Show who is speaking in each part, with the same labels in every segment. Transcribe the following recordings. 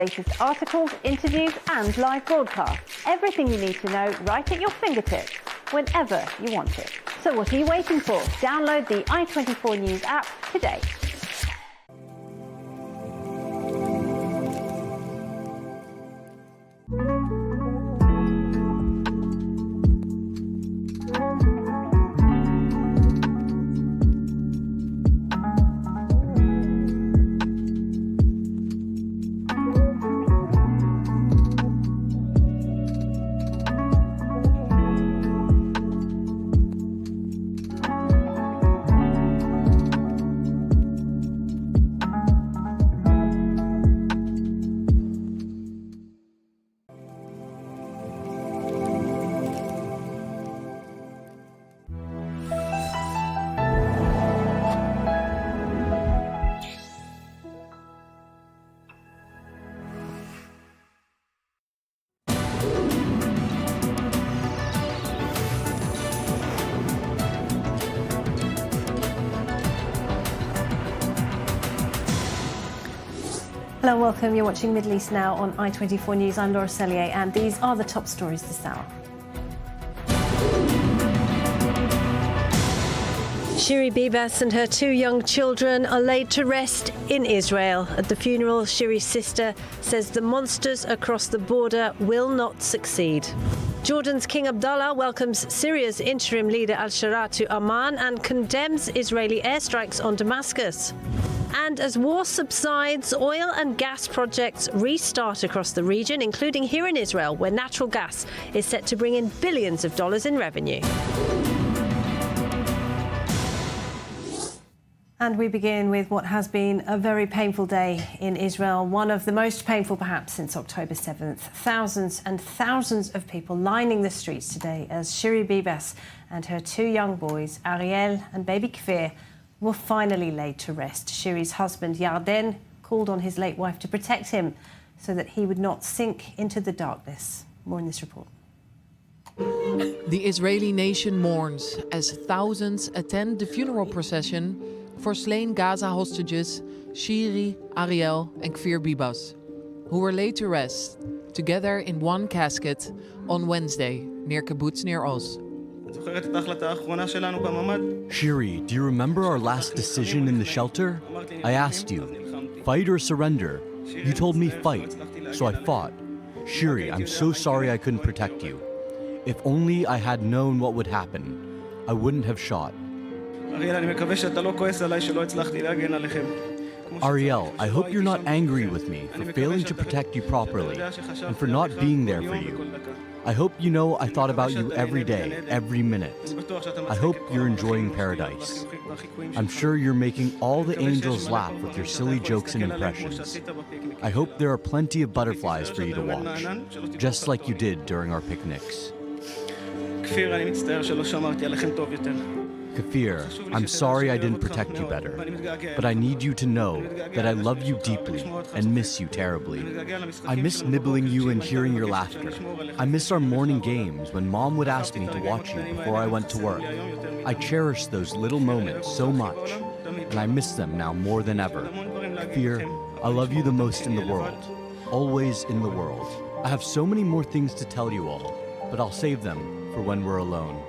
Speaker 1: Latest articles, interviews and live broadcasts. Everything you need to know right at your fingertips, whenever you want it. So what are you waiting for? Download the i24 News app today. Hello and welcome. You're watching Middle East Now on i24 News. I'm Laura Sellier and these are the top stories this hour. Syrian Bibas and her two young children are laid to rest in Israel. At the funeral, Syria's sister says the monsters across the border will not succeed. Jordan's King Abdullah welcomes Syria's interim leader al-Shara to Amman and condemns Israeli airstrikes on Damascus. And as war subsides, oil and gas projects restart across the region, including here in Israel, where natural gas is set to bring in billions of dollars in revenue. And we begin with what has been a very painful day in Israel, one of the most painful perhaps since October 7th. Thousands and thousands of people lining the streets today as Syrian Bibas and her two young boys, Ariel and baby Kfir, were finally laid to rest. Shiri's husband, Yarden, called on his late wife to protect him so that he would not sink into the darkness. More in this report.
Speaker 2: The Israeli nation mourns as thousands attend the funeral procession for slain Gaza hostages Shiri, Ariel and Kfir Bibas, who were laid to rest together in one casket on Wednesday near Kibbutz Nir Oz.
Speaker 3: Shiri, do you remember our last decision in the shelter? I asked you, fight or surrender? You told me fight, so I fought. Shiri, I'm so sorry I couldn't protect you. If only I had known what would happen, I wouldn't have shot. Ariel, I hope you're not angry with me for failing to protect you properly and for not being there for you. I hope you know I thought about you every day, every minute. I hope you're enjoying paradise. I'm sure you're making all the angels laugh with your silly jokes and impressions. I hope there are plenty of butterflies for you to watch, just like you did during our picnics. Kfir, I'm sorry I didn't protect you better, but I need you to know that I love you deeply and miss you terribly. I miss nibbling you and hearing your laughter. I miss our morning games when Mom would ask me to watch you before I went to work. I cherish those little moments so much, and I miss them now more than ever. Kfir, I love you the most in the world, always in the world. I have so many more things to tell you all, but I'll save them for when we're alone.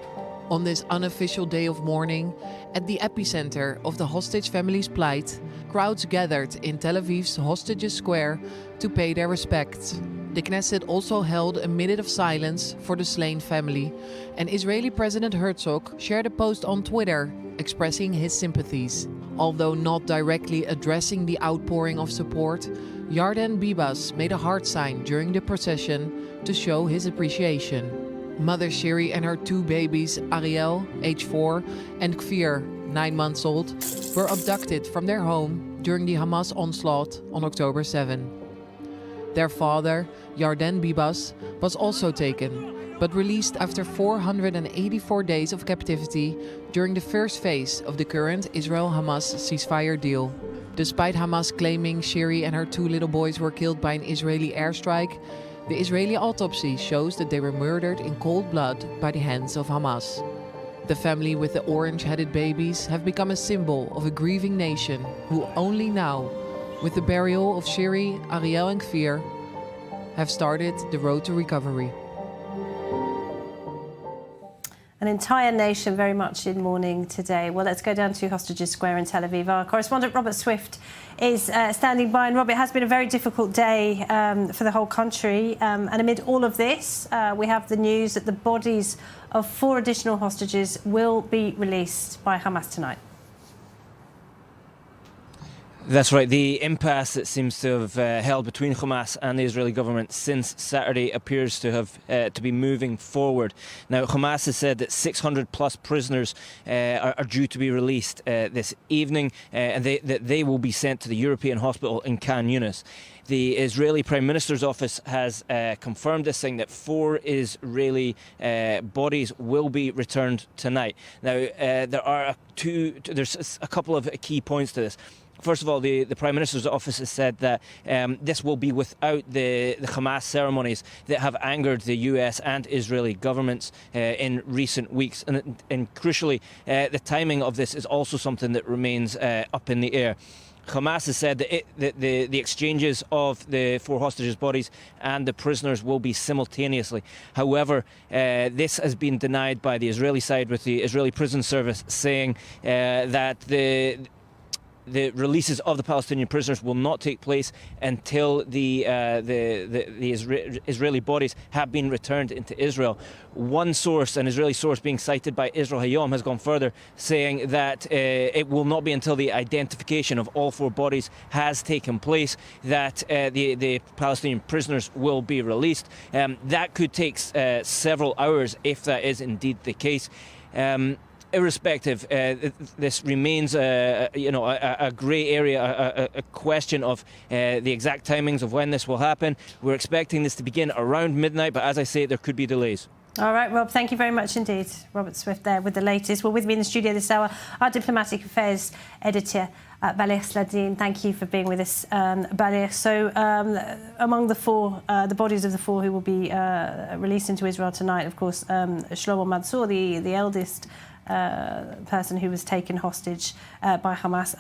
Speaker 2: On this unofficial day of mourning, at the epicenter of the hostage family's plight, crowds gathered in Tel Aviv's Hostages Square to pay their respects. The Knesset also held a minute of silence for the slain family, and Israeli President Herzog shared a post on Twitter expressing his sympathies. Although not directly addressing the outpouring of support, Yarden Bibas made a heart sign during the procession to show his appreciation. Mother Shiri and her two babies, Ariel, age 4, and Kfir, 9 months old, were abducted from their home during the Hamas onslaught on October 7. Their father, Yarden Bibas, was also taken, but released after 484 days of captivity during the first phase of the current Israel-Hamas ceasefire deal. Despite Hamas claiming Shiri and her two little boys were killed by an Israeli airstrike, the Israeli autopsy shows that they were murdered in cold blood by the hands of Hamas. The family with the orange-headed babies have become a symbol of a grieving nation who only now With the burial of Shiri, Ariel and Kfir, have started the road to recovery.
Speaker 1: An entire nation very much in mourning today. Well, let's go down to Hostages Square in Tel Aviv. Our correspondent Robert Swift is standing by. And Robert, it has been a very difficult day for the whole country. And amid all of this, we have the news that the bodies of 4 additional hostages will be released by Hamas tonight.
Speaker 4: That's right. The impasse that seems to have held between Hamas and the Israeli government since Saturday appears to have to be moving forward. Now, Hamas has said that 600 plus prisoners are due to be released this evening, and they will be sent to the European hospital in Khan Yunis. The Israeli Prime Minister's office has confirmed this, saying that 4 Israeli bodies will be returned tonight. Now, there's a couple of key points to this. First of all, the Prime Minister's office has said that this will be without the Hamas ceremonies that have angered the US and Israeli governments in recent weeks. And crucially, the timing of this is also something that remains up in the air. Hamas has said that the exchanges of the 4 hostages' bodies and the prisoners will be simultaneously. However, this has been denied by the Israeli side, with the Israeli Prison Service saying that the releases of the Palestinian prisoners will not take place until the Israeli bodies have been returned into Israel. One source, an Israeli source being cited by Israel Hayom, has gone further, saying that it will not be until the identification of all 4 bodies has taken place that the Palestinian prisoners will be released. That could take several hours if that is indeed the case. Irrespective, this remains a grey area, a question of the exact timings of when this will happen. We're expecting this to begin around midnight, but as I say, there could be delays.
Speaker 1: All right, Rob, thank you very much indeed. Robert Swift there with the latest. Well, with me in the studio this hour, our diplomatic affairs editor, Balir Sladin. Thank you for being with us, Balir. So among the bodies of the 4 who will be released into Israel tonight, of course, Shlomo Mansour, the eldest person who was taken hostage by Hamas.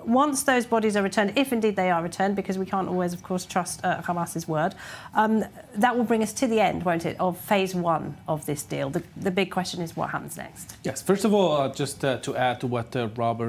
Speaker 1: Once those bodies are returned, if indeed they are returned, because we can't always, of course, trust Hamas's word, that will bring us to the end, won't it, of phase 1 of this deal. The big question is what happens next.
Speaker 5: Yes. First of all, just to add to what Rob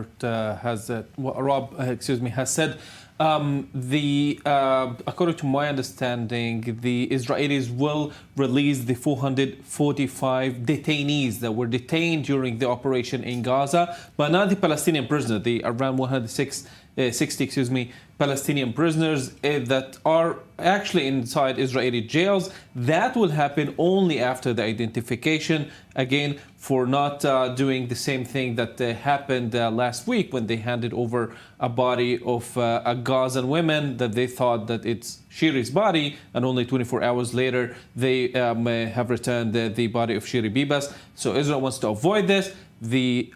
Speaker 5: has said. According to my understanding, the Israelis will release the 445 detainees that were detained during the operation in Gaza, but not the Palestinian prisoners, the around 160 Palestinian prisoners that are actually inside Israeli jails. That will happen only after the identification, again, for not doing the same thing that happened last week when they handed over a body of a Gazan woman that they thought that it's Shiri's body, and only 24 hours later they have returned the body of Syrian Bibas. So Israel wants to avoid this. The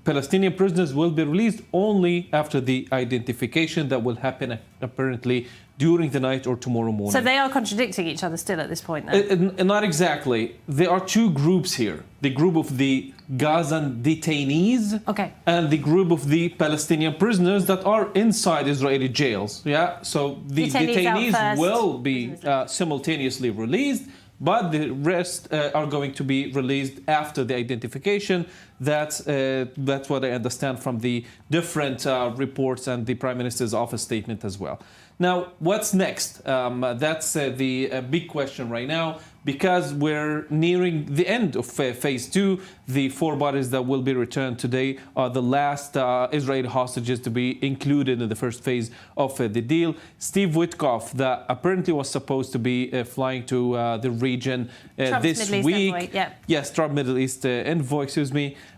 Speaker 5: Palestinian prisoners will be released only after the identification that will happen apparently during the night or tomorrow morning.
Speaker 1: So they are contradicting each other still at this point,
Speaker 5: Not exactly. There are 2 groups here. The group of the Gazan detainees and the group of the Palestinian prisoners that are inside Israeli jails. Yeah. So the detainees will be simultaneously released, but the rest are going to be released after the identification. That's what I understand from the different reports and the Prime Minister's office statement as well. Now, what's next? That's the big question right now, because we're nearing the end of phase 2. The 4 bodies that will be returned today are the last Israeli hostages to be included in the first phase of the deal. Steve Witkoff, that apparently was supposed to be flying to the region this week. Envoy, yes, Trump Middle East envoy,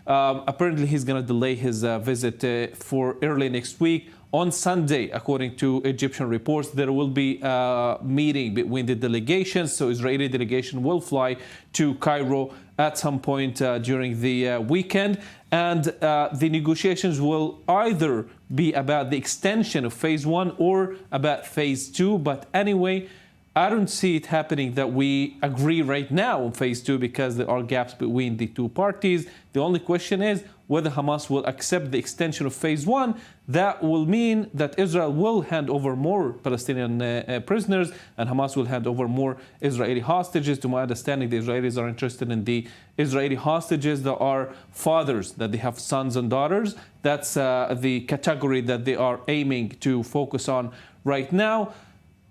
Speaker 5: apparently he's going to delay his visit for early next week. On Sunday, according to Egyptian reports, there will be a meeting between the delegations. So Israeli delegation will fly to Cairo at some point during the weekend. And the negotiations will either be about the extension of phase 1 or about phase 2. But anyway, I don't see it happening that we agree right now on phase 2 because there are gaps between the two parties. The only question is whether Hamas will accept the extension of phase 1. That will mean that Israel will hand over more Palestinian prisoners and Hamas will hand over more Israeli hostages. To my understanding, the Israelis are interested in the Israeli hostages that are fathers, that they have sons and daughters. That's the category that they are aiming to focus on right now.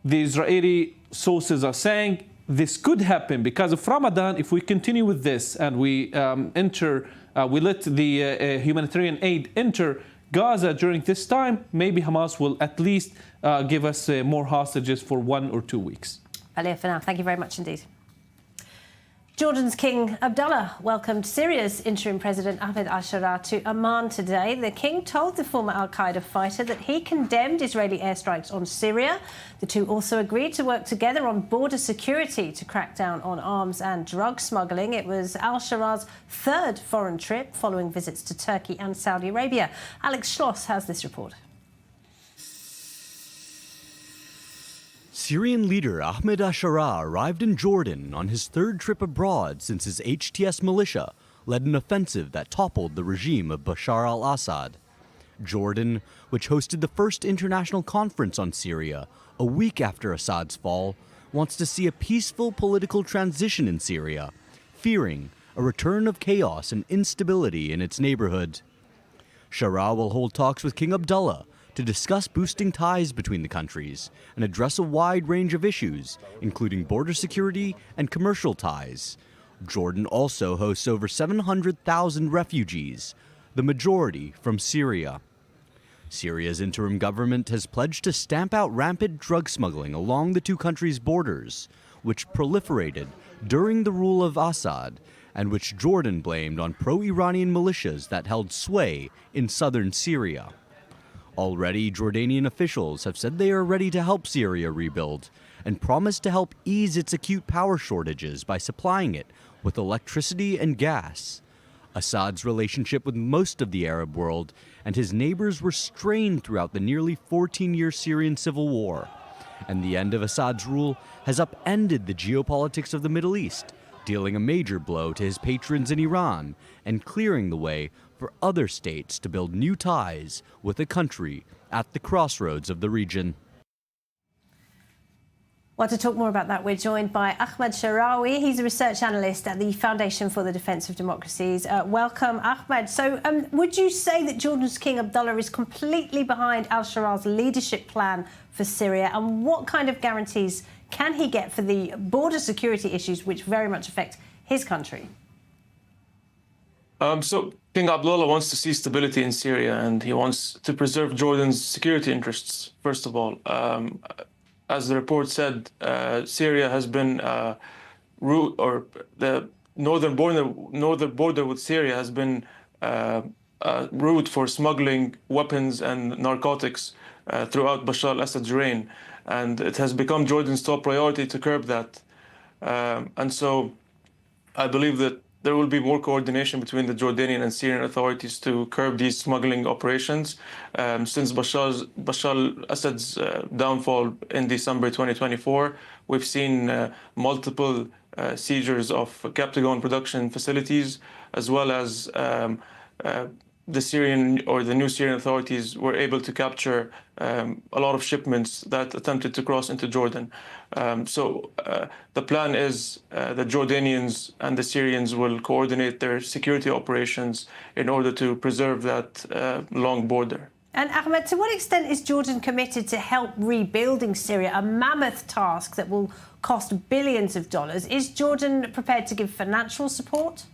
Speaker 5: The Israeli sources are saying this could happen because of Ramadan. If we continue with this and we we let the humanitarian aid enter Gaza during this time, maybe Hamas will at least give us more hostages for 1 or 2 weeks.
Speaker 1: Earlier for now. Thank you very much indeed. Jordan's King Abdullah welcomed Syria's interim president Ahmed al-Sharaa to Amman today. The king told the former al-Qaeda fighter that he condemned Israeli airstrikes on Syria. The two also agreed to work together on border security to crack down on arms and drug smuggling. It was al-Sharaa's third foreign trip following visits to Turkey and Saudi Arabia. Alex Schloss has this report.
Speaker 3: Syrian leader Ahmed al-Sharaa arrived in Jordan on his third trip abroad since his HTS militia led an offensive that toppled the regime of Bashar al-Assad. Jordan, which hosted the first international conference on Syria a week after Assad's fall, wants to see a peaceful political transition in Syria, fearing a return of chaos and instability in its neighborhood. Sharaa will hold talks with King Abdullah to discuss boosting ties between the countries and address a wide range of issues, including border security and commercial ties. Jordan also hosts over 700,000 refugees, the majority from Syria. Syria's interim government has pledged to stamp out rampant drug smuggling along the two countries' borders, which proliferated during the rule of Assad and which Jordan blamed on pro-Iranian militias that held sway in southern Syria. Already, Jordanian officials have said they are ready to help Syria rebuild and promised to help ease its acute power shortages by supplying it with electricity and gas. Assad's relationship with most of the Arab world and his neighbors were strained throughout the nearly 14-year Syrian civil war, and the end of Assad's rule has upended the geopolitics of the Middle East, dealing a major blow to his patrons in Iran and clearing the way for other states to build new ties with a country at the crossroads of the region.
Speaker 1: Well, to talk more about that, we're joined by Ahmed Sharawi. He's a research analyst at the Foundation for the Defence of Democracies. Welcome, Ahmed. So would you say that Jordan's King Abdullah is completely behind al-Sharaa's leadership plan for Syria? And what kind of guarantees can he get for the border security issues which very much affect his country?
Speaker 6: So King Abdullah wants to see stability in Syria, and he wants to preserve Jordan's security interests, first of all. As the report said, Syria has been the northern border with Syria has been a route for smuggling weapons and narcotics throughout Bashar al-Assad's reign, and it has become Jordan's top priority to curb that. And so I believe that there will be more coordination between the Jordanian and Syrian authorities to curb these smuggling operations. Since Bashar al-Assad's downfall in December 2024, we've seen multiple seizures of Captagon production facilities, as well as the Syrian or the new Syrian authorities were able to capture a lot of shipments that attempted to cross into Jordan. So the plan is the Jordanians and the Syrians will coordinate their security operations in order to preserve that long border.
Speaker 1: And Ahmed, to what extent is Jordan committed to help rebuilding Syria, a mammoth task that will cost billions of dollars? Is Jordan prepared to give financial support?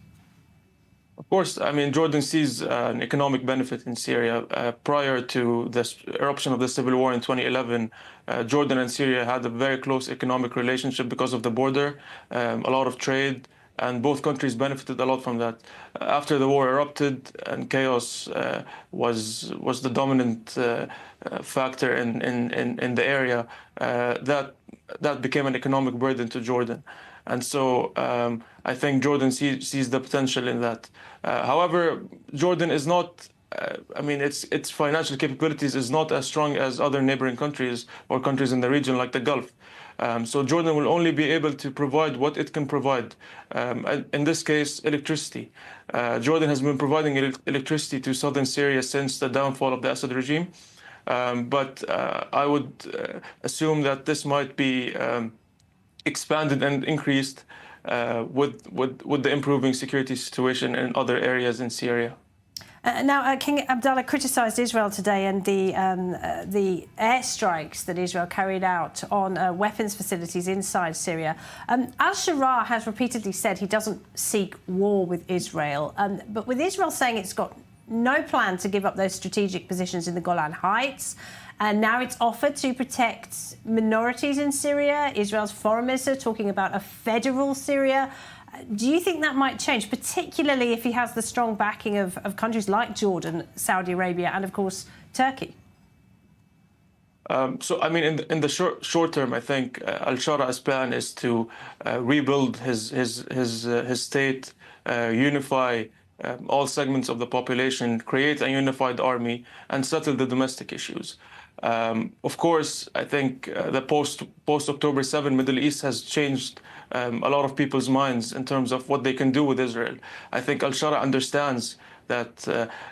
Speaker 6: Of course, I mean, Jordan sees an economic benefit in Syria. Prior to the eruption of the civil war in 2011, Jordan and Syria had a very close economic relationship because of the border, a lot of trade, and both countries benefited a lot from that. After the war erupted and chaos was the dominant factor in the area, that became an economic burden to Jordan. And so I think Jordan sees the potential in that. However, Jordan is not, its financial capabilities is not as strong as other neighboring countries or countries in the region like the Gulf. So Jordan will only be able to provide what it can provide. In this case, electricity. Jordan has been providing electricity to southern Syria since the downfall of the Assad regime. But I would assume that this might be expanded and increased with the improving security situation in other areas in Syria.
Speaker 1: Now, King Abdullah criticised Israel today and the airstrikes that Israel carried out on weapons facilities inside Syria. Al-Shara has repeatedly said he doesn't seek war with Israel, but with Israel saying it's got no plan to give up those strategic positions in the Golan Heights, and now it's offered to protect minorities in Syria. Israel's foreign minister talking about a federal Syria. Do you think that might change, particularly if he has the strong backing of countries like Jordan, Saudi Arabia, and of course Turkey?
Speaker 6: So, I mean, in the short term, I think Al-Shara's plan is to rebuild his state, unify all segments of the population, create a unified army, and settle the domestic issues. Of course, I think the post-October 7 Middle East has changed a lot of people's minds in terms of what they can do with Israel. I think Al-Shara understands that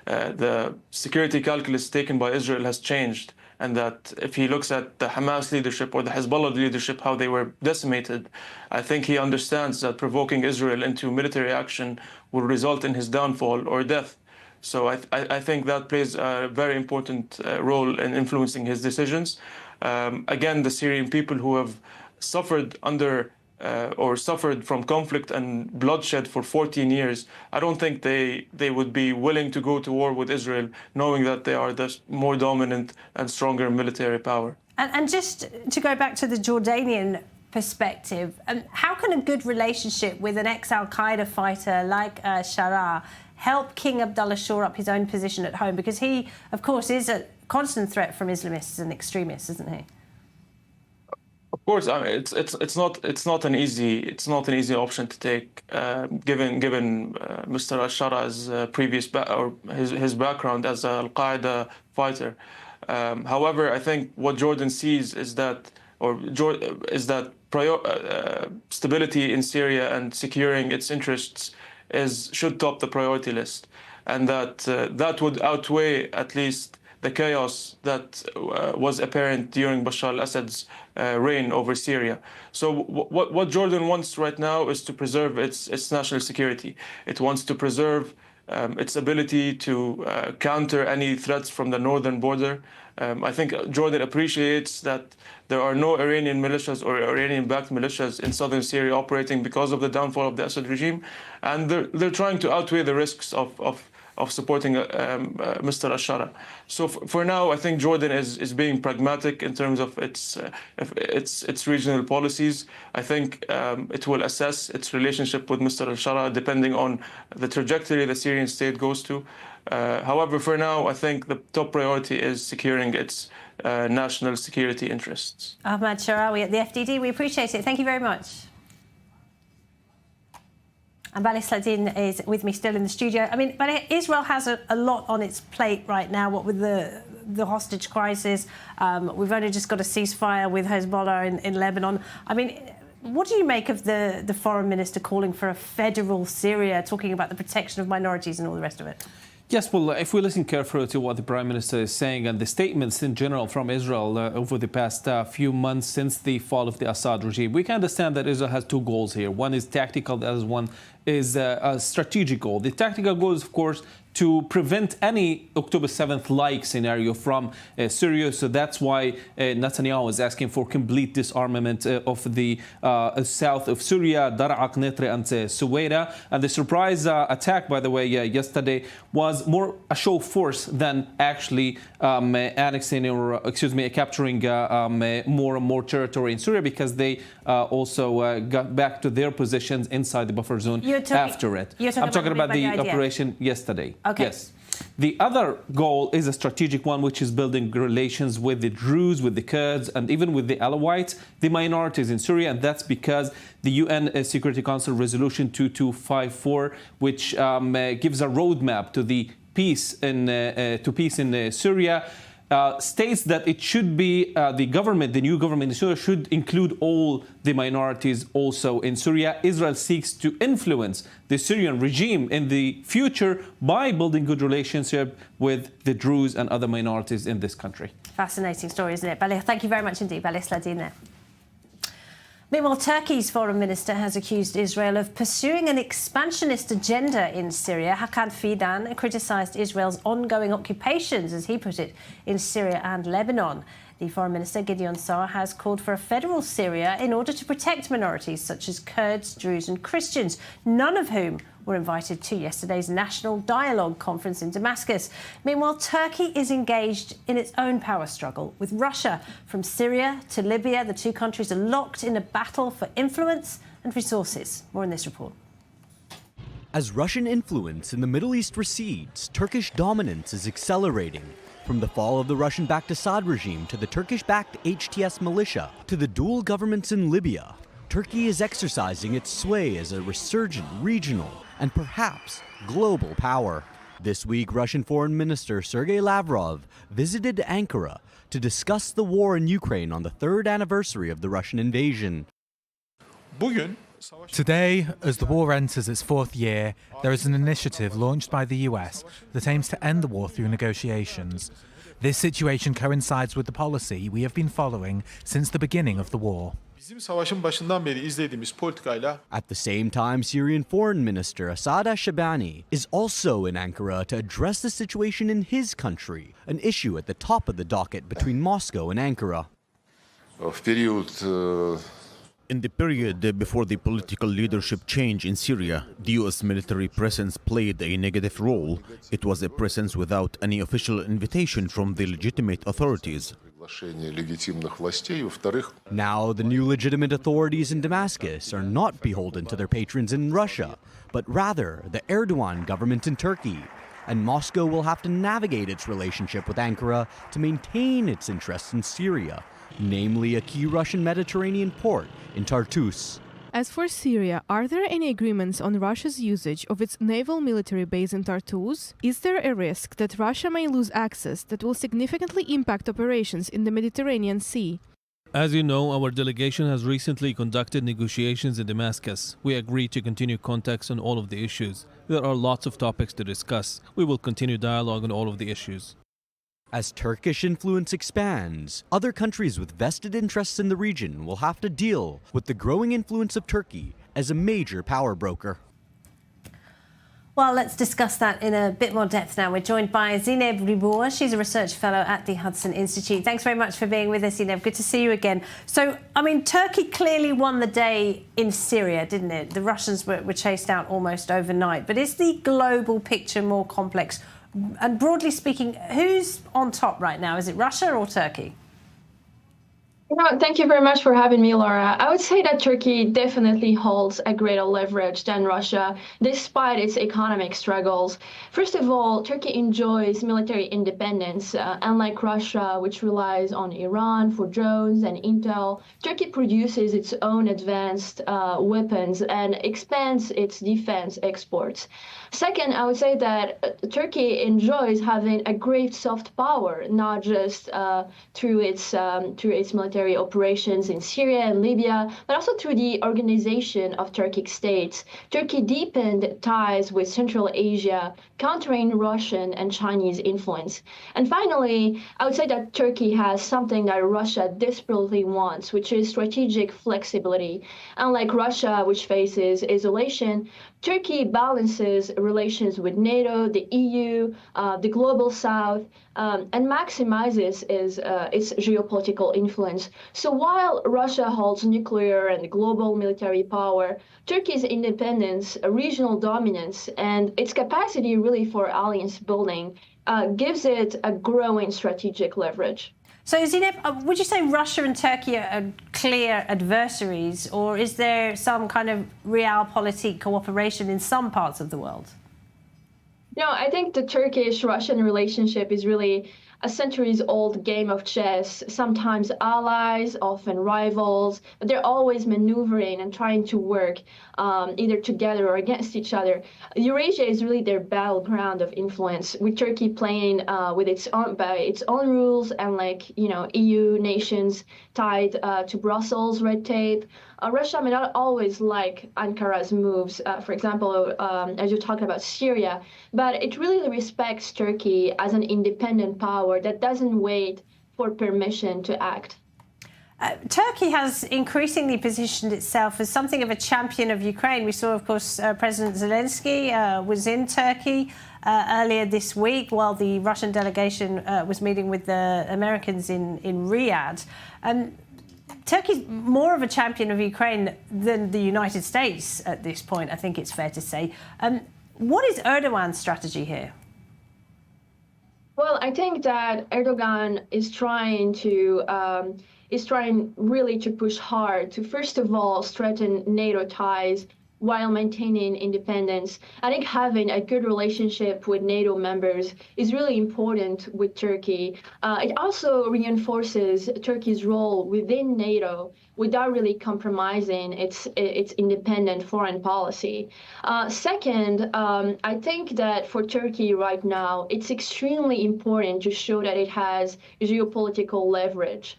Speaker 6: the security calculus taken by Israel has changed, and that if he looks at the Hamas leadership or the Hezbollah leadership, how they were decimated, I think he understands that provoking Israel into military action will result in his downfall or death. So I think that plays a very important role in influencing his decisions. Again, the Syrian people who have suffered suffered from conflict and bloodshed for 14 years, I don't think they would be willing to go to war with Israel, knowing that they are the more dominant and stronger military power.
Speaker 1: And just to go back to the Jordanian perspective, how can a good relationship with an ex-Al-Qaeda fighter like Shara help King Abdullah shore up his own position at home? Because he, of course, is a constant threat from Islamists and extremists, isn't he?
Speaker 6: Of course, I mean, it's not an easy option to take, given Mr. Al-Shara's previous his background as an Al-Qaeda fighter. However, I think what Jordan sees is that stability in Syria and securing its interests should top the priority list, and that would outweigh at least the chaos that was apparent during Bashar al-Assad's reign over Syria. So what Jordan wants right now is to preserve its national security. It wants to preserve its ability to counter any threats from the northern border. I think Jordan appreciates that there are no Iranian militias or Iranian-backed militias in southern Syria operating because of the downfall of the Assad regime, and they're trying to outweigh the risks of supporting Mr. Al-Shara. So for now, I think Jordan is being pragmatic in terms of its regional policies. I think it will assess its relationship with Mr. Al-Shara depending on the trajectory the Syrian state goes to. However, for now, I think the top priority is securing its national security interests.
Speaker 1: Ahmad Sharawi at the FDD, we appreciate it. Thank you very much. And Bali Sladin is with me still in the studio. I mean, but Israel has a lot on its plate right now, what with the hostage crisis. We've only just got a ceasefire with Hezbollah in Lebanon. I mean, what do you make of the foreign minister calling for a federal Syria, talking about the protection of minorities and all the rest of it?
Speaker 5: Yes, well, if we listen carefully to what the Prime Minister is saying and the statements in general from Israel over the past few months since the fall of the Assad regime, we can understand that Israel has two goals here. One is tactical, the other one is a strategic goal. The tactical goal is, of course, to prevent any October 7th-like scenario from Syria. So that's why Netanyahu is asking for complete disarmament of the south of Syria, Dar'a, Qnitra, and Suwaida. And the surprise attack, by the way, yesterday was more a show of force than actually annexing or, capturing more and more territory in Syria, because they also got back to their positions inside the buffer zone after it.
Speaker 1: I'm
Speaker 5: talking about the operation yesterday.
Speaker 1: Okay.
Speaker 5: Yes. The other goal is a strategic one, which is building relations with the Druze, with the Kurds, and even with the Alawites, the minorities in Syria. And that's because the UN Security Council Resolution 2254, which gives a roadmap to the peace in Syria, states that it should be the new government in Syria should include all the minorities also in Syria. Israel seeks to influence the Syrian regime in the future by building good relationship with the Druze and other minorities in this country.
Speaker 1: Fascinating story, isn't it? Balis, thank you very much indeed. Balis Ladine. Meanwhile, Turkey's foreign minister has accused Israel of pursuing an expansionist agenda in Syria. Hakan Fidan criticised Israel's ongoing occupations, as he put it, in Syria and Lebanon. The foreign minister, Gideon Saar, has called for a federal Syria in order to protect minorities such as Kurds, Druze and Christians, none of whom were invited to yesterday's National Dialogue Conference in Damascus. Meanwhile, Turkey is engaged in its own power struggle with Russia. From Syria to Libya, the two countries are locked in a battle for influence and resources. More in this report.
Speaker 3: As Russian influence in the Middle East recedes, Turkish dominance is accelerating. From the fall of the Russian-backed Assad regime to the Turkish-backed HTS militia to the dual governments in Libya, Turkey is exercising its sway as a resurgent regional and perhaps global power. This week, Russian Foreign Minister Sergei Lavrov visited Ankara to discuss the war in Ukraine on the third anniversary of the Russian invasion.
Speaker 7: Today, as the war enters its fourth year, there is an initiative launched by the US that aims to end the war through negotiations. This situation coincides with the policy we have been following since the beginning of the war.
Speaker 3: At the same time, Syrian Foreign Minister Assad Shabani is also in Ankara to address the situation in his country, an issue at the top of the docket between Moscow and Ankara.
Speaker 8: In the period before the political leadership change in Syria, the US military presence played a negative role. It was a presence without any official invitation from the legitimate authorities.
Speaker 3: Now, the new legitimate authorities in Damascus are not beholden to their patrons in Russia, but rather the Erdogan government in Turkey. And Moscow will have to navigate its relationship with Ankara to maintain its interests in Syria, namely a key Russian Mediterranean port in Tartus.
Speaker 9: As for Syria, are there any agreements on Russia's usage of its naval military base in Tartus? Is there a risk that Russia may lose access that will significantly impact operations in the Mediterranean Sea?
Speaker 10: As you know, our delegation has recently conducted negotiations in Damascus. We agreed to continue contacts on all of the issues. There are lots of topics to discuss. We will continue dialogue on all of the issues.
Speaker 3: As Turkish influence expands, other countries with vested interests in the region will have to deal with the growing influence of Turkey as a major power broker.
Speaker 1: Well, let's discuss that in a bit more depth now. We're joined by Zineb Ribour. She's a research fellow at the Hudson Institute. Thanks very much for being with us, Zineb. Good to see you again. So, I mean, Turkey clearly won the day in Syria, didn't it? The Russians were chased out almost overnight. But is the global picture more complex? And broadly speaking, who's on top right now? Is it Russia or Turkey?
Speaker 11: Thank you very much for having me, Laura. I would say that Turkey definitely holds a greater leverage than Russia, despite its economic struggles. First of all, Turkey enjoys military independence. Unlike Russia, which relies on Iran for drones and intel, Turkey produces its own advanced weapons and expands its defense exports. Second, I would say that Turkey enjoys having a great soft power, not just through its military operations in Syria and Libya, but also through the organization of Turkic states. Turkey deepened ties with Central Asia, countering Russian and Chinese influence. And finally, I would say that Turkey has something that Russia desperately wants, which is strategic flexibility. Unlike Russia, which faces isolation, Turkey balances relations with NATO, the EU, the global South, and maximizes its geopolitical influence. So while Russia holds nuclear and global military power, Turkey's independence, regional dominance, and its capacity really for alliance building gives it a growing strategic leverage.
Speaker 1: So, Zineb, would you say Russia and Turkey are clear adversaries, or is there some kind of realpolitik cooperation in some parts of the world?
Speaker 11: No, I think the Turkish-Russian relationship is really a centuries-old game of chess, sometimes allies, often rivals, but they're always maneuvering and trying to work either together or against each other. Eurasia is really their battleground of influence, with Turkey playing with its own rules and EU nations tied to Brussels red tape. Russia may not always like Ankara's moves, for example, as you're talking about Syria, but it really respects Turkey as an independent power that doesn't wait for permission to act.
Speaker 1: Turkey has increasingly positioned itself as something of a champion of Ukraine. We saw, of course, President Zelensky was in Turkey earlier this week while the Russian delegation was meeting with the Americans in Riyadh. Turkey's more of a champion of Ukraine than the United States at this point, I think it's fair to say. What is Erdogan's strategy here?
Speaker 11: Well, I think that Erdogan is trying really to push hard to, first of all, strengthen NATO ties while maintaining independence. I think having a good relationship with NATO members is really important with Turkey. It also reinforces Turkey's role within NATO without really compromising its independent foreign policy. Second, I think that for Turkey right now, it's extremely important to show that it has geopolitical leverage.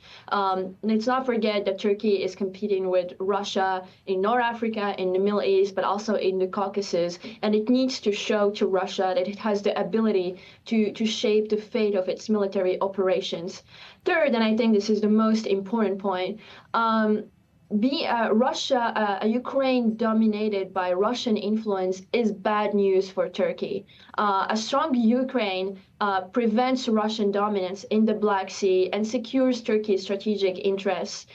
Speaker 11: Let's not forget that Turkey is competing with Russia in North Africa, in the Middle East, but also in the Caucasus, and it needs to show to Russia that it has the ability to shape the fate of its military operations. Third, and I think this is the most important point, Ukraine dominated by Russian influence is bad news for Turkey. A strong Ukraine prevents Russian dominance in the Black Sea and secures Turkey's strategic interests.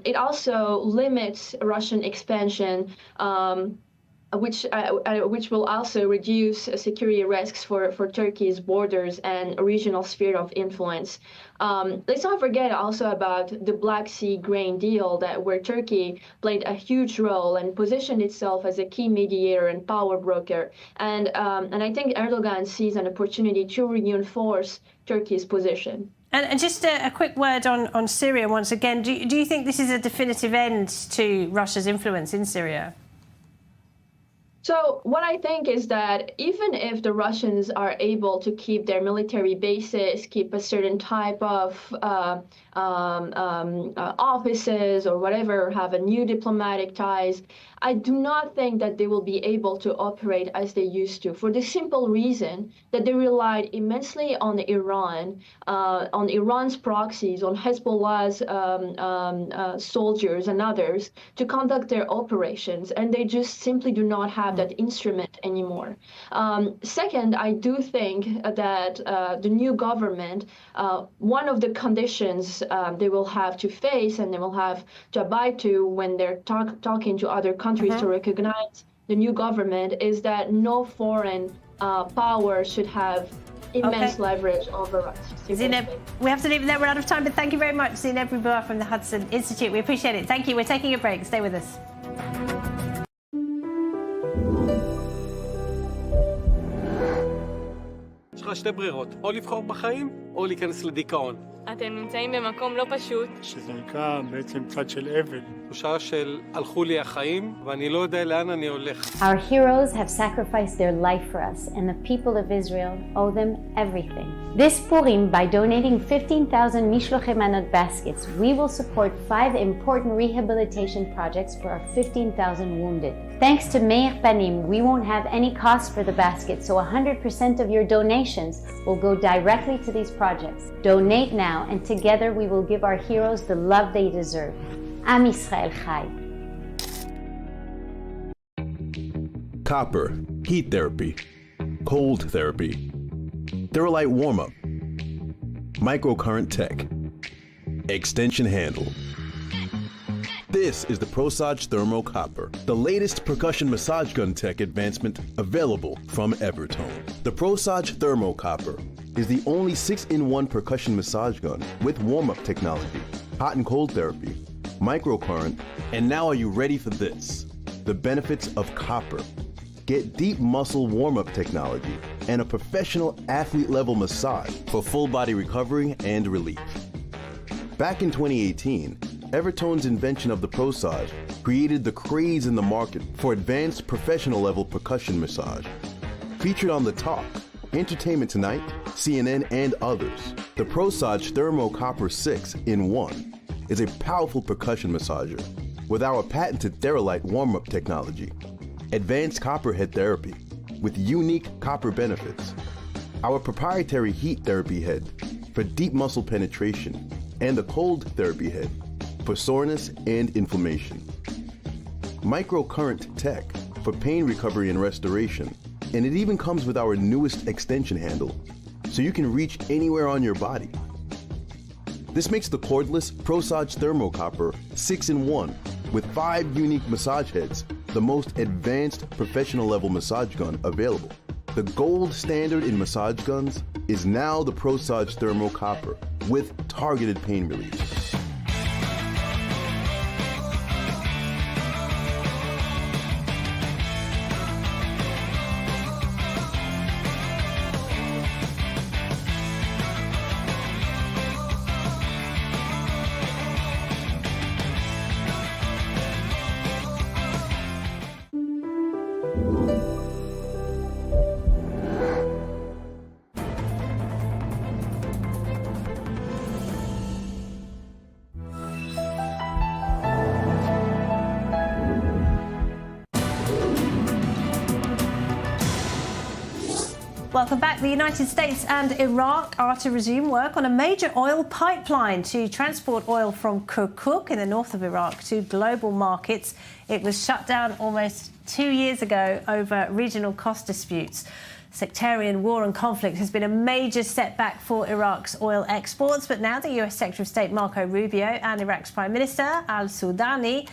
Speaker 11: It also limits Russian expansion, which will also reduce security risks for Turkey's borders and regional sphere of influence. Let's not forget also about the Black Sea grain deal, where Turkey played a huge role and positioned itself as a key mediator and power broker. And I think Erdogan sees an opportunity to reinforce Turkey's position.
Speaker 1: And just a quick word on Syria once again. Do you think this is a definitive end to Russia's influence in Syria?
Speaker 11: So what I think is that even if the Russians are able to keep their military bases, keep a certain type of offices or whatever, have a new diplomatic ties, I do not think that they will be able to operate as they used to, for the simple reason that they relied immensely on Iran, on Iran's proxies, on Hezbollah's soldiers and others to conduct their operations, and they just simply do not have that instrument anymore. Second, I do think that the new government, one of the conditions they will have to face and they will have to abide to when they're talking to other countries to recognize the new government is that no foreign power should have immense leverage over us.
Speaker 1: Zineb, we have to leave it there. We're out of time, but thank you very much, Zineb Ribua from the Hudson Institute. We appreciate it. Thank you. We're taking a break. Stay with us.
Speaker 12: יש לך שתי ברירות, או לבחור בחיים, או להיכנס לדיכאון.
Speaker 13: אתם נמצאים במקום לא פשוט.
Speaker 14: שזה נקרא בעצם צד של אבל.
Speaker 12: תחושה של הלכו לי החיים, ואני לא יודע לאן אני הולך.
Speaker 15: Our heroes have sacrificed their life for us, and the people of Israel owe them everything. This Purim, by donating 15,000 Mishlochei Manot baskets, we will support 5 important rehabilitation projects for our 15,000 wounded. Thanks to Meir Panim, we won't have any cost for the basket, so 100% of your donations will go directly to these projects. Donate now, and together we will give our heroes the love they deserve. Am Yisrael Chai.
Speaker 16: Copper, heat therapy, cold therapy, Theralite warm-up, microcurrent tech, extension handle. This is the ProSage Thermo Copper, the latest percussion massage gun tech advancement available from Evertone. The ProSage Thermo Copper is the only 6-in-1 percussion massage gun with warm-up technology, hot and cold therapy, microcurrent, and now are you ready for this? The benefits of copper. Get deep muscle warm-up technology and a professional athlete-level massage for full-body recovery and relief. Back in 2018, Evertone's invention of the ProSage created the craze in the market for advanced professional-level percussion massage. Featured on The Talk, Entertainment Tonight, CNN, and others, the ProSage Thermo Copper 6-in-1 is a powerful percussion massager with our patented Theralite warm-up technology, advanced copper head therapy with unique copper benefits, our proprietary heat therapy head for deep muscle penetration, and the cold therapy head for soreness and inflammation. Microcurrent tech for pain recovery and restoration, and it even comes with our newest extension handle, so you can reach anywhere on your body. This makes the cordless ProSage Thermo Copper 6-in-1 with 5 unique massage heads the most advanced professional-level massage gun available. The gold standard in massage guns is now the ProSage Thermo Copper with targeted pain relief.
Speaker 1: Welcome back. The United States and Iraq are to resume work on a major oil pipeline to transport oil from Kirkuk in the north of Iraq to global markets. It was shut down almost 2 years ago over regional cost disputes. Sectarian war and conflict has been a major setback for Iraq's oil exports, but now the US Secretary of State Marco Rubio and Iraq's Prime Minister al-Sudani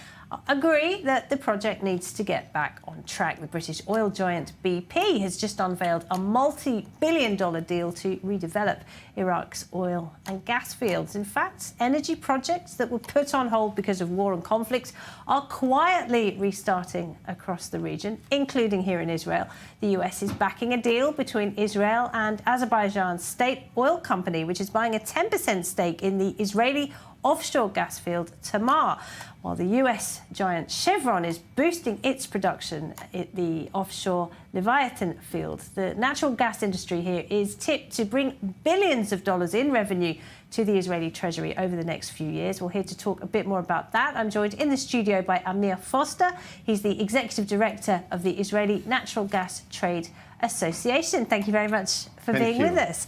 Speaker 1: agree that the project needs to get back on track. The British oil giant BP has just unveiled a multi-billion-dollar deal to redevelop Iraq's oil and gas fields. In fact, energy projects that were put on hold because of war and conflict are quietly restarting across the region, including here in Israel. The US is backing a deal between Israel and Azerbaijan's state oil company, which is buying a 10% stake in the Israeli offshore gas field Tamar, while the US giant Chevron is boosting its production at the offshore Leviathan field. The natural gas industry here is tipped to bring billions of dollars in revenue to the Israeli treasury over the next few years. We're here to talk a bit more about that. I'm joined in the studio by Amir Foster. He's the executive director of the Israeli Natural Gas Trade Association. Thank you very much for being with us.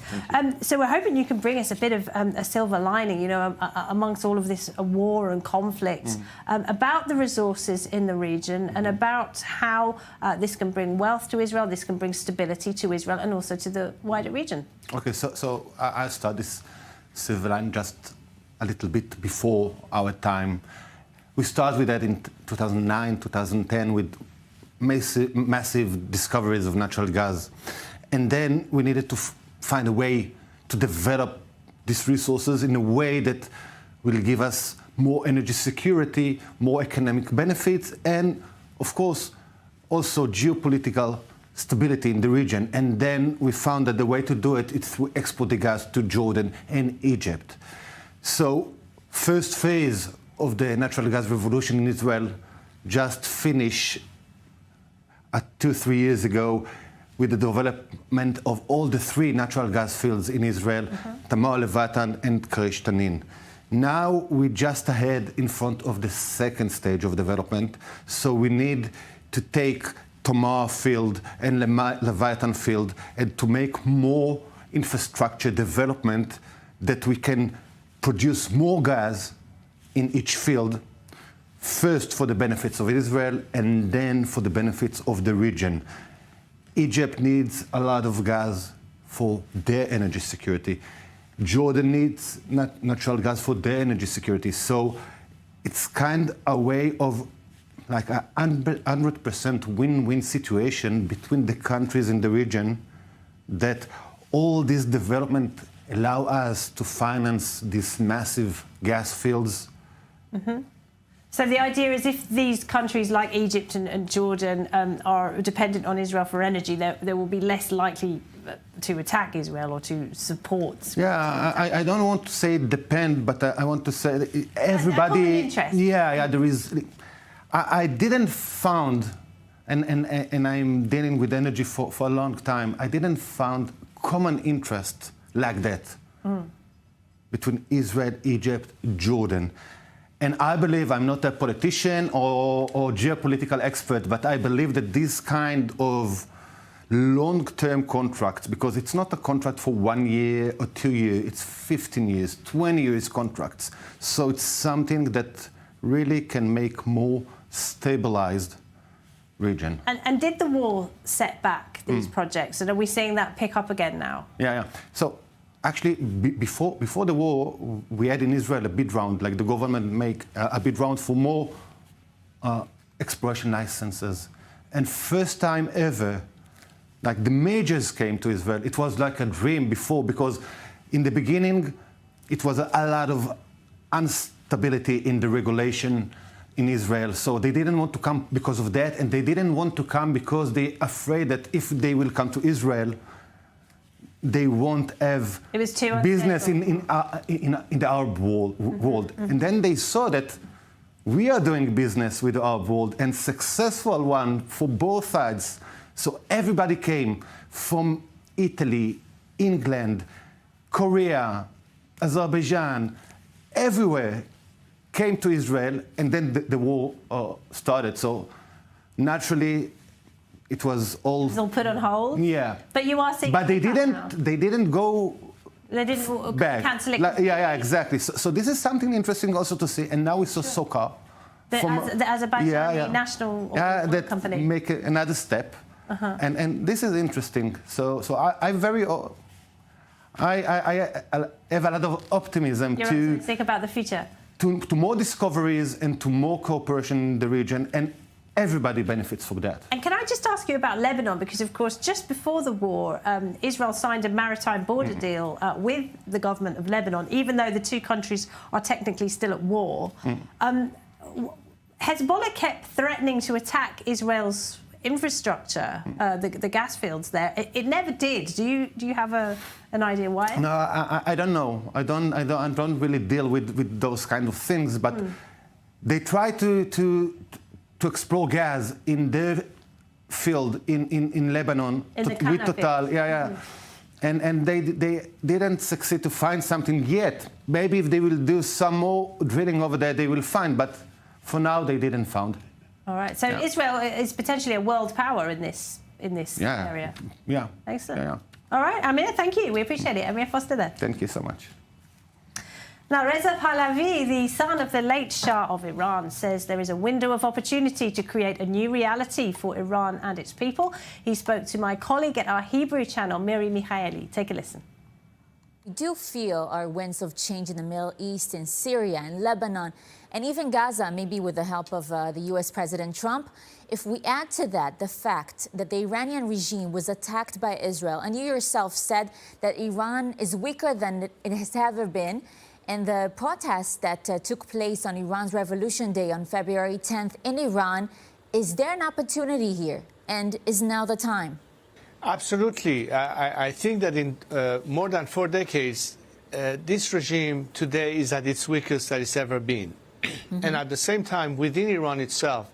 Speaker 1: So we're hoping you can bring us a bit of a silver lining, you know, amongst all of this war and conflict, about the resources in the region and about how this can bring wealth to Israel, this can bring stability to Israel and also to the wider region.
Speaker 17: Okay, so I'll start this silver line just a little bit before our time. We started with that in 2009, 2010 with massive discoveries of natural gas. And then we needed to find a way to develop these resources in a way that will give us more energy security, more economic benefits, and of course, also geopolitical stability in the region. And then we found that the way to do it is to export the gas to Jordan and Egypt. So first phase of the natural gas revolution in Israel just finished 2-3 years ago with the development of all the 3 natural gas fields in Israel, Tamar, Leviathan, and Karish Tanin. Now we're just ahead in front of the second stage of development, so we need to take Tamar field and Leviathan field and to make more infrastructure development that we can produce more gas in each field, first for the benefits of Israel and then for the benefits of the region. Egypt needs a lot of gas for their energy security. Jordan needs natural gas for their energy security. So it's kind of a way of like a 100% win-win situation between the countries in the region, that all this development allow us to finance these massive gas fields.
Speaker 1: So the idea is if these countries like Egypt and Jordan are dependent on Israel for energy, there will be less likely to attack Israel or to support.
Speaker 17: Yeah, I don't want to say depend, but I want to say everybody. Yeah, there is. I didn't found, and I'm dealing with energy for a long time. I didn't found common interest like that between Israel, Egypt, Jordan. And I believe, I'm not a politician or geopolitical expert, but I believe that this kind of long-term contracts, because it's not a contract for 1 year or 2 years, it's 15 years, 20 years contracts. So it's something that really can make more stabilized region.
Speaker 1: And did the war set back these projects? And are we seeing that pick up again now?
Speaker 17: Yeah. So actually, before the war, we had in Israel a bid round, like the government make a bid round for more exploration licenses. And first time ever, like the majors came to Israel. It was like a dream before, because in the beginning, it was a lot of instability in the regulation in Israel. So they didn't want to come because of that, and they didn't want to come because they're afraid that if they will come to Israel, they won't have business in the Arab world. And then they saw that we are doing business with the Arab world, and successful one for both sides. So everybody came from Italy, England, Korea, Azerbaijan, everywhere came to Israel, and then the war started. So naturally, it was all
Speaker 1: put on hold.
Speaker 17: Yeah,
Speaker 1: but you are seeing.
Speaker 17: But they didn't go.
Speaker 1: They didn't
Speaker 17: back.
Speaker 1: Cancel it.
Speaker 17: Yeah, exactly. So this is something interesting also to see. And now we saw soccer.
Speaker 1: The Azerbaijani national
Speaker 17: that
Speaker 1: company
Speaker 17: make another step. And this is interesting. So I have a lot of optimism
Speaker 1: You're optimistic about the future.
Speaker 17: To more discoveries and to more cooperation in the region, and everybody benefits from that.
Speaker 1: And can I just ask you about Lebanon? Because, of course, just before the war, Israel signed a maritime border deal with the government of Lebanon, even though the two countries are technically still at war. Hezbollah kept threatening to attack Israel's infrastructure, the gas fields there. It never did. Do you have an idea why?
Speaker 17: No, I don't know. I don't really deal with those kind of things. But they try to explore gas in their field in Lebanon with Total. And they didn't succeed to find something yet. Maybe if they will do some more drilling over there, they will find. But for now, they didn't find.
Speaker 1: All right. So Israel is potentially a world power in this area.
Speaker 17: Yeah.
Speaker 1: Excellent.
Speaker 17: Yeah.
Speaker 1: All right, Amir, thank you. We appreciate it. Amir Foster there.
Speaker 17: Thank you so much.
Speaker 1: Now, Reza Pahlavi, the son of the late Shah of Iran, says there is a window of opportunity to create a new reality for Iran and its people. He spoke to my colleague at our Hebrew channel, Miri Michaeli. Take a listen.
Speaker 18: We do feel our winds of change in the Middle East, in Syria, in Lebanon, and even Gaza, maybe with the help of the U.S. President Trump. If we add to that the fact that the Iranian regime was attacked by Israel, and you yourself said that Iran is weaker than it has ever been, and the protests that took place on Iran's Revolution Day on February 10th in Iran, is there an opportunity here? And is now the time?
Speaker 12: Absolutely. I think that in more than 4 decades, this regime today is at its weakest that it's ever been. And at the same time, within Iran itself,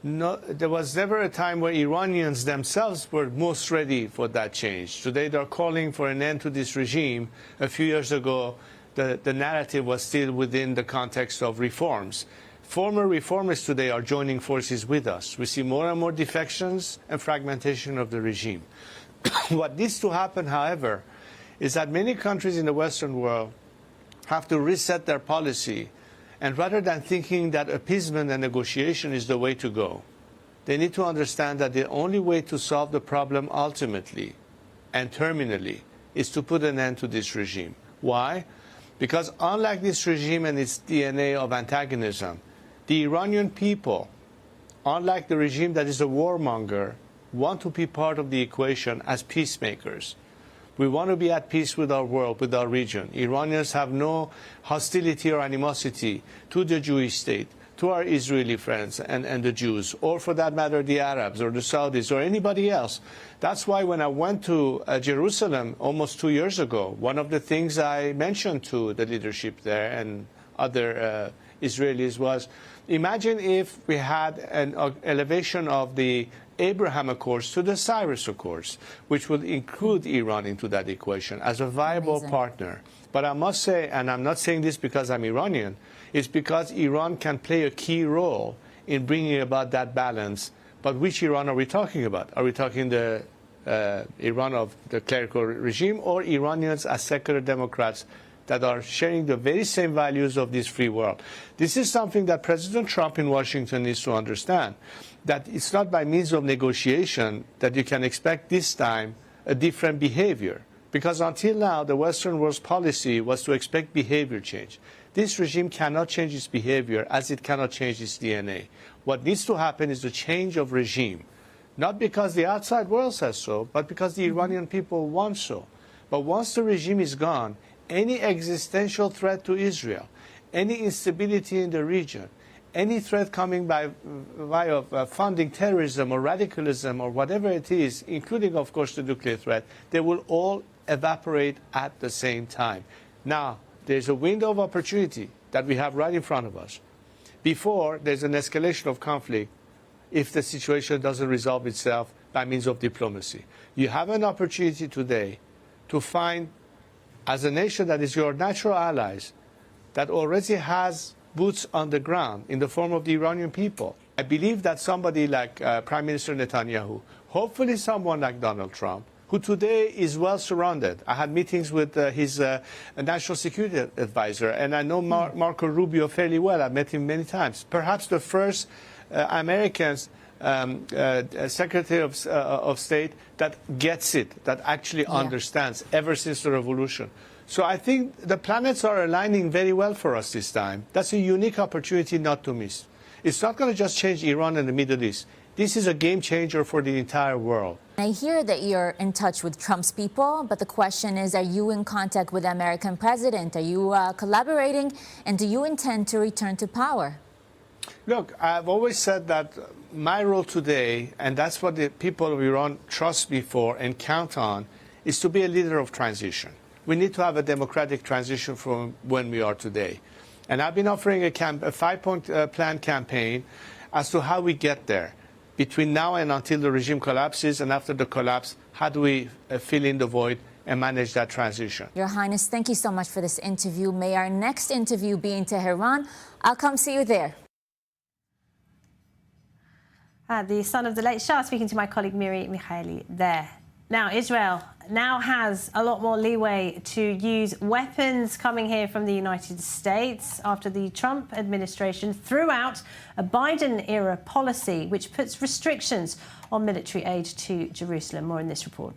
Speaker 12: there was never a time where Iranians themselves were most ready for that change. Today, they're calling for an end to this regime. A few years ago, the narrative was still within the context of reforms. Former reformers today are joining forces with us. We see more and more defections and fragmentation of the regime. What needs to happen, however, is that many countries in the Western world have to reset their policy, and rather than thinking that appeasement and negotiation is the way to go, they need to understand that the only way to solve the problem ultimately and terminally is to put an end to this regime. Why? Because unlike this regime and its DNA of antagonism, the Iranian people, unlike the regime that is a warmonger, want to be part of the equation as peacemakers. We want to be at peace with our world, with our region. Iranians have no hostility or animosity to the Jewish state, to our Israeli friends and the Jews, or for that matter, the Arabs or the Saudis or anybody else. That's why when I went to Jerusalem almost 2 years ago, one of the things I mentioned to the leadership there and other Israelis was, imagine if we had an elevation of the Abraham Accords to the Cyrus Accords, which would include Iran into that equation as a viable partner. But I must say, and I'm not saying this because I'm Iranian, it's because Iran can play a key role in bringing about that balance. But which Iran are we talking about? Are we talking the Iran of the clerical regime, or Iranians as secular democrats that are sharing the very same values of this free world? This is something that President Trump in Washington needs to understand, that it's not by means of negotiation that you can expect this time a different behavior. Because until now, the Western world's policy was to expect behavior change. This regime cannot change its behavior as it cannot change its DNA. What needs to happen is the change of regime, not because the outside world says so, but because the Iranian people want so. But once the regime is gone, any existential threat to Israel, any instability in the region, any threat coming by via funding terrorism or radicalism or whatever it is, including, of course, the nuclear threat, they will all evaporate at the same time. Now, there's a window of opportunity that we have right in front of us. Before there's an escalation of conflict, if the situation doesn't resolve itself by means of diplomacy. You have an opportunity today to find, as a nation that is your natural allies, that already has boots on the ground in the form of the Iranian people. I believe that somebody like Prime Minister Netanyahu, hopefully someone like Donald Trump, who today is well surrounded. I had meetings with his national security advisor, and I know Marco Rubio fairly well. I've met him many times. Perhaps the first American Secretary of State that gets it, that actually understands ever since the revolution. So I think the planets are aligning very well for us this time. That's a unique opportunity not to miss. It's not going to just change Iran and the Middle East. This is a game changer for the entire world.
Speaker 18: I hear that you're in touch with Trump's people, but the question is, are you in contact with the American president? Are you collaborating? And do you intend to return to power?
Speaker 12: Look, I've always said that my role today, and that's what the people of Iran trust me for and count on, is to be a leader of transition. We need to have a democratic transition from when we are today. And I've been offering a 5-point plan campaign as to how we get there. Between now and until the regime collapses, and after the collapse, how do we fill in the void and manage that transition?
Speaker 18: Your Highness, thank you so much for this interview. May our next interview be in Tehran. I'll come see you there.
Speaker 1: The son of the late Shah, speaking to my colleague Miri Mikhaili there. Now, Israel now has a lot more leeway to use weapons coming here from the United States after the Trump administration threw out a Biden-era policy which puts restrictions on military aid to Jerusalem. More in this report.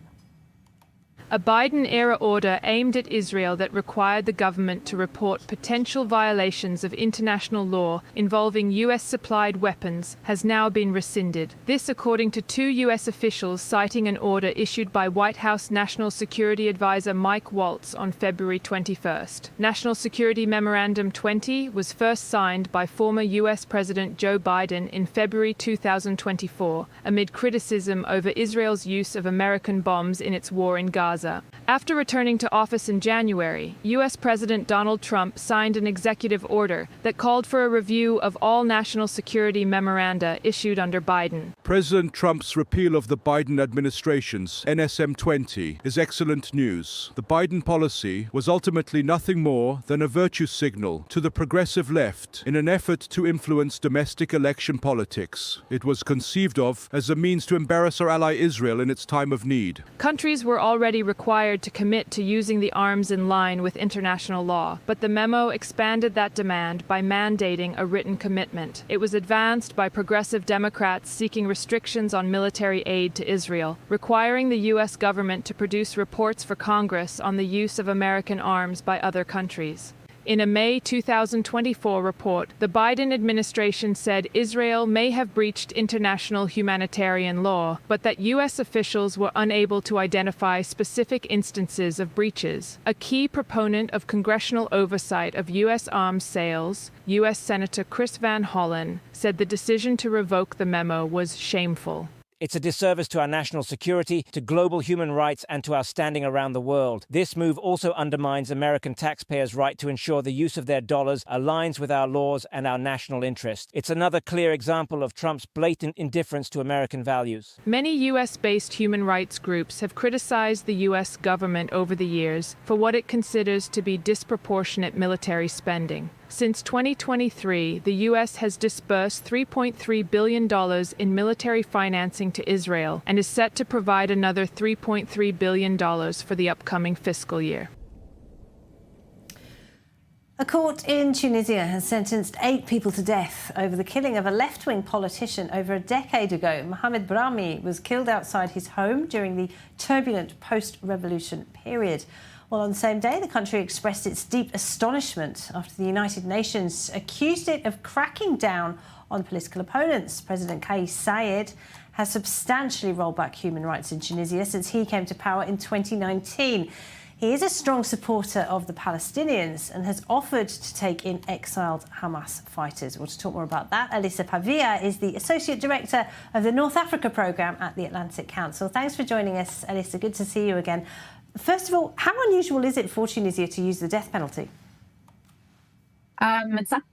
Speaker 19: A Biden-era order aimed at Israel that required the government to report potential violations of international law involving U.S.-supplied weapons has now been rescinded. This according to 2 U.S. officials citing an order issued by White House National Security Advisor Mike Waltz on February 21st. National Security Memorandum 20 was first signed by former U.S. President Joe Biden in February 2024 amid criticism over Israel's use of American bombs in its war in Gaza. After returning to office in January, U.S. President Donald Trump signed an executive order that called for a review of all national security memoranda issued under Biden.
Speaker 20: President Trump's repeal of the Biden administration's NSM 20 is excellent news. The Biden policy was ultimately nothing more than a virtue signal to the progressive left in an effort to influence domestic election politics. It was conceived of as a means to embarrass our ally Israel in its time of need.
Speaker 19: Countries were already required to commit to using the arms in line with international law, but the memo expanded that demand by mandating a written commitment. It was advanced by progressive Democrats seeking restrictions on military aid to Israel, requiring the U.S. government to produce reports for Congress on the use of American arms by other countries. In a May 2024 report, the Biden administration said Israel may have breached international humanitarian law, but that U.S. officials were unable to identify specific instances of breaches. A key proponent of congressional oversight of U.S. arms sales, U.S. Senator Chris Van Hollen, said the decision to revoke the memo was shameful.
Speaker 4: It's a disservice to our national security, to global human rights, and to our standing around the world. This move also undermines American taxpayers' right to ensure the use of their dollars aligns with our laws and our national interest. It's another clear example of Trump's blatant indifference to American values.
Speaker 19: Many U.S.-based human rights groups have criticized the U.S. government over the years for what it considers to be disproportionate military spending. Since 2023, the U.S. has disbursed $3.3 billion in military financing to Israel and is set to provide another $3.3 billion for the upcoming fiscal year.
Speaker 1: A court in Tunisia has sentenced 8 people to death over the killing of a left-wing politician over a decade ago. Mohamed Brahmi was killed outside his home during the turbulent post-revolution period. Well, on the same day, the country expressed its deep astonishment after the United Nations accused it of cracking down on political opponents. President Kais Saied has substantially rolled back human rights in Tunisia since he came to power in 2019. He is a strong supporter of the Palestinians and has offered to take in exiled Hamas fighters. Well, to talk more about that, Elisa Pavia is the Associate Director of the North Africa Programme at the Atlantic Council. Thanks for joining us, Elisa. Good to see you again. First of all, how unusual is it for Tunisia to use the death penalty?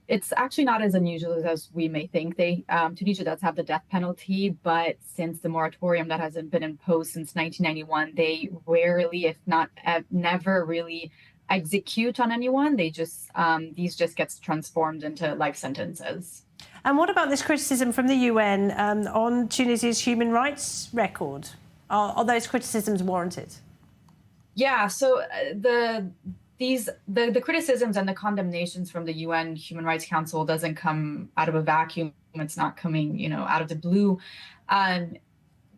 Speaker 21: It's actually not as unusual as we may think. Tunisia does have the death penalty, but since the moratorium that hasn't been imposed since 1991, they rarely, if not never, really execute on anyone. They just these just gets transformed into life sentences.
Speaker 1: And what about this criticism from the UN on Tunisia's human rights record? Are those criticisms warranted?
Speaker 21: Yeah, so the criticisms and the condemnations from the UN Human Rights Council doesn't come out of a vacuum. It's not coming, out of the blue.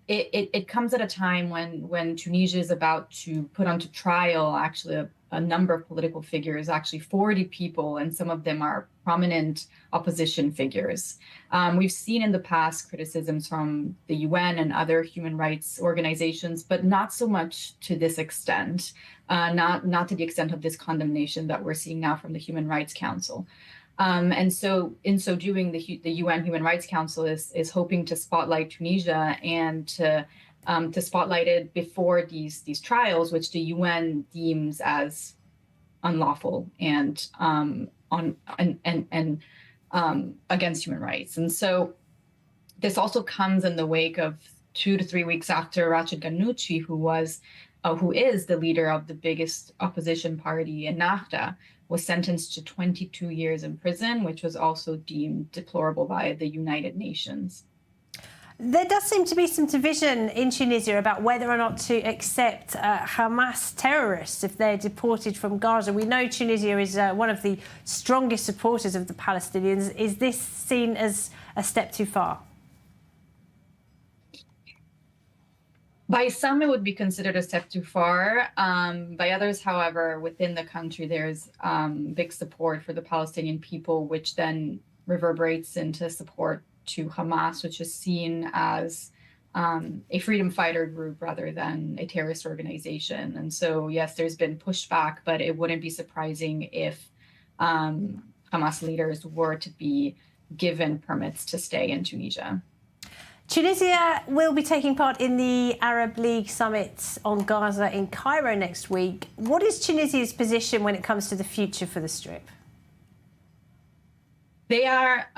Speaker 21: It comes at a time when Tunisia is about to put onto trial actually a number of political figures, actually 40 people, and some of them are prominent opposition figures. We've seen in the past criticisms from the UN and other human rights organizations, but not so much to this extent, not to the extent of this condemnation that we're seeing now from the Human Rights Council. And so in so doing, the UN Human Rights Council is hoping to spotlight Tunisia and to spotlight it before these trials, which the UN deems as unlawful and against human rights. And so this also comes in the wake of 2 to 3 weeks after Rachid Ghannouchi, who is the leader of the biggest opposition party in Ennahda, was sentenced to 22 years in prison, which was also deemed deplorable by the United Nations.
Speaker 1: There does seem to be some division in Tunisia about whether or not to accept Hamas terrorists if they're deported from Gaza. We know Tunisia is one of the strongest supporters of the Palestinians. Is this seen as a step too far?
Speaker 21: By some, it would be considered a step too far. By others, however, within the country, there's big support for the Palestinian people, which then reverberates into support to Hamas, which is seen as a freedom fighter group rather than a terrorist organization. And so, yes, there's been pushback, but it wouldn't be surprising if Hamas leaders were to be given permits to stay in Tunisia.
Speaker 1: Tunisia will be taking part in the Arab League summit on Gaza in Cairo next week. What is Tunisia's position when it comes to the future for the Strip?
Speaker 21: They are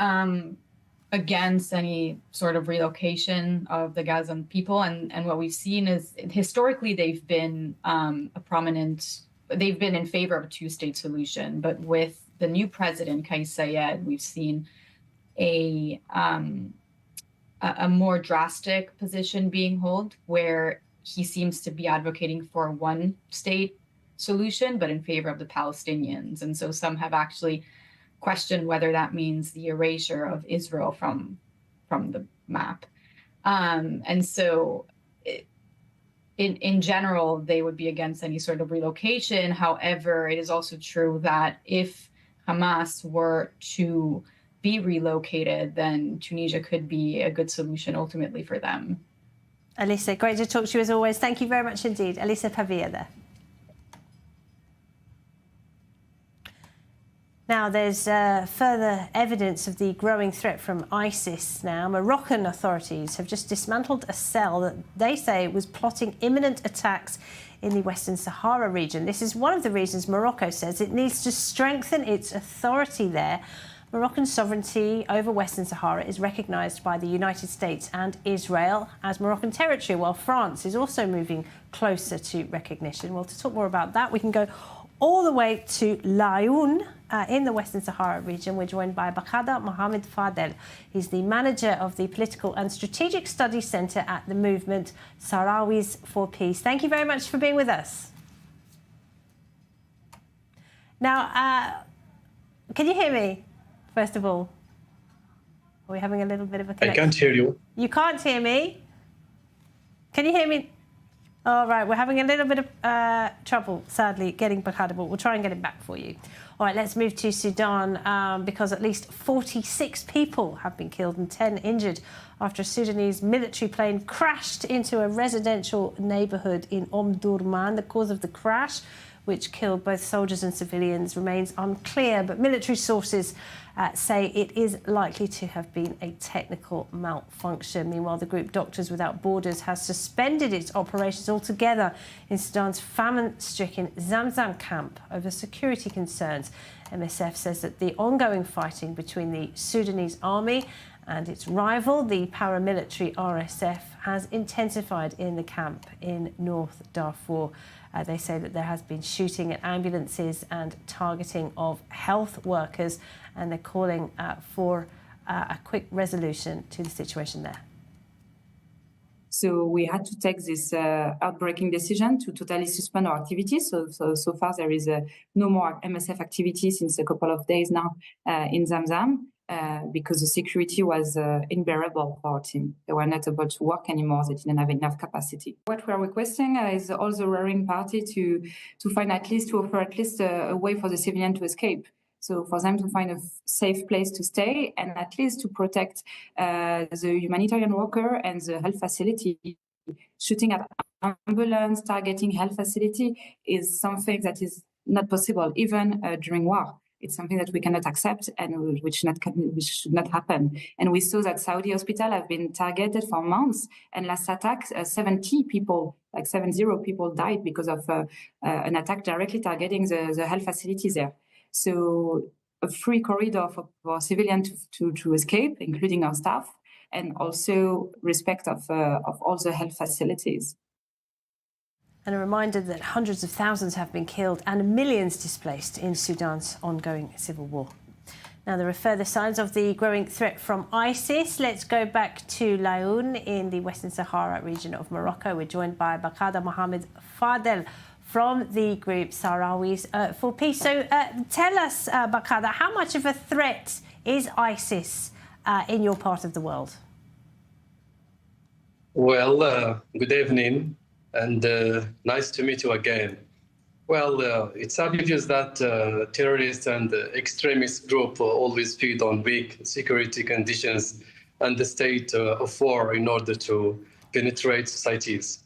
Speaker 21: against any sort of relocation of the Gazan people. And what we've seen is historically they've been they've been in favor of a two-state solution. But with the new president, Kais Saied, we've seen a more drastic position being held, where he seems to be advocating for a one-state solution, but in favor of the Palestinians. And so some have actually questioned whether that means the erasure of Israel from the map. And so in general, they would be against any sort of relocation. However, it is also true that if Hamas were to be relocated, then Tunisia could be a good solution ultimately for them.
Speaker 1: Elisa, great to talk to you as always. Thank you very much indeed. Elisa Pavia there. Now, there's further evidence of the growing threat from ISIS now. Moroccan authorities have just dismantled a cell that they say was plotting imminent attacks in the Western Sahara region. This is one of the reasons Morocco says it needs to strengthen its authority there. Moroccan sovereignty over Western Sahara is recognised by the United States and Israel as Moroccan territory, while France is also moving closer to recognition. Well, to talk more about that, we can go all the way to Laayoune in the Western Sahara region. We're joined by Bakhada Mohamed Fadel. He's the manager of the Political and Strategic Studies Centre at the movement Sahrawis for Peace. Thank you very much for being with us. Now, can you hear me, first of all? Are we having a little bit of a connection?
Speaker 2: I can't hear you.
Speaker 1: You can't hear me? Can you hear me? All right, we're having a little bit of trouble, sadly, getting Bakhada, but we'll try and get it back for you. All right, let's move to Sudan because at least 46 people have been killed and 10 injured after a Sudanese military plane crashed into a residential neighbourhood in Omdurman. The cause of the crash, which killed both soldiers and civilians, remains unclear, but military sources say it is likely to have been a technical malfunction. Meanwhile, the group Doctors Without Borders has suspended its operations altogether in Sudan's famine-stricken Zamzam camp over security concerns. MSF says that the ongoing fighting between the Sudanese army and its rival, the paramilitary RSF, has intensified in the camp in North Darfur. They say that there has been shooting at ambulances and targeting of health workers, and they're calling for a quick resolution to the situation there.
Speaker 22: So we had to take this outbreaking decision to totally suspend our activities. So far there is no more MSF activity since a couple of days now in Zamzam. Because the security was unbearable for our team. They were not able to work anymore. They didn't have enough capacity. What we are requesting is all the warring party to find to offer at least a way for the civilian to escape. So for them to find a safe place to stay and at least to protect the humanitarian worker and the health facility. Shooting at ambulance, targeting health facility is something that is not possible even during war. It's something that we cannot accept and which should not happen. And we saw that Saudi hospitals have been targeted for months. And last attack, 70 people died because of an attack directly targeting the health facilities there. So a free corridor for civilians to escape, including our staff, and also respect of all the health facilities.
Speaker 1: And a reminder that hundreds of thousands have been killed and millions displaced in Sudan's ongoing civil war. Now, there are further signs of the growing threat from ISIS. Let's go back to Laayoune in the Western Sahara region of Morocco. We're joined by Bakhada Mohamed Fadel from the group Sahrawis for Peace. So tell us, Bakhada, how much of a threat is ISIS in your part of the world?
Speaker 2: Well, good evening. And nice to meet you again. Well, it's obvious that terrorists and extremist groups always feed on weak security conditions and the state of war in order to penetrate societies.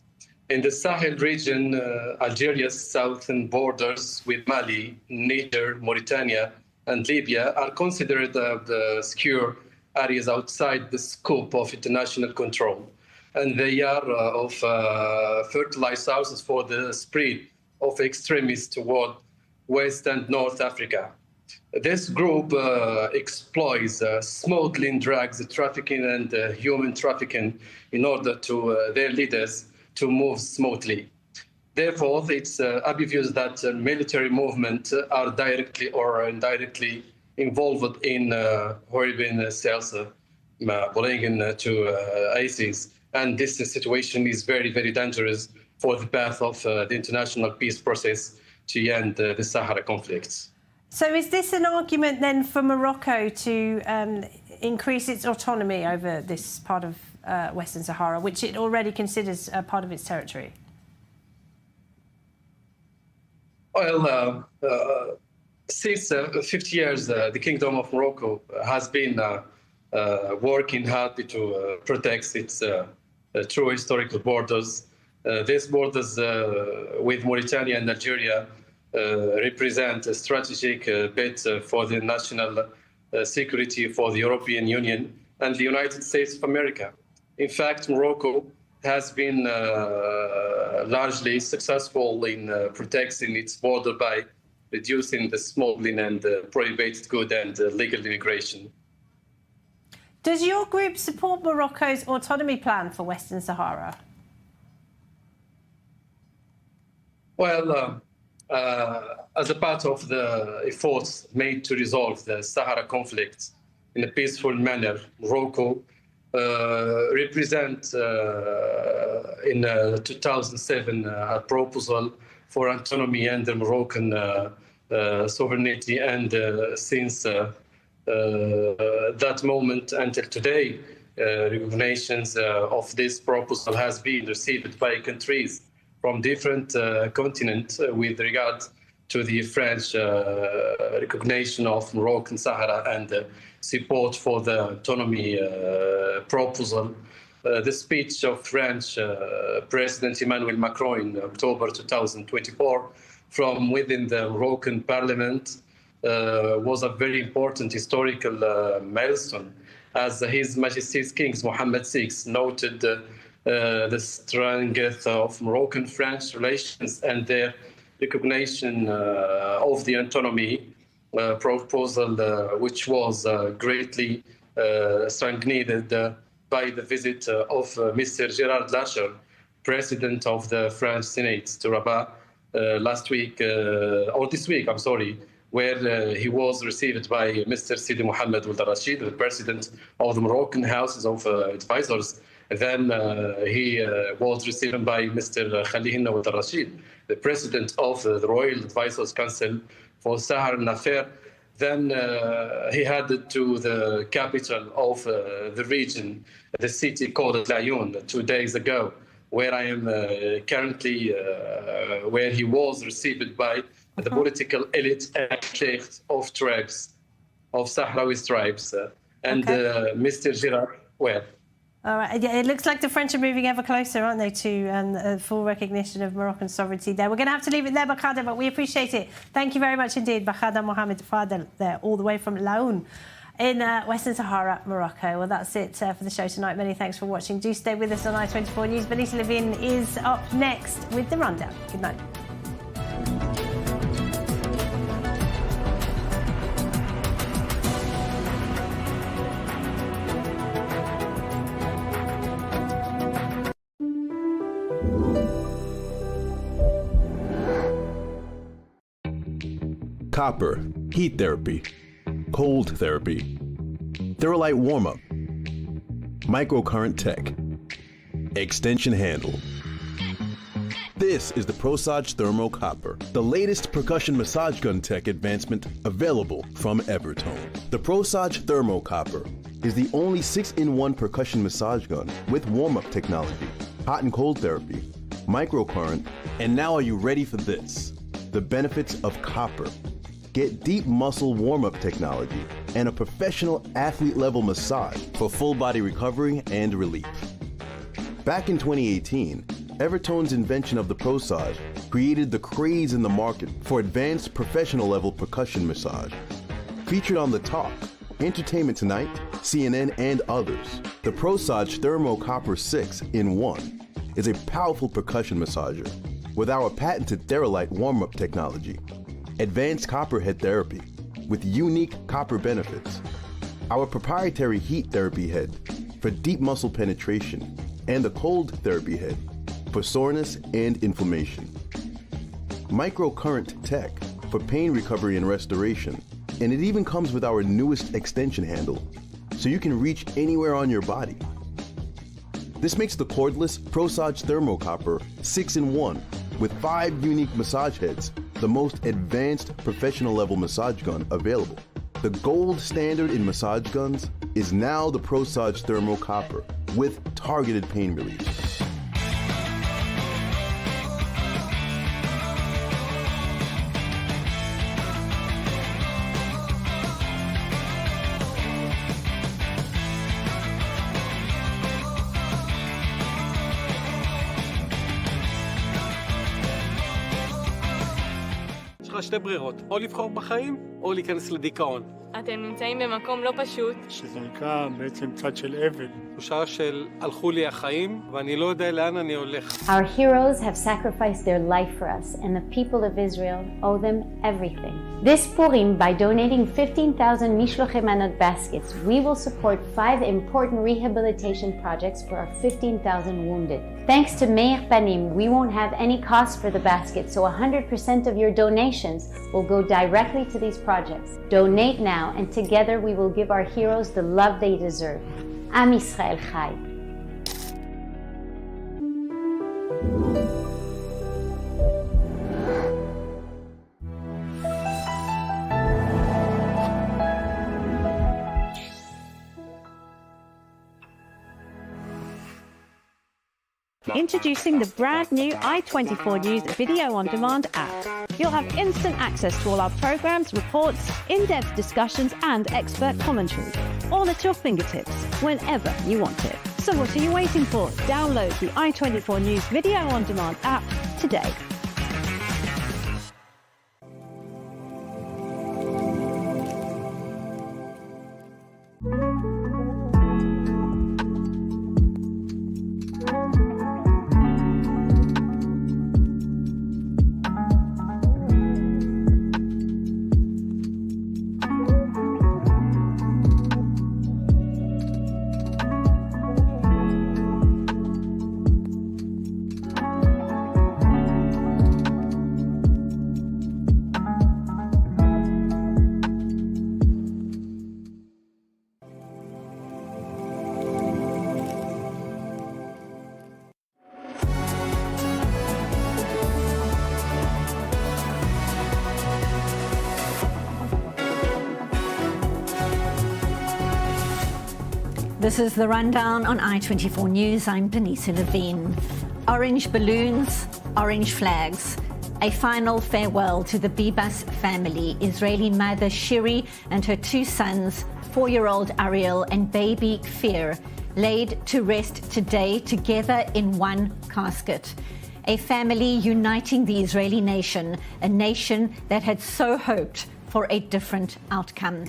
Speaker 2: In the Sahel region, Algeria's southern borders with Mali, Niger, Mauritania, and Libya are considered the secure areas outside the scope of international control. And they are of fertilized houses for the spread of extremists toward West and North Africa. This group exploits smuggling, drugs trafficking, and human trafficking in order to their leaders to move smoothly. Therefore, it's obvious that military movements are directly or indirectly involved in horrible cells belonging to ISIS. And this situation is very, very dangerous for the path of the international peace process to end the Sahara conflicts.
Speaker 1: So is this an argument then for Morocco to increase its autonomy over this part of Western Sahara, which it already considers part of its territory?
Speaker 2: Well, since 50 years, the Kingdom of Morocco has been working hard to protect its true historical borders. These borders with Mauritania and Algeria represent a strategic bet for the national security for the European Union and the United States of America. In fact, Morocco has been largely successful in protecting its border by reducing the smuggling and prohibited goods and legal immigration.
Speaker 1: Does your group support Morocco's autonomy plan for Western Sahara?
Speaker 2: Well, as a part of the efforts made to resolve the Sahara conflict in a peaceful manner, Morocco represents in 2007 a proposal for autonomy under Moroccan sovereignty, and since that moment until today, recognitions of this proposal has been received by countries from different continents with regard to the French recognition of Moroccan Sahara and support for the autonomy proposal. The speech of French President Emmanuel Macron in October 2024 from within the Moroccan parliament was a very important historical milestone, as His Majesty's King Mohammed VI noted the strength of Moroccan-French relations and their recognition of the autonomy proposal, which was greatly strengthened by the visit of Mr. Gérard Larcher, President of the French Senate, to Rabat last week, or this week, I'm sorry, where he was received by Mr. Sidi Mohammed Ould Rashid, the President of the Moroccan Houses of Advisors. Then he was received by Mr. Khalil Ould Rashid, the President of the Royal Advisors Council for Saharan Affairs. Then he headed to the capital of the region, the city called Laayoune, 2 days ago, where I am currently, where he was received by the political elite and sheikhs of tribes, of Sahrawi tribes. And Mr. Gérard, well.
Speaker 1: All right. Yeah, it looks like the French are moving ever closer, aren't they, to full recognition of Moroccan sovereignty there. We're going to have to leave it there, Bakhada, but we appreciate it. Thank you very much indeed, Bakhada Mohamed Fadel, there, all the way from Laayoune in Western Sahara, Morocco. Well, that's it for the show tonight. Many thanks for watching. Do stay with us on I24 News. Benita Levin is up next with the rundown. Good night.
Speaker 16: Copper, heat therapy, cold therapy, Theralite warm-up, microcurrent tech, extension handle. This is the ProSage Thermo Copper, the latest percussion massage gun tech advancement available from Evertone. The ProSage Thermo Copper is the only 6-in-1 percussion massage gun with warm-up technology, hot and cold therapy, microcurrent, and now are you ready for this? The benefits of copper. Get deep muscle warm-up technology and a professional athlete-level massage for full body recovery and relief. Back in 2018, Evertone's invention of the ProSage created the craze in the market for advanced professional-level percussion massage. Featured on The Talk, Entertainment Tonight, CNN, and others, the ProSage Thermo Copper 6-in-1 is a powerful percussion massager with our patented Theralite warm-up technology, advanced copper head therapy with unique copper benefits, our proprietary heat therapy head for deep muscle penetration, and the cold therapy head for soreness and inflammation, microcurrent tech for pain recovery and restoration, and it even comes with our newest extension handle, so you can reach anywhere on your body. This makes the cordless ProSage Thermo Copper 6-in-1 with 5 unique massage heads the most advanced professional-level massage gun available. The gold standard in massage guns is now the ProSage Thermo Copper with targeted pain relief.
Speaker 5: לך שתי ברירות, או לבחור בחיים, או להיכנס לדיכאון.
Speaker 13: אתם נמצאים במקום לא פשוט.
Speaker 14: שזה נקרא בעצם צד של אבל.
Speaker 5: תחושה של הלכו לי החיים, ואני לא יודע לאן אני הולך.
Speaker 15: Our heroes have sacrificed their life for us, and the people of Israel owe them everything. This Purim, by donating 15,000 Mishlochei Manot baskets, we will support 5 important rehabilitation projects for our 15,000 wounded. Thanks to Meir Panim, we won't have any cost for the basket, so 100% of your donations will go directly to these projects. Donate now, and together we will give our heroes the love they deserve. Am Yisrael Chai.
Speaker 6: Introducing the brand new i24 News Video On Demand app. You'll have instant access to all our programs, reports, in-depth discussions and expert commentary, all at your fingertips, whenever you want it. So what are you waiting for? Download the i24 News Video On Demand app today.
Speaker 23: This is the rundown on I24 News. I'm Denise Levine. Orange balloons, orange flags. A final farewell to the Bibas family. Israeli mother Shiri and her 2 sons, 4-year-old Ariel and baby Kfir, laid to rest today together in one casket. A family uniting the Israeli nation, a nation that had so hoped for a different outcome.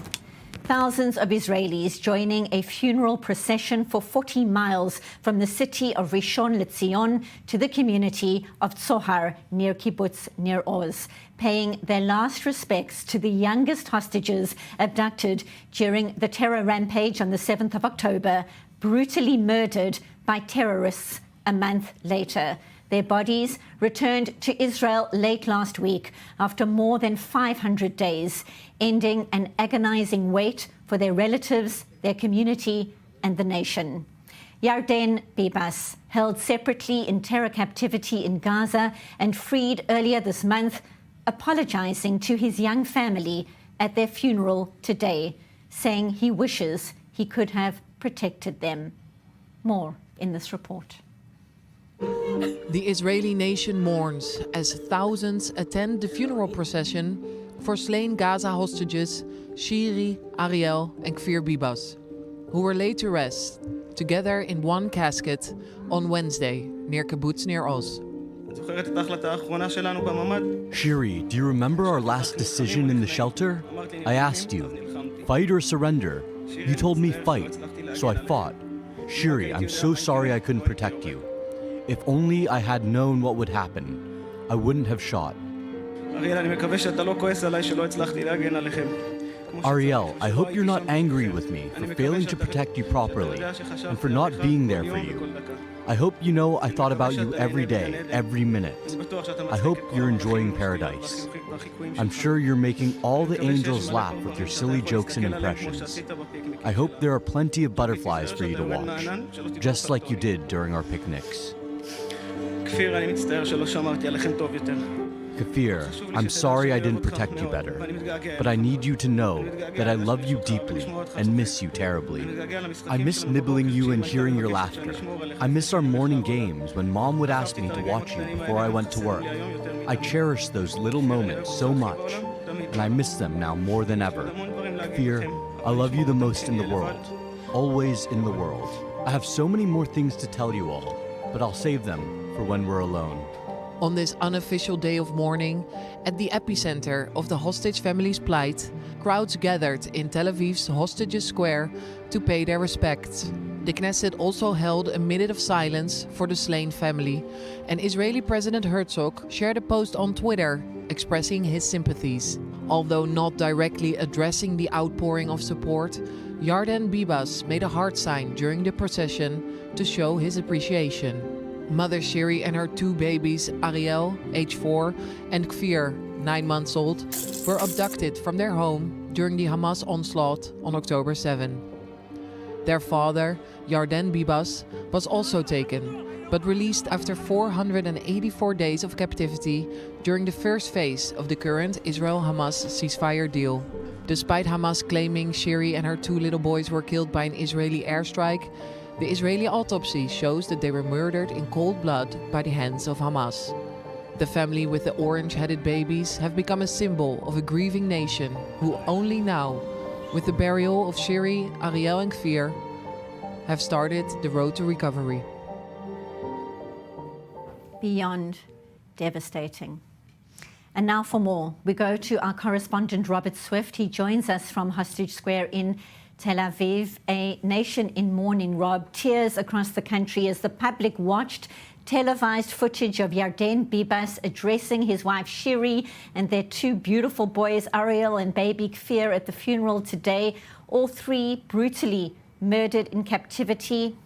Speaker 23: Thousands of Israelis joining a funeral procession for 40 miles from the city of Rishon LeZion to the community of Tzohar near Kibbutz Nir Oz, paying their last respects to the youngest hostages abducted during the terror rampage on the 7th of October, brutally murdered by terrorists a month later. Their bodies returned to Israel late last week after more than 500 days, ending an agonizing wait for their relatives, their community, and the nation. Jordan Bibas, held separately in terror captivity in Gaza and freed earlier this month, apologizing to his young family at their funeral today, saying he wishes he could have protected them. More in this report.
Speaker 24: The Israeli nation mourns as thousands attend the funeral procession for slain Gaza hostages Shiri, Ariel, and Kfir Bibas, who were laid to rest together in one casket on Wednesday near Kibbutz Nir Oz.
Speaker 3: Shiri, do you remember our last decision in the shelter? I asked you, fight or surrender? You told me fight, so I fought. Shiri, I'm so sorry I couldn't protect you. If only I had known what would happen, I wouldn't have shot. Ariel, I hope you're not angry with me for failing to protect you properly and for not being there for you. I hope you know I thought about you every day, every minute. I hope you're enjoying paradise. I'm sure you're making all the angels laugh with your silly jokes and impressions. I hope there are plenty of butterflies for you to watch, just like you did during our picnics. Kfir, I'm sorry I didn't protect you better, but I need you to know that I love you deeply and miss you terribly. I miss nibbling you and hearing your laughter. I miss our morning games when Mom would ask me to watch you before I went to work. I cherish those little moments so much, and I miss them now more than ever. Kfir, I love you the most in the world, always in the world. I have so many more things to tell you all, but I'll save them for when we're alone.
Speaker 24: On this unofficial day of mourning, at the epicenter of the hostage family's plight, crowds gathered in Tel Aviv's Hostages Square to pay their respects. The Knesset also held a minute of silence for the slain family, and Israeli President Herzog shared a post on Twitter expressing his sympathies. Although not directly addressing the outpouring of support, Jordan Bibas made a heart sign during the procession to show his appreciation. Mother Shiri and her two babies, Ariel, age 4, and Kfir, 9 months old, were abducted from their home during the Hamas onslaught on October 7. Their father, Jordan Bibas, was also taken, but released after 484 days of captivity during the first phase of the current Israel-Hamas ceasefire deal. Despite Hamas claiming Shiri and her 2 little boys were killed by an Israeli airstrike, the Israeli autopsy shows that they were murdered in cold blood by the hands of Hamas. The family with the orange-headed babies have become a symbol of a grieving nation who only now, with the burial of Shiri, Ariel and Kfir, have started the road to recovery.
Speaker 23: Beyond devastating. And now for more, we go to our correspondent Robert Swift. He joins us from Hostage Square in Tel Aviv, a nation in mourning, Rob. Tears across the country as the public watched televised footage of Jordan Bibas addressing his wife Shiri and their 2 beautiful boys, Ariel and baby Kfir, at the funeral today. All 3 brutally murdered in captivity.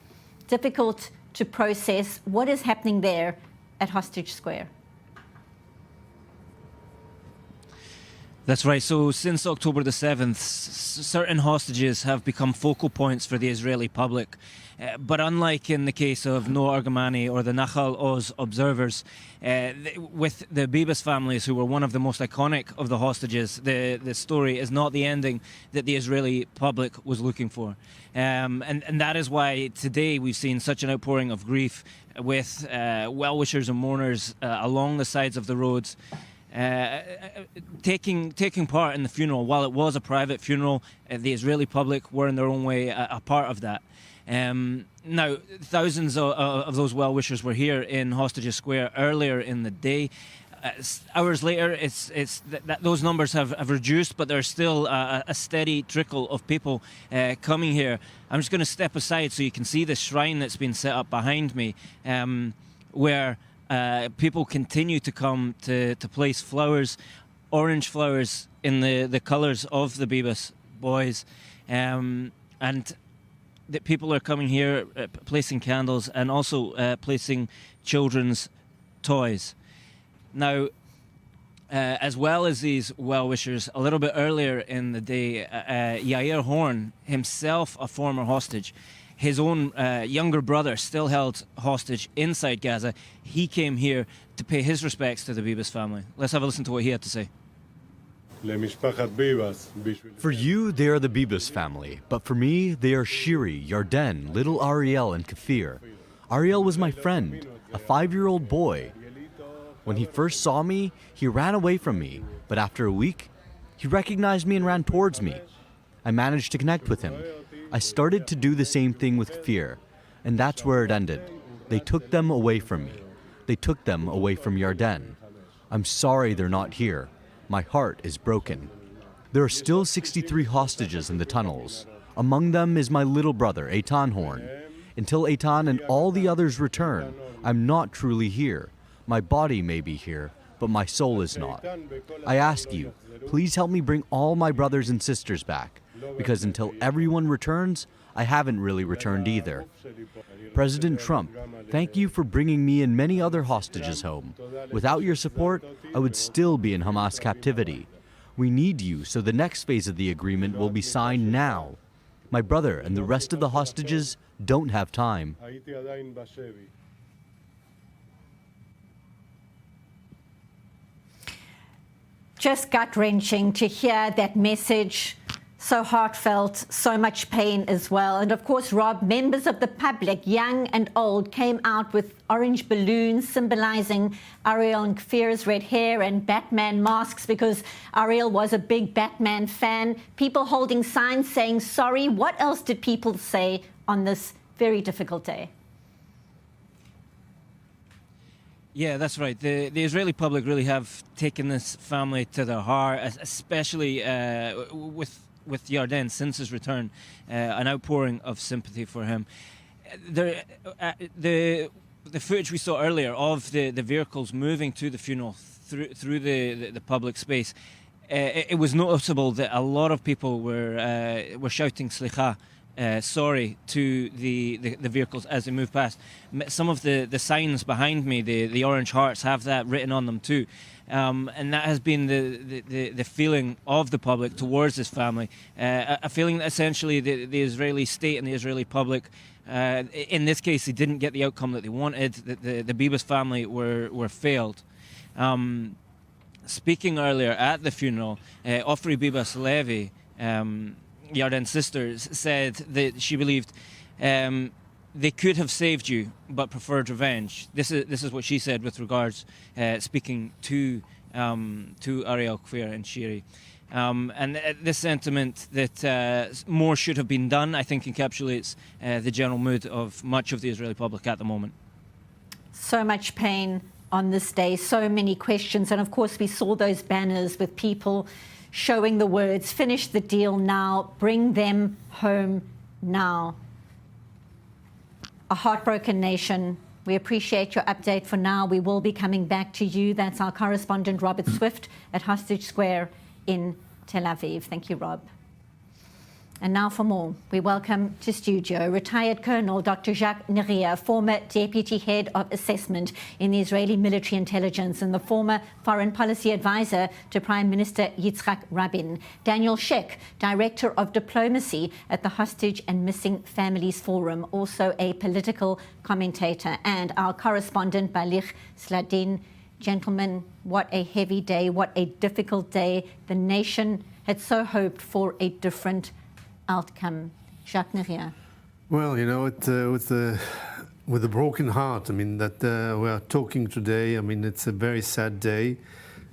Speaker 23: Difficult to process. What is happening there at Hostage Square?
Speaker 4: That's right. So since October the 7th, certain hostages have become focal points for the Israeli public. But unlike in the case of Noah Argamani or the Nachal Oz observers, with the Bibas families, who were one of the most iconic of the hostages, the story is not the ending that the Israeli public was looking for. And that is why today we've seen such an outpouring of grief with well-wishers and mourners along the sides of the roads. Taking part in the funeral. While it was a private funeral, the Israeli public were in their own way a part of that. Now, thousands of those well-wishers were here in Hostages Square earlier in the day. Hours later, those numbers have reduced, but there's still a steady trickle of people coming here. I'm just going to step aside so you can see the shrine that's been set up behind me, where people continue to come to place flowers, orange flowers in the colours of the Bibas boys, and that people are coming here, placing candles and also placing children's toys. Now, as well as these well-wishers, a little bit earlier in the day, Yair Horn, himself a former hostage, his own younger brother still held hostage inside Gaza, he came here to pay his respects to the Bibas family. Let's have a listen to what he had to say.
Speaker 3: For you, they are the Bibas family, but for me, they are Shiri, Jordan, little Ariel, and Kfir. Ariel was my friend, a 5-year-old boy. When he first saw me, he ran away from me, but after a week, he recognized me and ran towards me. I managed to connect with him. I started to do the same thing with Kfir, and that's where it ended. They took them away from me. They took them away from Jordan. I'm sorry they're not here. My heart is broken. There are still 63 hostages in the tunnels. Among them is my little brother, Eitan Horn. Until Eitan and all the others return, I'm not truly here. My body may be here, but my soul is not. I ask you, please help me bring all my brothers and sisters back, because until everyone returns, I haven't really returned either. President Trump, thank you for bringing me and many other hostages home. Without your support, I would still be in Hamas captivity. We need you, so the next phase of the agreement will be signed now. My brother and the rest of the hostages don't have time.
Speaker 23: Just gut-wrenching to hear that message. So heartfelt, so much pain as well. And of course, Rob, members of the public, young and old, came out with orange balloons symbolizing Ariel and Kfir's red hair and Batman masks because Ariel was a big Batman fan. People holding signs saying sorry. What else did people say on this very difficult day?
Speaker 4: Yeah, that's right. The Israeli public really have taken this family to their heart, especially with Yarden since his return, an outpouring of sympathy for him. The footage we saw earlier of the vehicles moving to the funeral through the public space, it was noticeable that a lot of people were shouting "Slicha," sorry, to the vehicles as they move past. Some of the signs behind me, the orange hearts, have that written on them too. And that has been the feeling of the public towards this family, a feeling that essentially the Israeli state and the Israeli public, in this case, they didn't get the outcome that they wanted. The Bibas family were failed. Speaking earlier at the funeral, Ofri Bibas Levi, Yarden's sister, said that she believed they could have saved you, but preferred revenge. This is what she said with regards speaking to Ariel, Kfir, and Shiri. And this sentiment that more should have been done, I think, encapsulates the general mood of much of the Israeli public at the moment.
Speaker 23: So much pain on this day, so many questions, and of course we saw those banners with people showing the words, "Finish the deal now, bring them home now." A heartbroken nation. We appreciate your update for now. We will be coming back to you. That's our correspondent Robert Swift at Hostage Square in Tel Aviv. Thank you, Rob. And now for more, we welcome to studio retired Colonel Dr. Jacques Neria, former Deputy Head of Assessment in the Israeli Military Intelligence and the former Foreign Policy Advisor to Prime Minister Yitzhak Rabin. Daniel Sheck, Director of Diplomacy at the Hostage and Missing Families Forum, also a political commentator, and our correspondent Balich Sladin. Gentlemen, what a heavy day, what a difficult day. The nation had so hoped for a different outcome. Jacques Neria.
Speaker 7: Well, you know, with a broken heart, I mean, that we are talking today, I mean, it's a very sad day.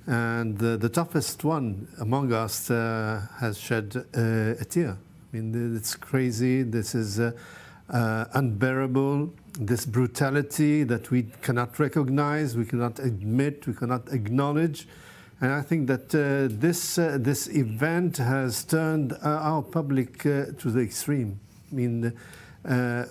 Speaker 7: And the toughest one among us has shed a tear. I mean, it's crazy. This is unbearable. This brutality that we cannot recognize, we cannot admit, we cannot acknowledge. And I think that this event has turned our public to the extreme. I mean,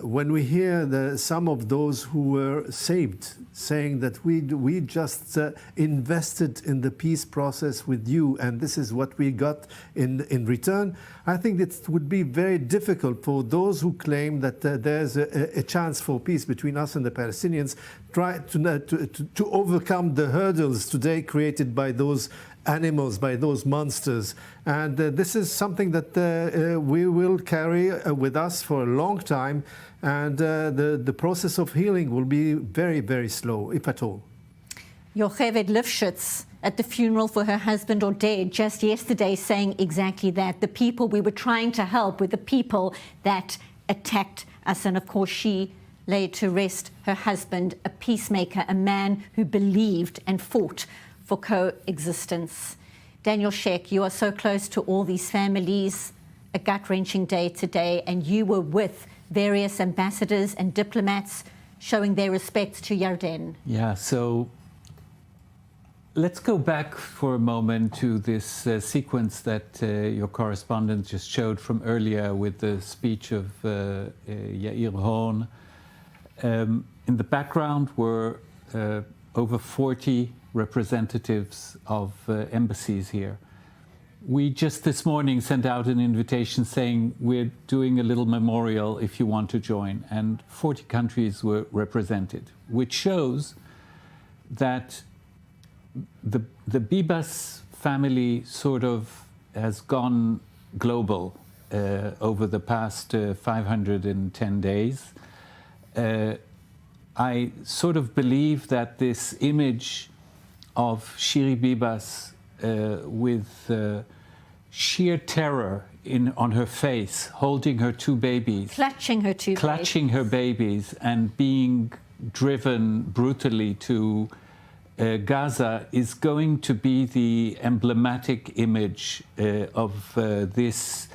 Speaker 7: when we hear some of those who were saved saying that we just invested in the peace process with you and this is what we got in return, I think it would be very difficult for those who claim that there's a chance for peace between us and the Palestinians try to overcome the hurdles today created by those animals, by those monsters. And this is something that we will carry with us for a long time. And the process of healing will be very, very slow, if at all.
Speaker 23: Yocheved Lifshitz at the funeral for her husband Oded just yesterday saying exactly that. The people we were trying to help were the people that attacked us. And of course, she laid to rest her husband, a peacemaker, a man who believed and fought for coexistence. Daniel Sheck, you are so close to all these families. A gut-wrenching day today, and you were with various ambassadors and diplomats showing their respects to Yarden.
Speaker 8: Yeah, so let's go back for a moment to this sequence that your correspondent just showed from earlier with the speech of Yair Horn. In the background were over 40 representatives of embassies here. We just this morning sent out an invitation saying we're doing a little memorial if you want to join, and 40 countries were represented, which shows that the Bibas family sort of has gone global over the past 510 days. I sort of believe that this image of Shiri Bibas with sheer terror on her face, holding her two babies.
Speaker 23: Clutching her
Speaker 8: babies and being driven brutally to Gaza is going to be the emblematic image of this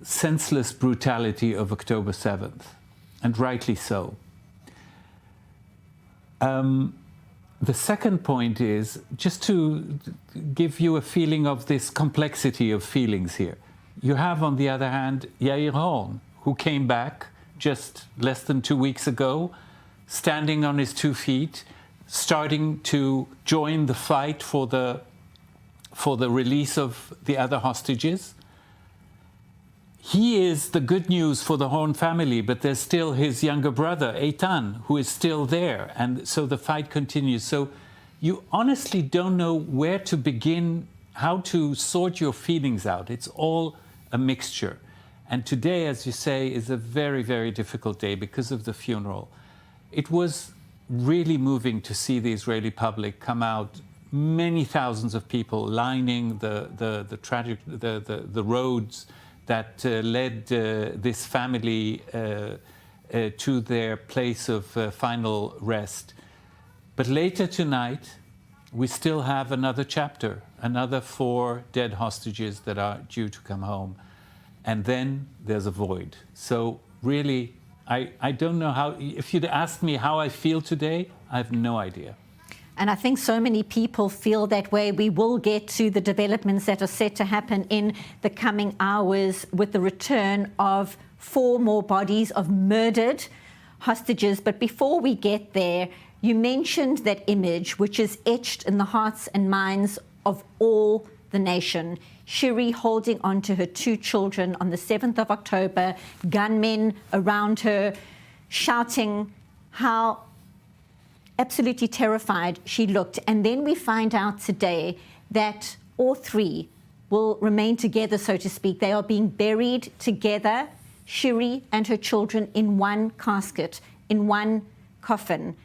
Speaker 8: senseless brutality of October 7th, and rightly so. The second point is just to give you a feeling of this complexity of feelings here. You have, on the other hand, Yair Horn, who came back just less than 2 weeks ago, standing on his 2 feet, starting to join the fight for the release of the other hostages. He is the good news for the Horn family, but there's still his younger brother, Eitan, who is still there. And so the fight continues. So you honestly don't know where to begin, how to sort your feelings out. It's all a mixture. And today, as you say, is a very, very difficult day because of the funeral. It was really moving to see the Israeli public come out, many thousands of people lining the roads that led this family to their place of final rest. But later tonight, we still have another chapter, another 4 dead hostages that are due to come home. And then there's a void. So really, I don't know how, if you'd asked me how I feel today, I have no idea.
Speaker 23: And I think so many people feel that way. We will get to the developments that are set to happen in the coming hours with the return of 4 more bodies of murdered hostages. But before we get there, you mentioned that image, which is etched in the hearts and minds of all the nation. Shiri holding on to her 2 children on the 7th of October, gunmen around her, shouting how absolutely terrified she looked. And then we find out today that all 3 will remain together, so to speak. They are being buried together, Shiri and her children, in one casket, in one coffin.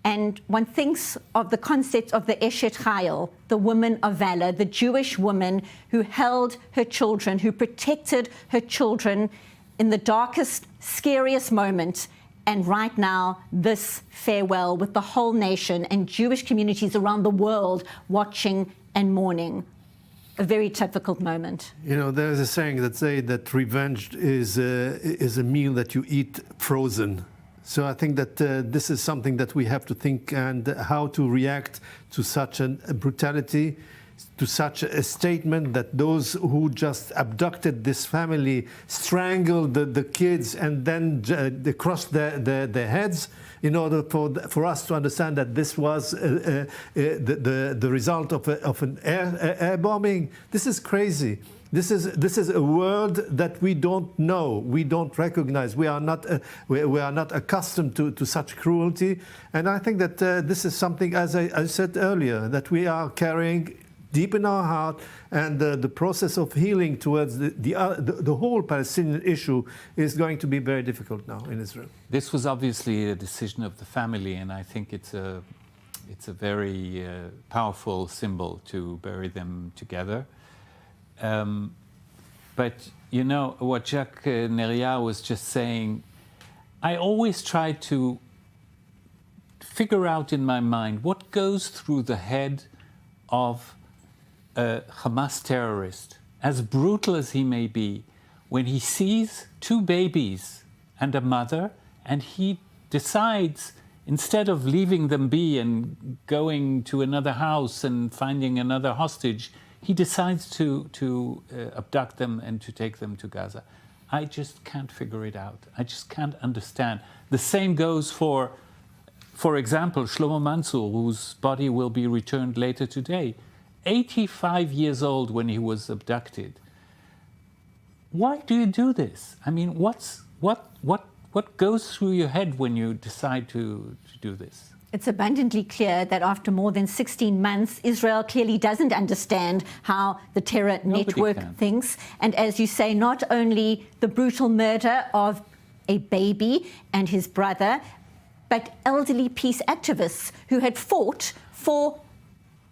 Speaker 23: And one thinks of the concept of the Eshet Chayil, the woman of valor, the Jewish woman who held her children, who protected her children in the darkest, scariest moment. And right now, this farewell with the whole nation and Jewish communities around the world watching and mourning. A very difficult moment.
Speaker 7: You know, there's a saying that says that revenge is a meal that you eat frozen. So I think that this is something that we have to think and how to react to such a brutality, to such a statement that those who just abducted this family, strangled the kids and then they crushed their heads in order for us to understand that this was the result of an air bombing. This is crazy. This is a world that we don't know, we don't recognize. We are not accustomed to such cruelty, and I think that this is something, as I said earlier, that we are carrying deep in our heart, and the process of healing towards the whole Palestinian issue is going to be very difficult now in Israel.
Speaker 8: This was obviously a decision of the family, and I think it's a very powerful symbol to bury them together. But you know what Jacques Neria was just saying, I always try to figure out in my mind what goes through the head of a Hamas terrorist, as brutal as he may be, when he sees 2 babies and a mother, and he decides, instead of leaving them be and going to another house and finding another hostage, he decides to abduct them and to take them to Gaza. I just can't figure it out. I just can't understand. The same goes for example, Shlomo Mansour, whose body will be returned later today. 85 years old when he was abducted. Why do you do this? I mean, what goes through your head when you decide to do this?
Speaker 23: It's abundantly clear that after more than 16 months, Israel clearly doesn't understand how the terror network thinks. And as you say, not only the brutal murder of a baby and his brother, but elderly peace activists who had fought for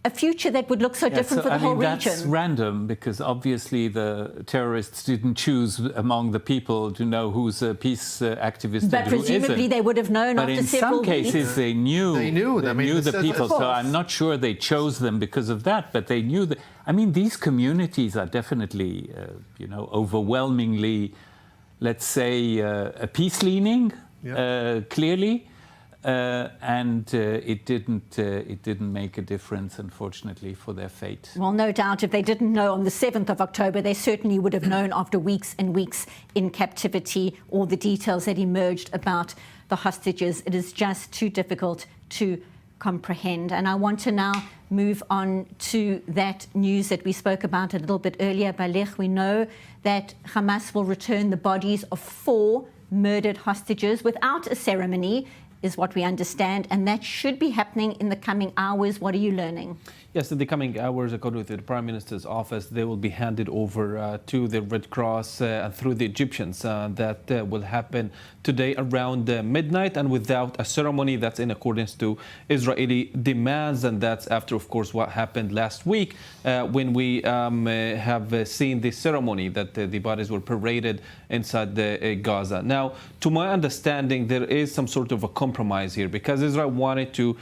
Speaker 23: a future that would look so different for the whole region.
Speaker 8: That's random, because obviously the terrorists didn't choose among the people to know who's a peace activist
Speaker 23: but
Speaker 8: and who isn't.
Speaker 23: But presumably they would have known
Speaker 8: but
Speaker 23: after several weeks.
Speaker 8: But in some cases they knew the people, so I'm not sure they chose them because of that, but they knew that. I mean, these communities are definitely, overwhelmingly, let's say, a peace-leaning, clearly. and it didn't make a difference, unfortunately, for their fate.
Speaker 23: Well, no doubt, if they didn't know on the 7th of October, they certainly would have known after weeks and weeks in captivity all the details that emerged about the hostages. It is just too difficult to comprehend. And I want to now move on to that news that we spoke about a little bit earlier. Balech, we know that Hamas will return the bodies of 4 murdered hostages without a ceremony, is what we understand, and that should be happening in the coming hours. What are you learning?
Speaker 9: Yes, in the coming hours, according to the Prime Minister's office, they will be handed over to the Red Cross and through the Egyptians. That will happen today around midnight and without a ceremony. That's in accordance to Israeli demands, and that's after, of course, what happened last week when we have seen the ceremony that the bodies were paraded inside Gaza. Now, to my understanding, there is some sort of a compromise here because Israel wanted to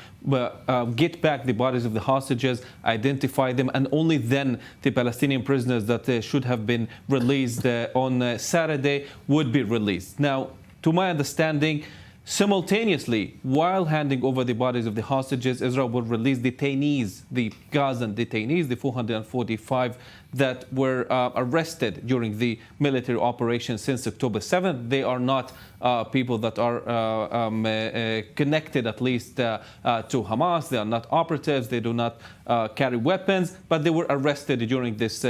Speaker 9: get back the bodies of the hostages, identify them, and only then the Palestinian prisoners that should have been released on Saturday would be released. Now, to my understanding, simultaneously, while handing over the bodies of the hostages, Israel will release detainees, the Gazan detainees, the 445 that were arrested during the military operation since October 7th. They are not people that are connected, at least, to Hamas. They are not operatives. They do not carry weapons, but they were arrested during this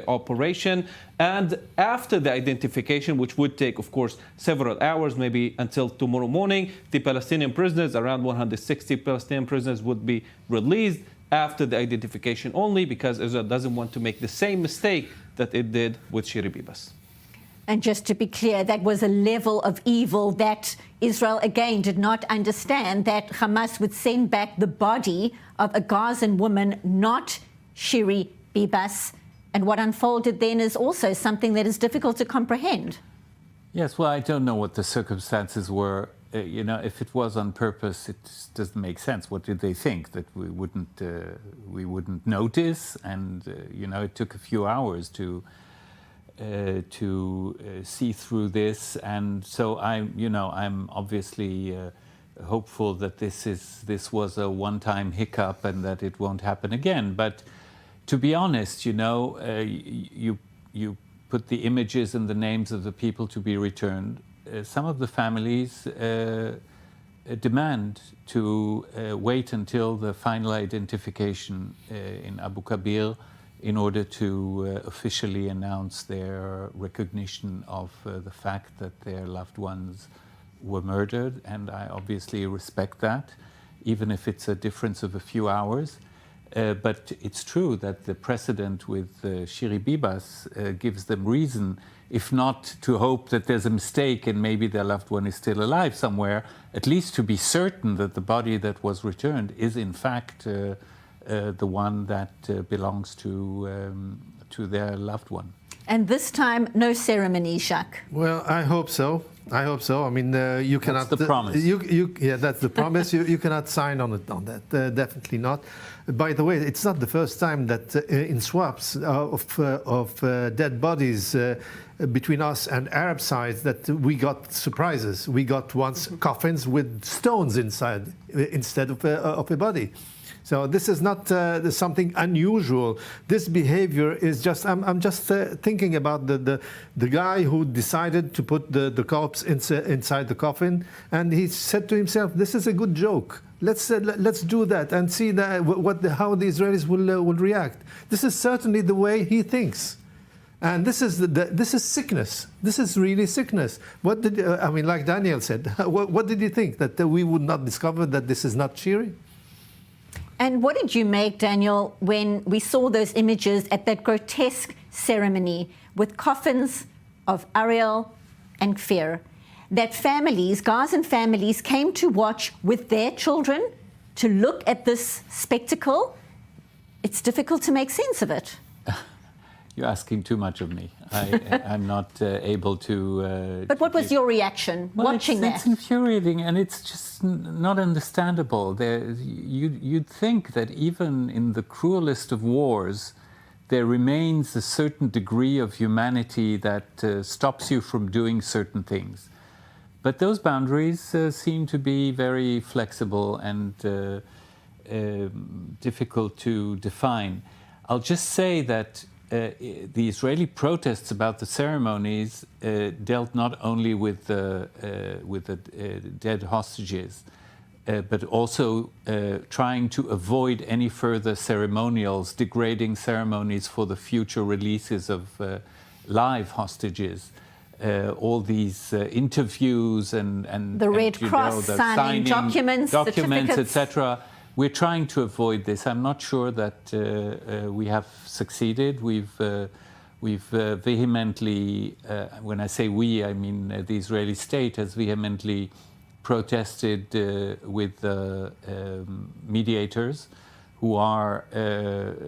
Speaker 9: operation. And after the identification, which would take, of course, several hours, maybe until tomorrow morning, the Palestinian prisoners, around 160 Palestinian prisoners, would be released after the identification only, because Israel doesn't want to make the same mistake that it did with Syrian Bibas.
Speaker 23: And just to be clear, that was a level of evil that Israel, again, did not understand, that Hamas would send back the body of a Gazan woman, not Syrian Bibas. And what unfolded then is also something that is difficult to comprehend.
Speaker 8: Yes, well, I don't know what the circumstances were. You know, if it was on purpose, it doesn't make sense. What did they think? That we wouldn't notice? And, you know, it took a few hours to see through this. And so I'm obviously hopeful that this was a one-time hiccup and that it won't happen again. But to be honest, you know, you put the images and the names of the people to be returned. Some of the families demand to wait until the final identification in Abu Kabir in order to officially announce their recognition of the fact that their loved ones were murdered. And I obviously respect that, even if it's a difference of a few hours. But it's true that the precedent with Syrian Bibas gives them reason, if not to hope that there's a mistake and maybe their loved one is still alive somewhere, at least to be certain that the body that was returned is in fact the one that belongs to their loved one.
Speaker 23: And this time, no ceremony, Jacques.
Speaker 7: Well, I hope so. I hope so. I mean, you cannot.
Speaker 8: That's the promise.
Speaker 7: Yeah, that's the promise. You cannot sign on that. Definitely not. By the way, it's not the first time that in swaps of dead bodies between us and Arab sides that we got surprises. We got once coffins with stones inside instead of a body. So this is not something unusual. This behavior is just. I'm just thinking about the guy who decided to put the corpse inside the coffin, and he said to himself, "This is a good joke. Let's do that and see how the Israelis will react." This is certainly the way he thinks. And this is sickness. This is really sickness. What did like Daniel said? What did you think, that we would not discover that this is not Syria?
Speaker 23: And what did you make, Daniel, when we saw those images at that grotesque ceremony with coffins of Ariel and Kfir, that families, Gazan families, came to watch with their children to look at this spectacle? It's difficult to make sense of it.
Speaker 8: You're asking too much of me. I'm not able to...
Speaker 23: But what was your reaction watching that?
Speaker 8: It's infuriating, and it's just not understandable. You'd think that even in the cruelest of wars, there remains a certain degree of humanity that stops you from doing certain things. But those boundaries seem to be very flexible and difficult to define. I'll just say that the Israeli protests about the ceremonies dealt not only with the dead hostages, but also trying to avoid any further ceremonials, degrading ceremonies for the future releases of live hostages. All these interviews and
Speaker 23: the Red Cross signing documents,
Speaker 8: etc. We're trying to avoid this. I'm not sure that we have succeeded. We've vehemently, when I say we, I mean the Israeli state has vehemently protested with mediators who are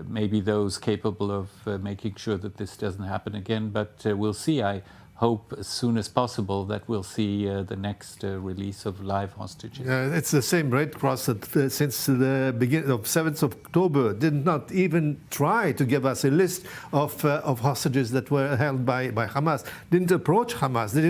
Speaker 8: maybe those capable of making sure that this doesn't happen again. But we'll see. I hope as soon as possible that we'll see the next release of live hostages.
Speaker 7: It's the same Red Cross that since the beginning of 7th of October did not even try to give us a list of hostages that were held by Hamas. Didn't approach Hamas. They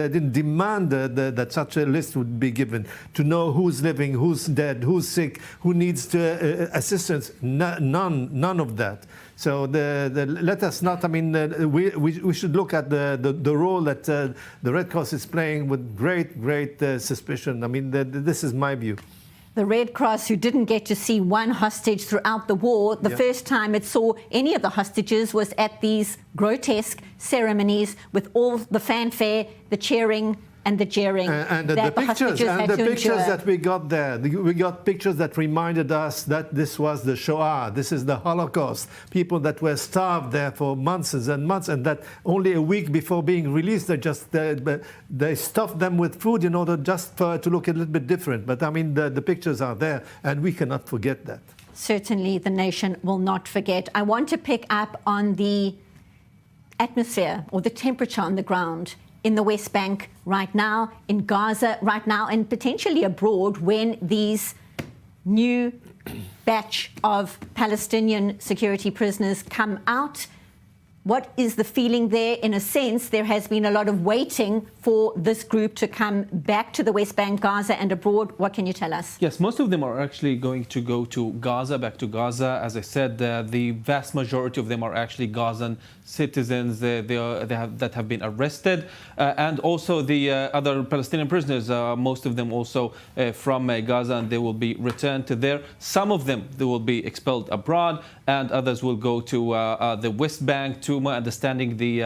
Speaker 7: didn't demand that such a list would be given to know who's living, who's dead, who's sick, who needs assistance. None of that. So let us not. I mean, we should look at the role that the Red Cross is playing with great suspicion. I mean, this is my view.
Speaker 23: The Red Cross, who didn't get to see one hostage throughout the war, the first time it saw any of the hostages was at these grotesque ceremonies with all the fanfare, the cheering, and the jeering
Speaker 7: and
Speaker 23: that
Speaker 7: the pictures that we got there. We got pictures that reminded us that this was the Shoah. This is the Holocaust. People that were starved there for months and months, and that only a week before being released, they stuffed them with food in order just to look a little bit different. But I mean, the pictures are there, and we cannot forget that.
Speaker 23: Certainly, the nation will not forget. I want to pick up on the atmosphere or the temperature on the ground in the West Bank right now, in Gaza right now, and potentially abroad when these new batch of Palestinian security prisoners come out. What is the feeling there? In a sense, there has been a lot of waiting for this group to come back to the West Bank, Gaza, and abroad. What can you tell us?
Speaker 9: Yes, most of them are actually going to go to Gaza, back to Gaza. As I said, the vast majority of them are actually Gazan citizens that have been arrested, and also the other Palestinian prisoners, most of them also from Gaza, and they will be returned to there. Some of them, they will be expelled abroad, and others will go to the West Bank. To my understanding, the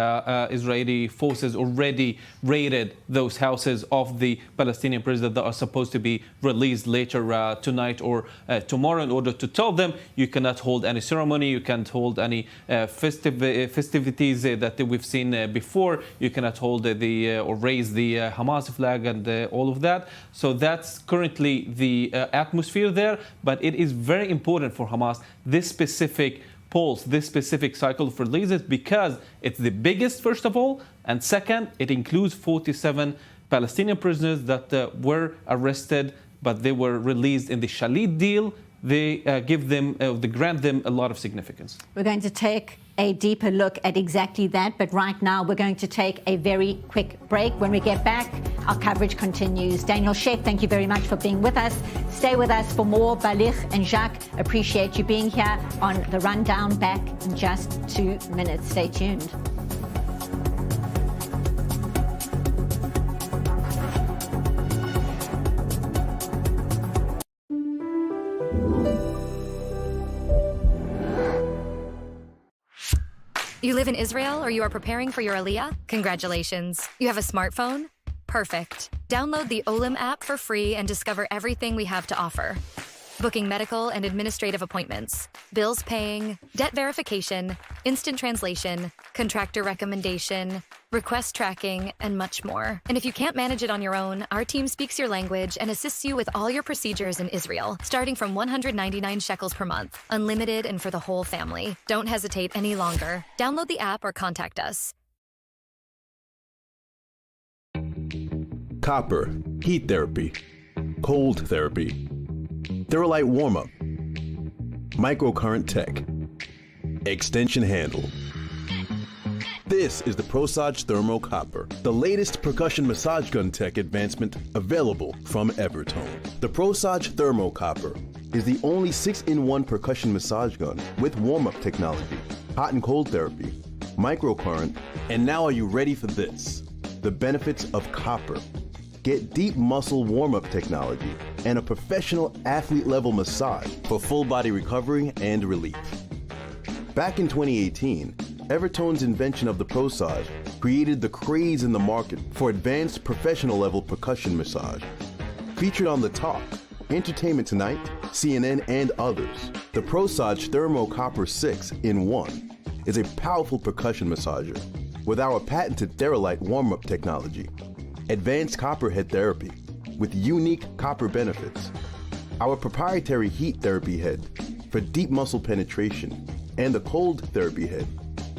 Speaker 9: Israeli forces already raided those houses of the Palestinian prisoners that are supposed to be released later tonight or tomorrow, in order to tell them you cannot hold any ceremony, you can't hold any festivities that we've seen before, you cannot hold or raise the Hamas flag and all of that. So that's currently the atmosphere there, but it is very important for Hamas, this specific pulse, this specific cycle of releases, because it's the biggest, first of all, and second, it includes 47 Palestinian prisoners that were arrested, but they were released in the Shalit deal. They grant them a lot of significance.
Speaker 23: We're going to take a deeper look at exactly that, but right now we're going to take a very quick break. When we get back, our coverage continues. Daniel Sheck, thank you very much for being with us. Stay with us for more. Balich and Jacques, appreciate you being here on The Rundown. Back in just 2 minutes. Stay tuned.
Speaker 10: You live in Israel or you are preparing for your Aliyah? Congratulations. You have a smartphone? Perfect. Download the Olim app for free and discover everything we have to offer. Booking medical and administrative appointments, bills paying, debt verification, instant translation, contractor recommendation, request tracking, and much more. And if you can't manage it on your own, our team speaks your language and assists you with all your procedures in Israel, starting from 199 shekels per month, unlimited and for the whole family. Don't hesitate any longer. Download the app or contact us.
Speaker 16: Copper, heat therapy, cold therapy, Theralite warm-up, microcurrent tech, extension handle. This is the Prosage Thermo Copper, the latest percussion massage gun tech advancement available from Evertone. The Prosage Thermo Copper is the only 6-in-1 percussion massage gun with warm-up technology, hot and cold therapy, microcurrent, and now are you ready for this? The benefits of copper. Get deep muscle warm-up technology and a professional athlete-level massage for full body recovery and relief. Back in 2018, Evertone's invention of the Prosage created the craze in the market for advanced professional-level percussion massage. Featured on The Talk, Entertainment Tonight, CNN, and others, the Prosage Thermo Copper 6-in-1 is a powerful percussion massager with our patented Theralite warm-up technology, advanced copper head therapy with unique copper benefits, our proprietary heat therapy head for deep muscle penetration, and the cold therapy head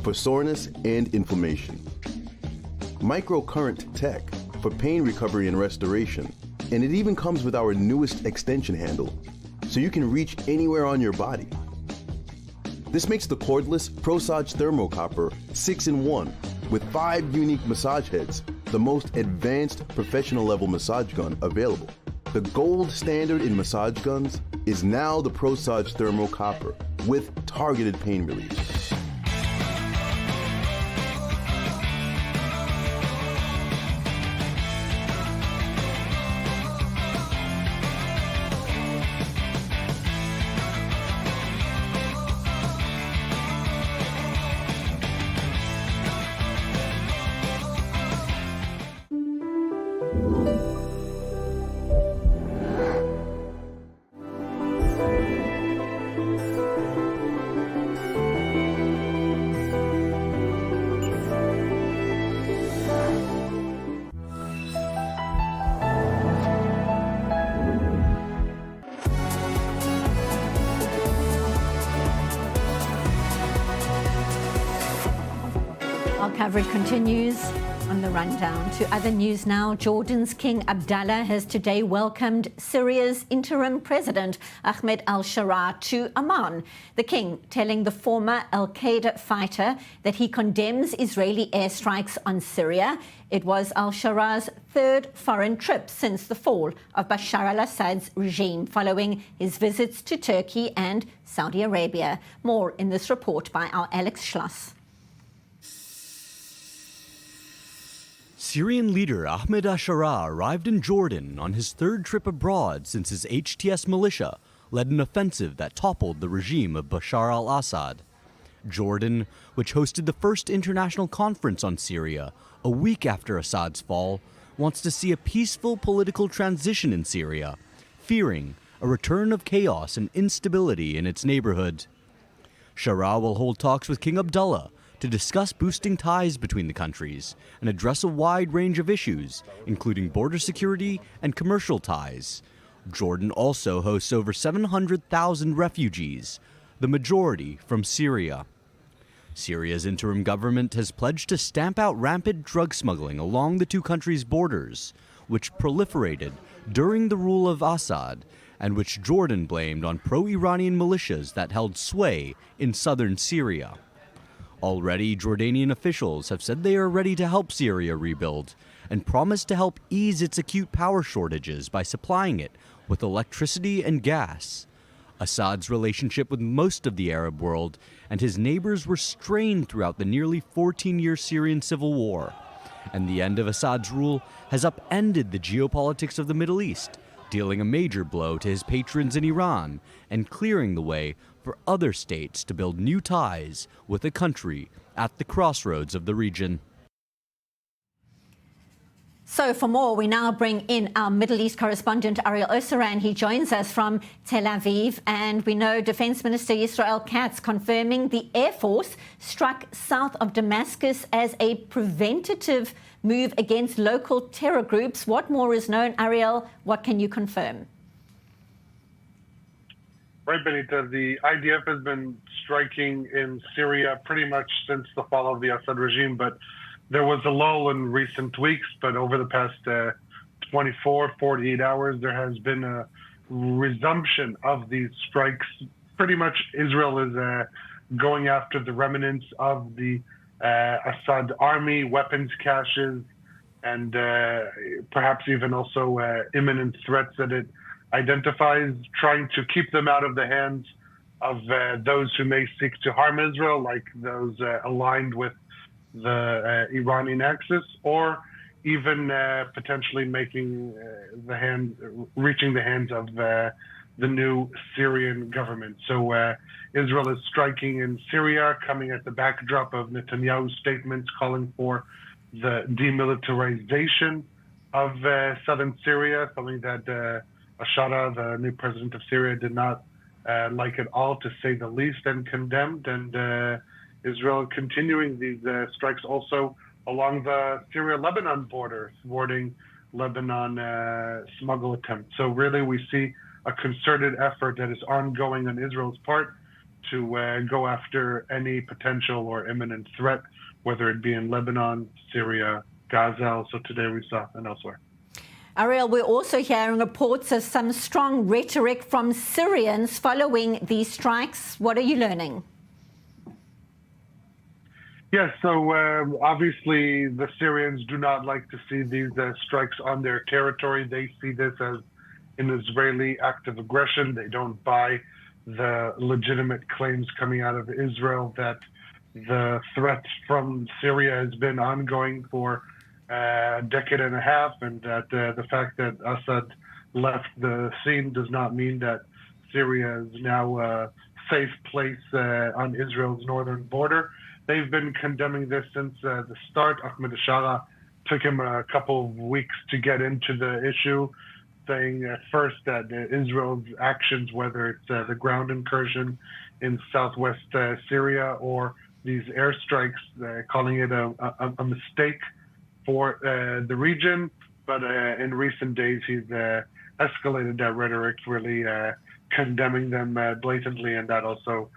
Speaker 16: for soreness and inflammation. Microcurrent tech for pain recovery and restoration, and it even comes with our newest extension handle, so you can reach anywhere on your body. This makes the cordless Prosage Thermo Copper 6-in-1 with 5 unique massage heads the most advanced professional-level massage gun available. The gold standard in massage guns is now the Prosage Thermo Copper with targeted pain relief.
Speaker 23: Our coverage continues on the rundown. To other news now, Jordan's King Abdullah has today welcomed Syria's interim president, Ahmed al-Sharaa, to Amman. The king telling the former al-Qaeda fighter that he condemns Israeli airstrikes on Syria. It was al-Sharaa's third foreign trip since the fall of Bashar al-Assad's regime, following his visits to Turkey and Saudi Arabia. More in this report by our Alex Schloss.
Speaker 3: Syrian leader Ahmed al-Sharaa arrived in Jordan on his third trip abroad since his HTS militia led an offensive that toppled the regime of Bashar al-Assad. Jordan, which hosted the first international conference on Syria a week after Assad's fall, wants to see a peaceful political transition in Syria, fearing a return of chaos and instability in its neighborhood. Sharaa will hold talks with King Abdullah to discuss boosting ties between the countries and address a wide range of issues, including border security and commercial ties. Jordan also hosts over 700,000 refugees, the majority from Syria. Syria's interim government has pledged to stamp out rampant drug smuggling along the two countries' borders, which proliferated during the rule of Assad and which Jordan blamed on pro-Iranian militias that held sway in southern Syria. Already, Jordanian officials have said they are ready to help Syria rebuild and promised to help ease its acute power shortages by supplying it with electricity and gas. Assad's relationship with most of the Arab world and his neighbors were strained throughout the nearly 14-year Syrian civil war, and the end of Assad's rule has upended the geopolitics of the Middle East, dealing a major blow to his patrons in Iran and clearing the way for other states to build new ties with a country at the crossroads of the region.
Speaker 23: So for more, we now bring in our Middle East correspondent, Ariel Oseran. He joins us from Tel Aviv. And we know Defense Minister Israel Katz confirming the Air Force struck south of Damascus as a preventative move against local terror groups. What more is known, Ariel? What can you confirm?
Speaker 11: Right, Benita. The IDF has been striking in Syria pretty much since the fall of the Assad regime, but there was a lull in recent weeks. But over the past 48 hours, there has been a resumption of these strikes. Pretty much Israel is going after the remnants of the Assad army, weapons caches, and perhaps even also imminent threats that it identifies, trying to keep them out of the hands of those who may seek to harm Israel, like those aligned with the Iranian axis, or even potentially making reaching the hands of the new Syrian government. So Israel is striking in Syria, coming at the backdrop of Netanyahu's statements calling for the demilitarization of southern Syria, something that Ashara, the new president of Syria, did not like at all, to say the least, and condemned. And Israel continuing these strikes also along the Syria-Lebanon border, thwarting Lebanon smuggle attempts. So really we see a concerted effort that is ongoing on Israel's part to go after any potential or imminent threat, whether it be in Lebanon, Syria, Gaza, also today we saw, and elsewhere.
Speaker 23: Ariel, we're also hearing reports of some strong rhetoric from Syrians following these strikes. What are you learning?
Speaker 11: Yes, so obviously the Syrians do not like to see these strikes on their territory. They see this as an Israeli act of aggression. They don't buy the legitimate claims coming out of Israel that the threat from Syria has been ongoing for a decade and a half, and that the fact that Assad left the scene does not mean that Syria is now a safe place on Israel's northern border. They've been condemning this since the start. Ahmed Ashara took him a couple of weeks to get into the issue, saying at first that Israel's actions, whether it's the ground incursion in southwest Syria or these airstrikes, calling it a mistake for the region. But in recent days, he's escalated that rhetoric, really condemning them blatantly, and that also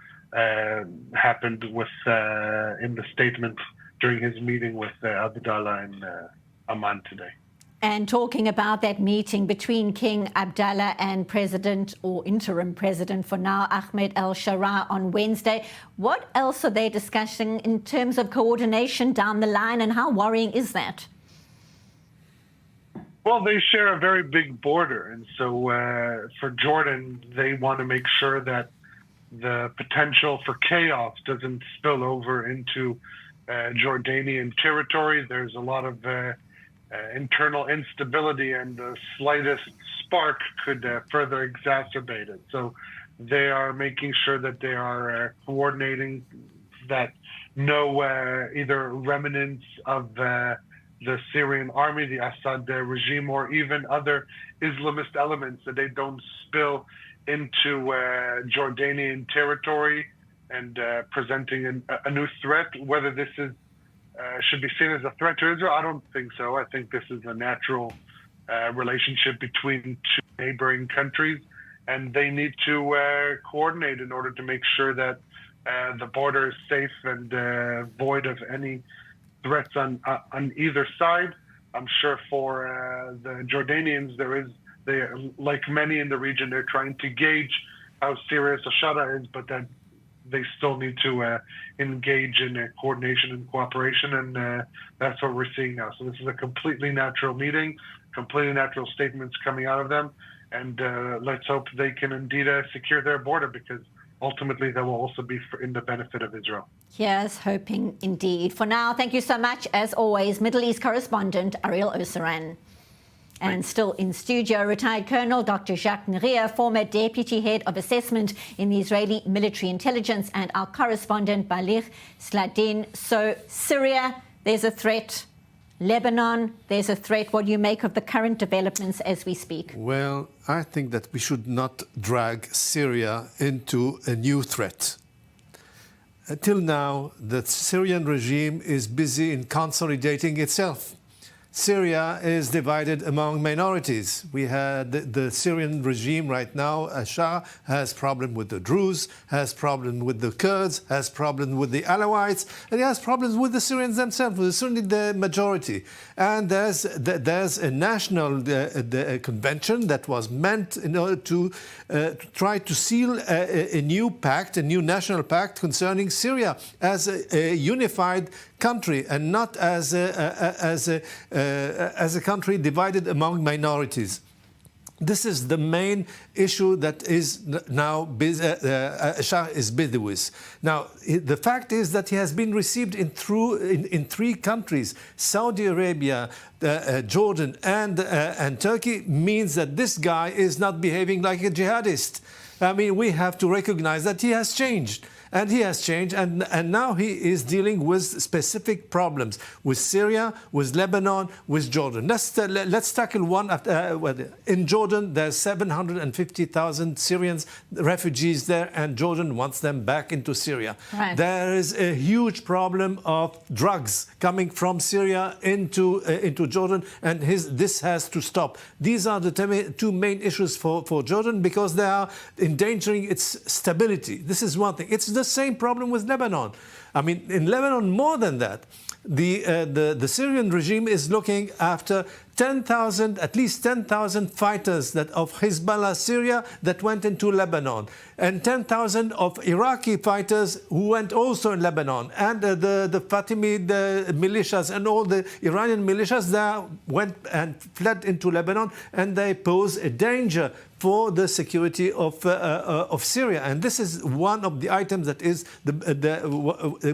Speaker 11: happened with in the statement during his meeting with Abdallah in Amman today.
Speaker 23: And talking about that meeting between King Abdallah and President, or interim president for now, Ahmed al-Sharaa on Wednesday, what else are they discussing in terms of coordination down the line, and how worrying is that?
Speaker 11: Well, they share a very big border, and so for Jordan, they want to make sure that the potential for chaos doesn't spill over into Jordanian territory. There's a lot of internal instability, and the slightest spark could further exacerbate it. So they are making sure that they are coordinating that no either remnants of the Syrian army, the Assad regime, or even other Islamist elements, that they don't spill into Jordanian territory and presenting a new threat. Whether this is should be seen as a threat to Israel, I don't think so. I think this is a natural relationship between two neighboring countries, and they need to coordinate in order to make sure that the border is safe and void of any threats on either side. I'm sure for the Jordanians, they, like many in the region, they're trying to gauge how serious Ashara is, but that they still need to engage in coordination and cooperation, and that's what we're seeing now. So this is a completely natural meeting, completely natural statements coming out of them, and let's hope they can indeed secure their border, because ultimately that will also be in the benefit of Israel.
Speaker 23: Yes, hoping indeed. For now, thank you so much, as always, Middle East correspondent Ariel Oseran. And still in studio, retired Colonel Dr. Jacques Neria, former Deputy Head of Assessment in the Israeli Military Intelligence, and our correspondent Balir Sladin. So Syria, there's a threat. Lebanon, there's a threat. What do you make of the current developments as we speak?
Speaker 7: Well, I think that we should not drag Syria into a new threat. Until now, the Syrian regime is busy in consolidating itself. Syria is divided among minorities. We had the Syrian regime right now, Shah, has problem with the Druze, has problem with the Kurds, has problem with the Alawites, and he has problems with the Syrians themselves, with the Sunni majority. And there's a national convention that was meant in order to try to seal a new pact, a new national pact concerning Syria as a unified country and not as a country divided among minorities. This is the main issue that is now Shah is busy with. Now, the fact is that he has been received in three countries, Saudi Arabia, Jordan, and Turkey, means that this guy is not behaving like a jihadist. I mean, we have to recognize that he has changed. And he has changed, and now he is dealing with specific problems with Syria, with Lebanon, with Jordan. Let's tackle one. In Jordan, there's 750,000 Syrians refugees there, and Jordan wants them back into Syria.
Speaker 23: Right.
Speaker 7: There is a huge problem of drugs coming from Syria into Jordan, and this has to stop. These are the two main issues for Jordan because they are endangering its stability. This is one thing. It's the same problem with Lebanon. I mean, in Lebanon, more than that, the Syrian regime is looking after 10,000, at least 10,000 fighters of Hezbollah Syria that went into Lebanon, and 10,000 of Iraqi fighters who went also in Lebanon, and the Fatimid militias and all the Iranian militias that went and fled into Lebanon, and they pose a danger for the security of Syria. And this is one of the items that is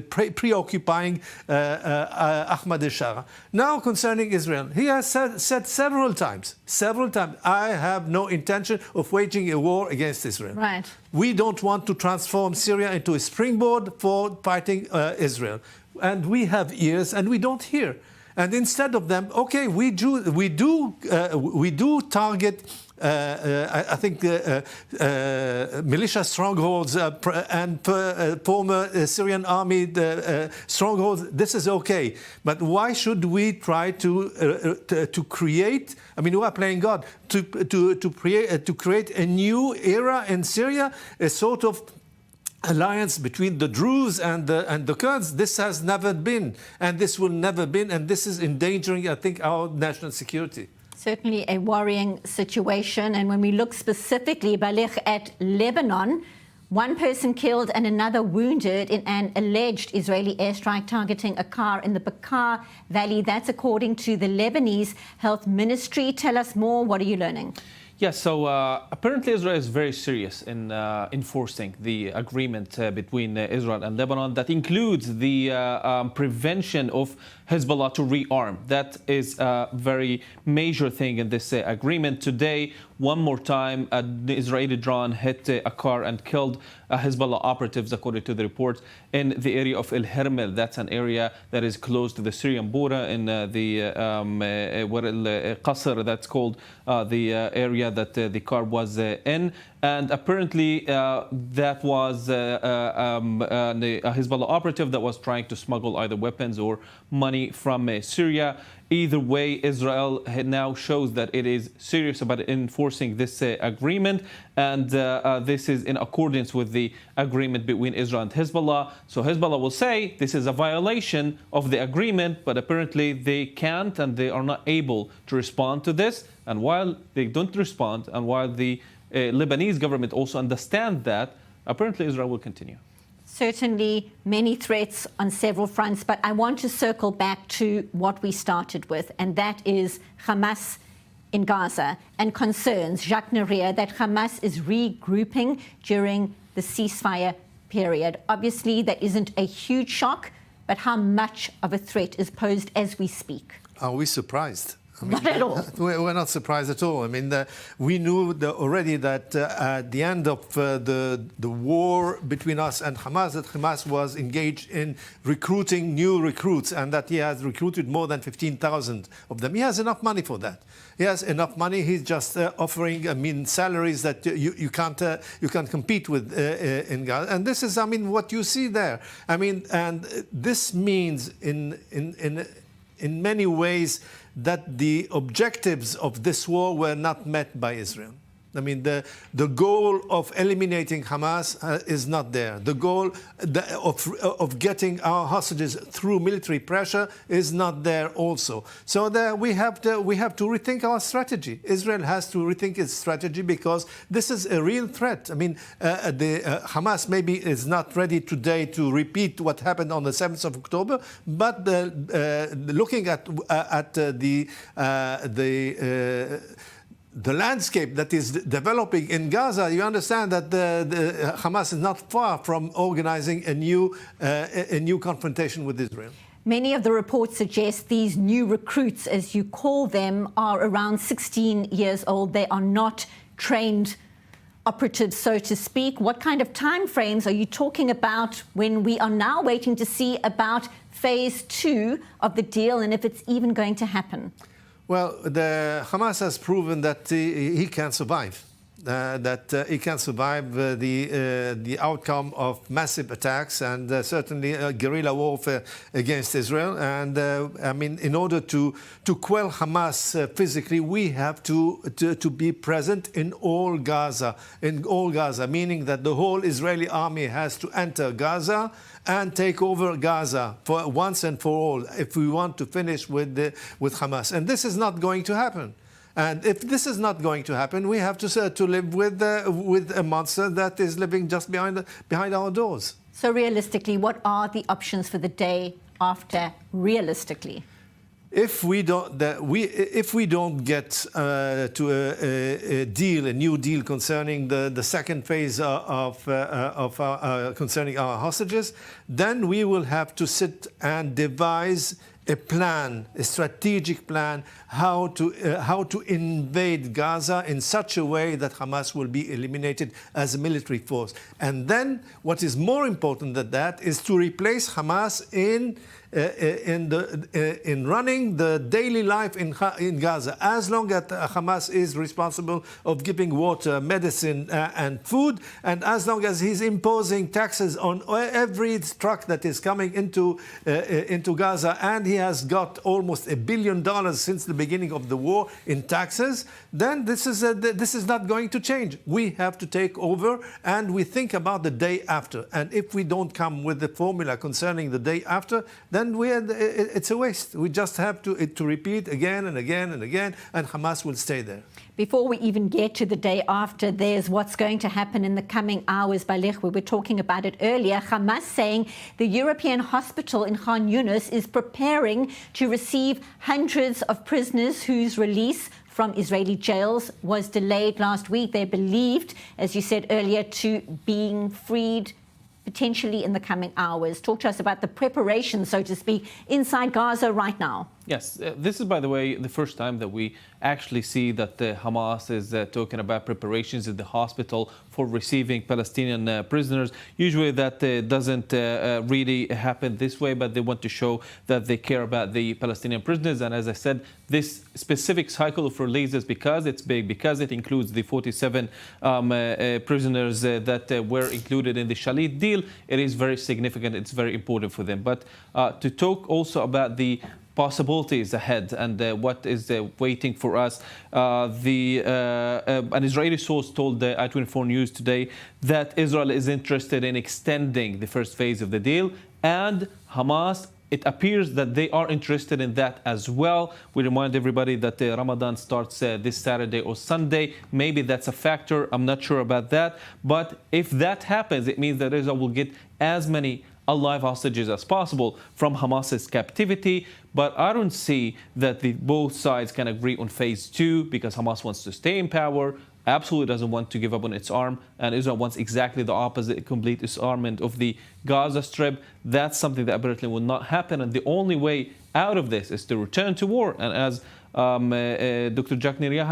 Speaker 7: preoccupying Ahmadinejad. Now, concerning Israel, he has said several times, I have no intention of waging a war against Israel.
Speaker 23: Right.
Speaker 7: We don't want to transform Syria into a springboard for fighting Israel. And we have ears and we don't hear. And instead of them, okay, we do target I think militia strongholds and former Syrian army strongholds. This is okay, but why should we try to create? I mean, we are playing God to create a new era in Syria, a sort of alliance between the Druze and the Kurds. This has never been, and this will never be, and this is endangering, I think, our national security.
Speaker 23: Certainly a worrying situation. And when we look specifically, Baligh, at Lebanon, one person killed and another wounded in an alleged Israeli airstrike targeting a car in the Bekaa Valley. That's according to the Lebanese Health Ministry. Tell us more. What are you learning?
Speaker 9: Yes, so apparently Israel is very serious in enforcing the agreement between Israel and Lebanon that includes the prevention of Hezbollah to rearm. That is a very major thing in this agreement. Today, one more time, an Israeli drone hit a car and killed Hezbollah operatives, according to the report, in the area of El Hermel. That's an area that is close to the Syrian border in the Qasr, that's called the area that the car was in. And apparently that was a Hezbollah operative that was trying to smuggle either weapons or money from Syria. Either way, Israel now shows that it is serious about enforcing this agreement, and this is in accordance with the agreement between Israel and Hezbollah. So Hezbollah will say this is a violation of the agreement, but apparently they can't and they are not able to respond to this. And while they don't respond, and while the Lebanese government also understand that, apparently Israel will continue.
Speaker 23: Certainly many threats on several fronts, but I want to circle back to what we started with, and that is Hamas in Gaza and concerns, Jacques Narir, that Hamas is regrouping during the ceasefire period. Obviously, that isn't a huge shock, but how much of a threat is posed as we speak?
Speaker 7: Are we surprised? I mean,
Speaker 23: not at all.
Speaker 7: We're not surprised at all. I mean, we knew already that at the end of the war between us and Hamas, that Hamas was engaged in recruiting new recruits, and that he has recruited more than 15,000 of them. He has enough money for that. He has enough money. He's just offering, I mean, salaries that you can't compete with in Gaza. And this is, I mean, what you see there. I mean, and this means in many ways that the objectives of this war were not met by Israel. I mean, the goal of eliminating Hamas is not there. The goal of getting our hostages through military pressure is not there also. So we have to rethink our strategy. Israel has to rethink its strategy because this is a real threat. I mean, Hamas maybe is not ready today to repeat what happened on the 7th of October, but looking at the landscape that is developing in Gaza, you understand that the Hamas is not far from organizing a new confrontation with Israel.
Speaker 23: Many of the reports suggest these new recruits, as you call them, are around 16 years old. They are not trained operatives, so to speak. What kind of timeframes are you talking about when we are now waiting to see about phase 2 of the deal and if it's even going to happen?
Speaker 7: Well, the Hamas has proven that he can survive, he can survive the outcome of massive attacks and certainly guerrilla warfare against Israel. And I mean, in order to quell Hamas physically, we have to be present in all Gaza, meaning that the whole Israeli army has to enter Gaza and take over Gaza for once and for all if we want to finish with Hamas. And this is not going to happen. And if this is not going to happen, we have to live with a monster that is living just behind our doors.
Speaker 23: So realistically, what are the options for the day after, realistically?
Speaker 7: If we don't get to a new deal concerning the second phase concerning our hostages, then we will have to sit and devise a plan, a strategic plan, how to invade Gaza in such a way that Hamas will be eliminated as a military force. And then, what is more important than that is to replace Hamas in running the daily life in Gaza. As long as Hamas is responsible of giving water, medicine, and food, and as long as he's imposing taxes on every truck that is coming into Gaza, and he has got almost $1 billion since the beginning of the war in taxes, then this is not going to change. We have to take over, and we think about the day after. And if we don't come with the formula concerning the day after, then it's a waste. We just have to repeat again and again and again, and Hamas will stay there.
Speaker 23: Before we even get to the day after, there's what's going to happen in the coming hours. Balech, we were talking about it earlier. Hamas saying the European hospital in Khan Yunis is preparing to receive hundreds of prisoners whose release from Israeli jails was delayed last week. They're believed, as you said earlier, to being freed potentially in the coming hours. Talk to us about the preparation, so to speak, inside Gaza right now.
Speaker 9: Yes, this is, by the way, the first time that we actually see that Hamas is talking about preparations in the hospital for receiving Palestinian prisoners. Usually that doesn't really happen this way, but they want to show that they care about the Palestinian prisoners. And as I said, this specific cycle of releases, because it's big, because it includes the 47 prisoners that were included in the Shalit deal, it is very significant. It's very important for them. But to talk also about the possibilities ahead and what is waiting for us. An Israeli source told I24 News today that Israel is interested in extending the first phase of the deal, and Hamas, it appears that they are interested in that as well. We remind everybody that Ramadan starts this Saturday or Sunday. Maybe that's a factor. I'm not sure about that. But if that happens, it means that Israel will get as many alive hostages as possible from Hamas's captivity. But I don't see that both sides can agree on phase 2 because Hamas wants to stay in power, absolutely doesn't want to give up on its arm, and Israel wants exactly the opposite, complete disarmament of the Gaza Strip. That's something that apparently will not happen, and the only way out of this is to return to war. And as Dr. Jack Neriah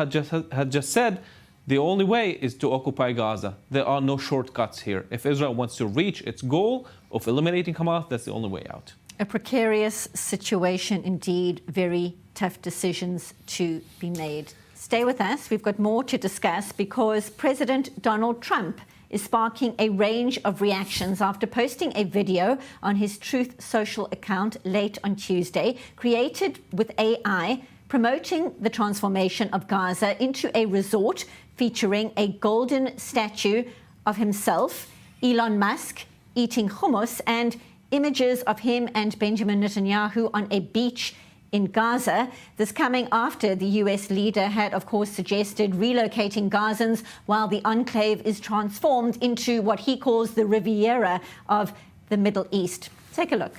Speaker 9: had just said, the only way is to occupy Gaza. There are no shortcuts here. If Israel wants to reach its goal of eliminating Hamas, that's the only way out.
Speaker 23: A precarious situation indeed, very tough decisions to be made. Stay with us. We've got more to discuss because President Donald Trump is sparking a range of reactions after posting a video on his Truth Social account late on Tuesday, created with AI, promoting the transformation of Gaza into a resort featuring a golden statue of himself, Elon Musk eating hummus, and images of him and Benjamin Netanyahu on a beach in Gaza. This coming after the US leader had, of course, suggested relocating Gazans while the enclave is transformed into what he calls the Riviera of the Middle East. Take a look.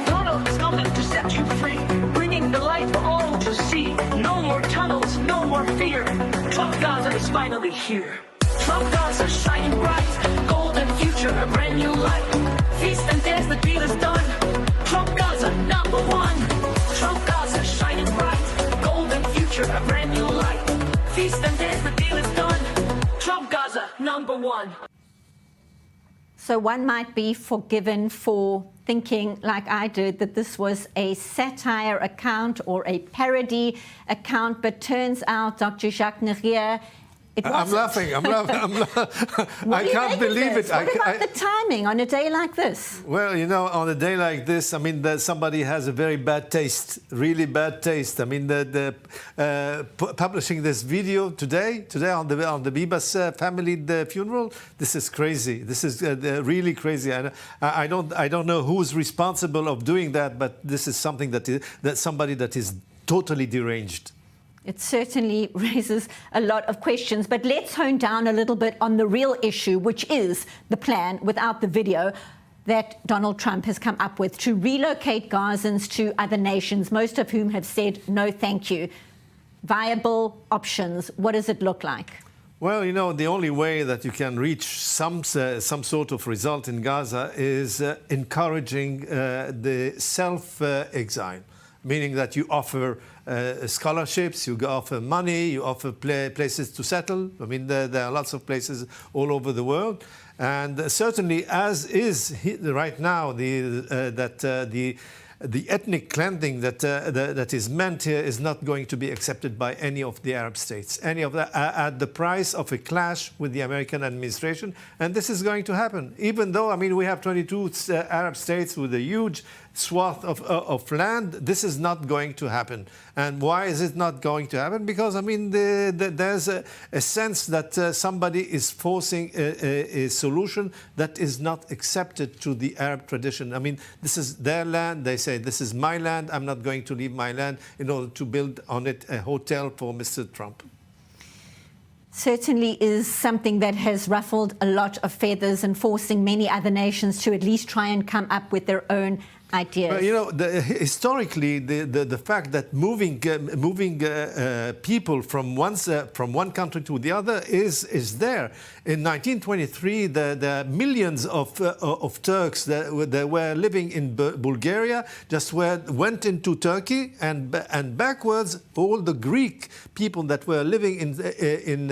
Speaker 12: Donald is coming to set you free, bringing the light for all to see. No more tunnels, no more fear. Trump Gaza is finally here. Trump Gaza shining bright, golden future, a brand new light. Feast and dance, the deal is done. Trump Gaza, #1. Trump Gaza shining bright, golden future, a brand new light. Feast and dance, the deal is done. Trump Gaza, #1.
Speaker 23: So one might be forgiven for thinking, like I did, that this was a satire account or a parody account, but turns out, Dr. Jacques Nerier, it wasn't.
Speaker 7: I'm laughing. I can't believe it.
Speaker 23: What about the timing on a day like this?
Speaker 7: Well, you know, on a day like this, I mean, somebody has a very bad taste, really bad taste. I mean, publishing this video today on the Bibas family funeral, this is crazy. This is really crazy. And I don't know who's responsible of doing that, but this is something that somebody that is totally deranged.
Speaker 23: It certainly raises a lot of questions, but let's hone down a little bit on the real issue, which is the plan without the video that Donald Trump has come up with to relocate Gazans to other nations, most of whom have said no thank you. Viable options, what does it look like?
Speaker 7: Well, you know, the only way that you can reach some sort of result in Gaza is encouraging the self-exile, meaning that you offer scholarships, you offer money, you offer places to settle. I mean, there are lots of places all over the world. And certainly, as is right now, the ethnic cleansing that is meant here is not going to be accepted by any of the Arab states, any of that, at the price of a clash with the American administration. And this is going to happen, even though, I mean, we have 22 Arab states with a huge swath of land. This is not going to happen. And why is it not going to happen? Because, I mean, there's a sense that somebody is forcing a solution that is not accepted to the Arab tradition. I mean, this is their land. They say, this is my land. I'm not going to leave my land in order to build on it a hotel for Mr. Trump.
Speaker 23: Certainly is something that has ruffled a lot of feathers and forcing many other nations to at least try and come up with their own ideas.
Speaker 7: Well, you know, historically, the fact that moving people from one country to the other is there. In 1923, the millions of Turks that were living in Bulgaria just went into Turkey, and backwards, all the Greek people that were living in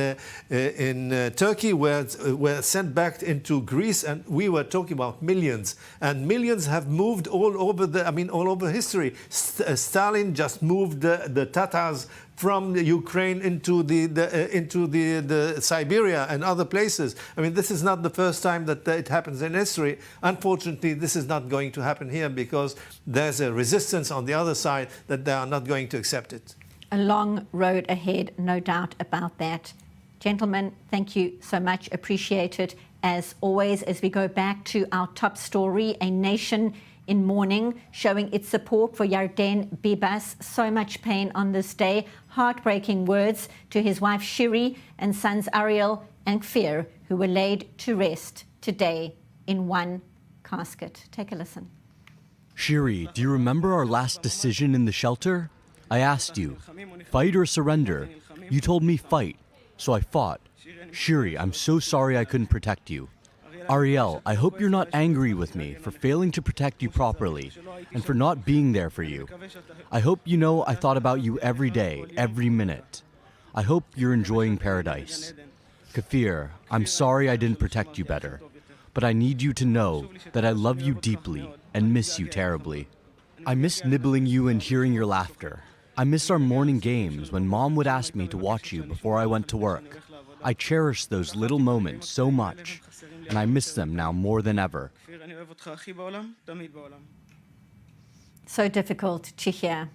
Speaker 7: Turkey were sent back into Greece, and we were talking about millions, and millions have moved all over history. Stalin just moved the Tatars from Ukraine into the Siberia and other places. I mean, this is not the first time that it happens in history. Unfortunately, this is not going to happen here because there's a resistance on the other side that they are not going to accept it.
Speaker 23: A long road ahead, no doubt about that. Gentlemen, thank you so much. Appreciate it as always. As we go back to our top story, a nation in mourning, showing its support for Jordan Bibas. So much pain on this day. Heartbreaking words to his wife Shiri and sons Ariel and Kfir, who were laid to rest today in one casket. Take a listen.
Speaker 3: Shiri, do you remember our last decision in the shelter? I asked you, fight or surrender? You told me fight, so I fought. Shiri, I'm so sorry I couldn't protect you. Ariel, I hope you're not angry with me for failing to protect you properly and for not being there for you. I hope you know I thought about you every day, every minute. I hope you're enjoying paradise. Kfir, I'm sorry I didn't protect you better, but I need you to know that I love you deeply and miss you terribly. I miss nibbling you and hearing your laughter. I miss our morning games when Mom would ask me to watch you before I went to work. I cherish those little moments so much. and I miss them now more than ever.
Speaker 23: So difficult to hear.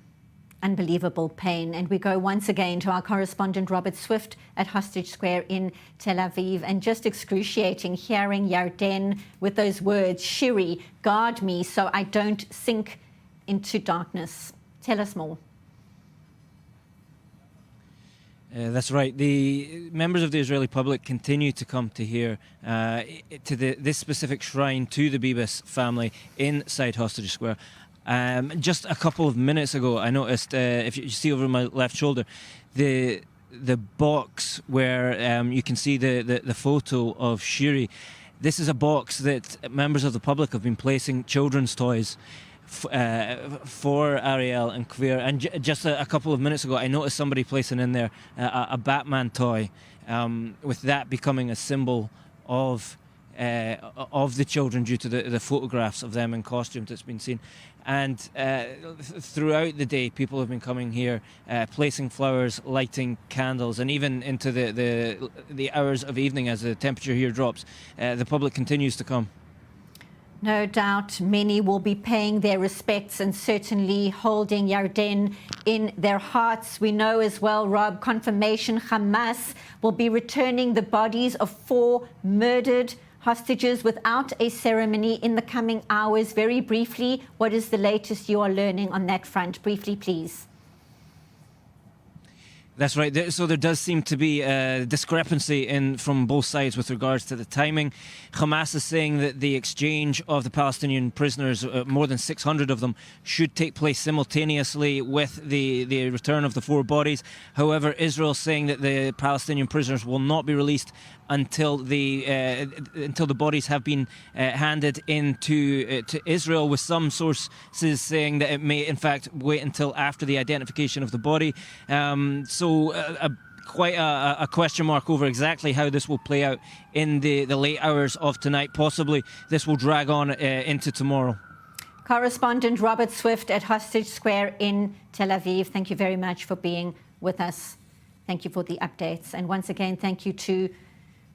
Speaker 23: Unbelievable pain. And we go once again to our correspondent Robert Swift at Hostage Square in Tel Aviv. And just excruciating hearing Yarden with those words, Shiri, guard me so I don't sink into darkness. Tell us more.
Speaker 4: That's right. The members of the Israeli public continue to come to here, to this specific shrine to the Bibas family inside Hostage Square. Just a couple of minutes ago, I noticed, if you see over my left shoulder, the box where you can see the photo of Shiri. This is a box that members of the public have been placing children's toys for Ariel and Kvir. And just a couple of minutes ago, I noticed somebody placing in there a Batman toy, with that becoming a symbol of the children due to the photographs of them in costumes that's been seen. And throughout the day, people have been coming here, placing flowers, lighting candles, and even into the hours of evening as the temperature here drops, the public continues to come.
Speaker 23: No doubt many will be paying their respects and certainly holding Yarden in their hearts. We know as well, Rob, confirmation Hamas will be returning the bodies of 4 murdered hostages without a ceremony in the coming hours. Very briefly, what is the latest you are learning on that front? Briefly, please.
Speaker 4: That's right. So there does seem to be a discrepancy from both sides with regards to the timing. Hamas is saying that the exchange of the Palestinian prisoners, more than 600 of them, should take place simultaneously with the return of the 4 bodies. However, Israel is saying that the Palestinian prisoners will not be released until the bodies have been handed into to Israel, with some sources saying that it may in fact wait until after the identification of the body. Quite a question mark over exactly how this will play out in the late hours of tonight. Possibly this will drag on into tomorrow.
Speaker 23: Correspondent Robert Swift at Hostage Square in Tel Aviv, thank you very much for being with us. Thank you for the updates. And once again, thank you to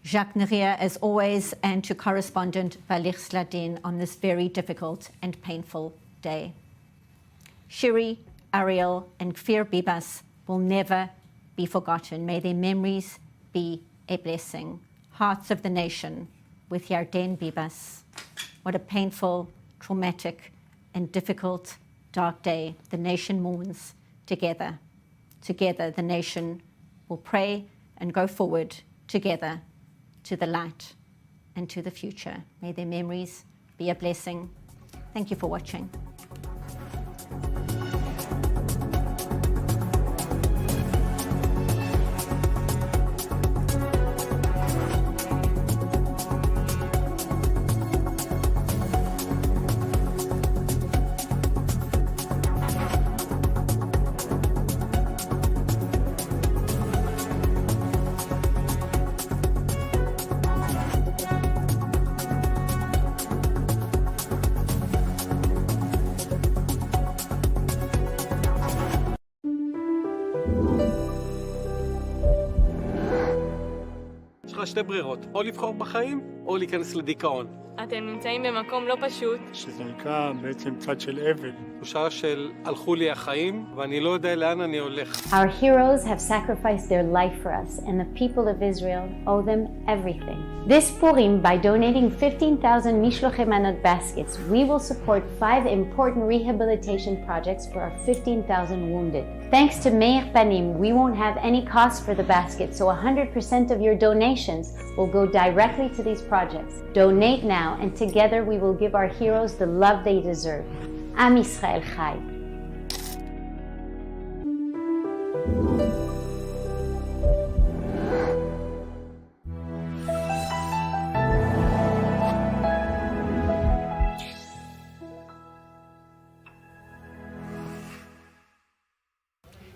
Speaker 23: Jacques Neria, as always, and to correspondent Valich Sladin on this very difficult and painful day. Shiri, Ariel, and Kfir Bibas will never be forgotten. May their memories be a blessing. Hearts of the nation with Yarden Bibas. What a painful, traumatic, and difficult, dark day. The nation mourns together. Together, the nation will pray and go forward together to the light and to the future. May their memories be a blessing. Thank you for watching.
Speaker 5: יש לך 2 ברירות, או לבחור בחיים, או להיכנס לדיכאון.
Speaker 13: אתם נמצאים במקום לא פשוט.
Speaker 14: שזה נקרא בעצם צד של אבל.
Speaker 5: תחושה של הלכו לי החיים, ואני לא יודע לאן אני הולך.
Speaker 15: Our heroes have sacrificed their life for us, and the people of Israel owe them everything. This Purim, by donating 15,000 Mishlochei Manot baskets, we will support 5 important rehabilitation projects for our 15,000 wounded. Thanks to Meir Panim, we won't have any cost for the basket, so 100% of your donations will go directly to these projects. Donate now, and together we will give our heroes the love they deserve. Am Yisrael Chai.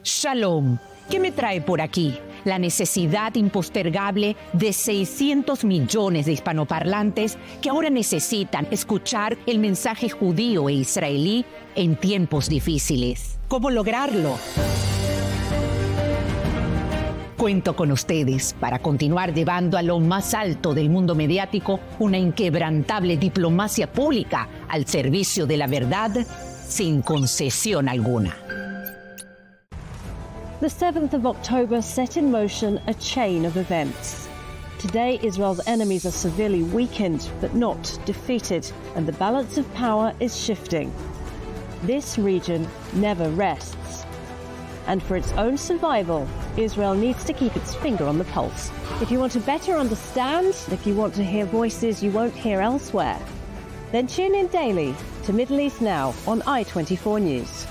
Speaker 17: Shalom, ¿qué me trae por aquí? La necesidad impostergable de 600 millones de hispanoparlantes que ahora necesitan escuchar el mensaje judío e israelí en tiempos difíciles. ¿Cómo lograrlo? Cuento con ustedes para continuar llevando a lo más alto del mundo mediático una inquebrantable diplomacia pública al servicio de la verdad sin concesión alguna.
Speaker 1: The 7th of October set in motion a chain of events. Today, Israel's enemies are severely weakened, but not defeated, and the balance of power is shifting. This region never rests. And for its own survival, Israel needs to keep its finger on the pulse. If you want to better understand, if you want to hear voices you won't hear elsewhere, then tune in daily to Middle East Now on i24 News.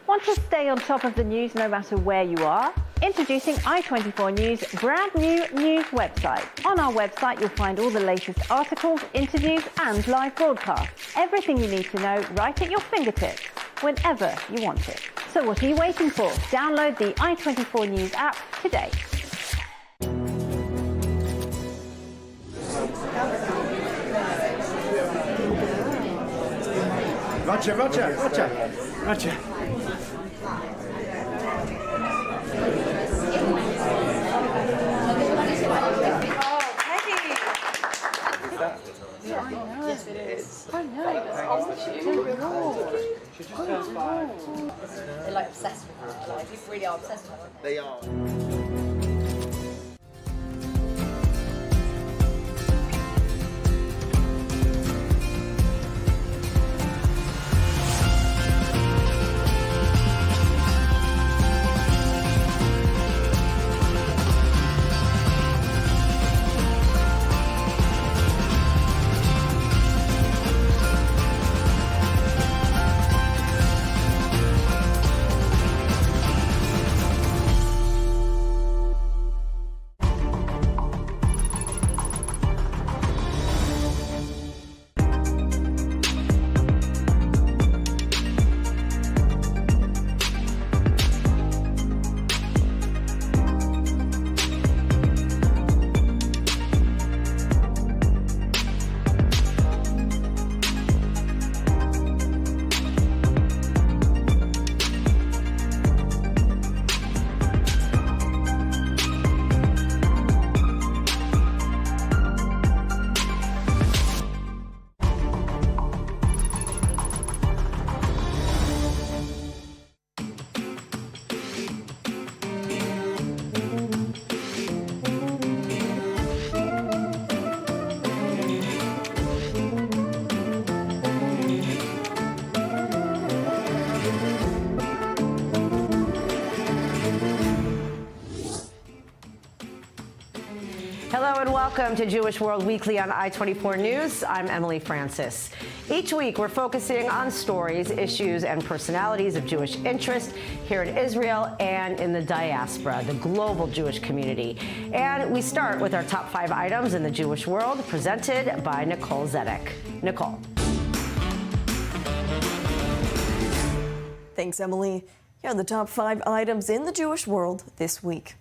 Speaker 1: Want to stay on top of the news no matter where you are? Introducing i24 News' brand new news website. On our website, you'll find all the latest articles, interviews, and live broadcasts. Everything you need to know right at your fingertips, whenever you want it. So what are you waiting for? Download the i24 News app today.
Speaker 18: Roger.
Speaker 19: Yes, it is. I know. They're like obsessed with her. Like, people really are obsessed with her.
Speaker 18: They are.
Speaker 20: Hello and welcome to Jewish World Weekly on i24 News. I'm Emily Francis. Each week we're focusing on stories, issues, and personalities of Jewish interest here in Israel and in the diaspora, the global Jewish community. And we start with our top 5 items in the Jewish world, presented by Nicole Zedek. Nicole.
Speaker 21: Thanks, Emily. Here are the top 5 items in the Jewish world this week.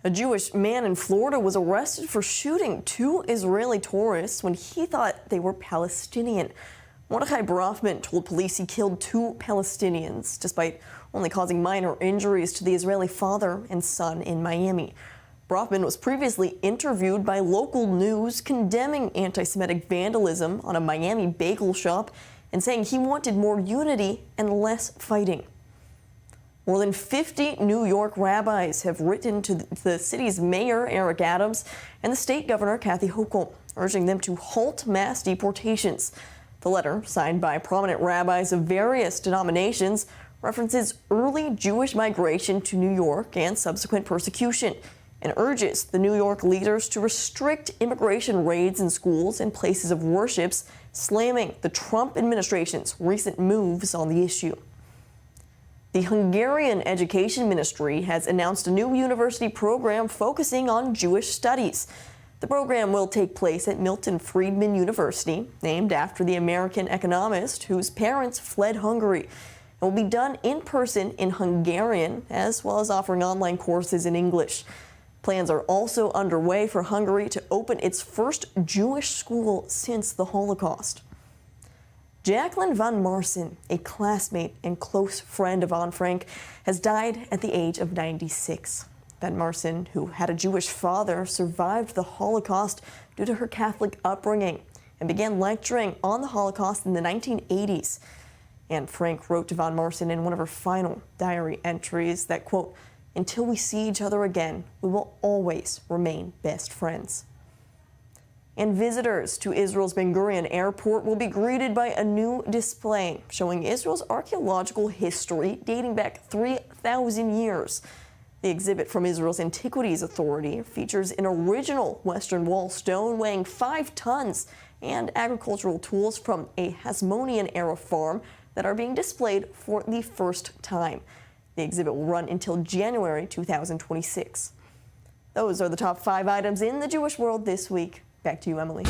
Speaker 21: A Jewish man in Florida was arrested for shooting 2 Israeli tourists when he thought they were Palestinian. Mordechai Brofman told police he killed 2 Palestinians, despite only causing minor injuries to the Israeli father and son in Miami. Brofman was previously interviewed by local news condemning anti-Semitic vandalism on a Miami bagel shop and saying he wanted more unity and less fighting. More than 50 New York rabbis have written to the city's mayor, Eric Adams, and the state governor, Kathy Hochul, urging them to halt mass deportations. The letter, signed by prominent rabbis of various denominations, references early Jewish migration to New York and subsequent persecution, and urges the New York leaders to restrict immigration raids in schools and places of worship, slamming the Trump administration's recent moves on the issue. The Hungarian Education Ministry has announced a new university program focusing on Jewish studies. The program will take place at Milton Friedman University, named after the American economist whose parents fled Hungary. It will be done in person in Hungarian, as well as offering online courses in English. Plans are also underway for Hungary to open its first Jewish school since the Holocaust. Jacqueline van Marsen, a classmate and close friend of Anne Frank, has died at the age of 96. Van Marsen, who had a Jewish father, survived the Holocaust due to her Catholic upbringing and began lecturing on the Holocaust in the 1980s. Anne Frank wrote to van Marsen in one of her final diary entries that, quote, "Until we see each other again, we will always remain best friends." And visitors to Israel's Ben Gurion Airport will be greeted by a new display showing Israel's archaeological history dating back 3,000 years. The exhibit from Israel's Antiquities Authority features an original Western Wall stone weighing 5 tons and agricultural tools from a Hasmonean-era farm that are being displayed for the first time. The exhibit will run until January 2026. Those are the top 5 items in the Jewish world this week. Back to you, Emily.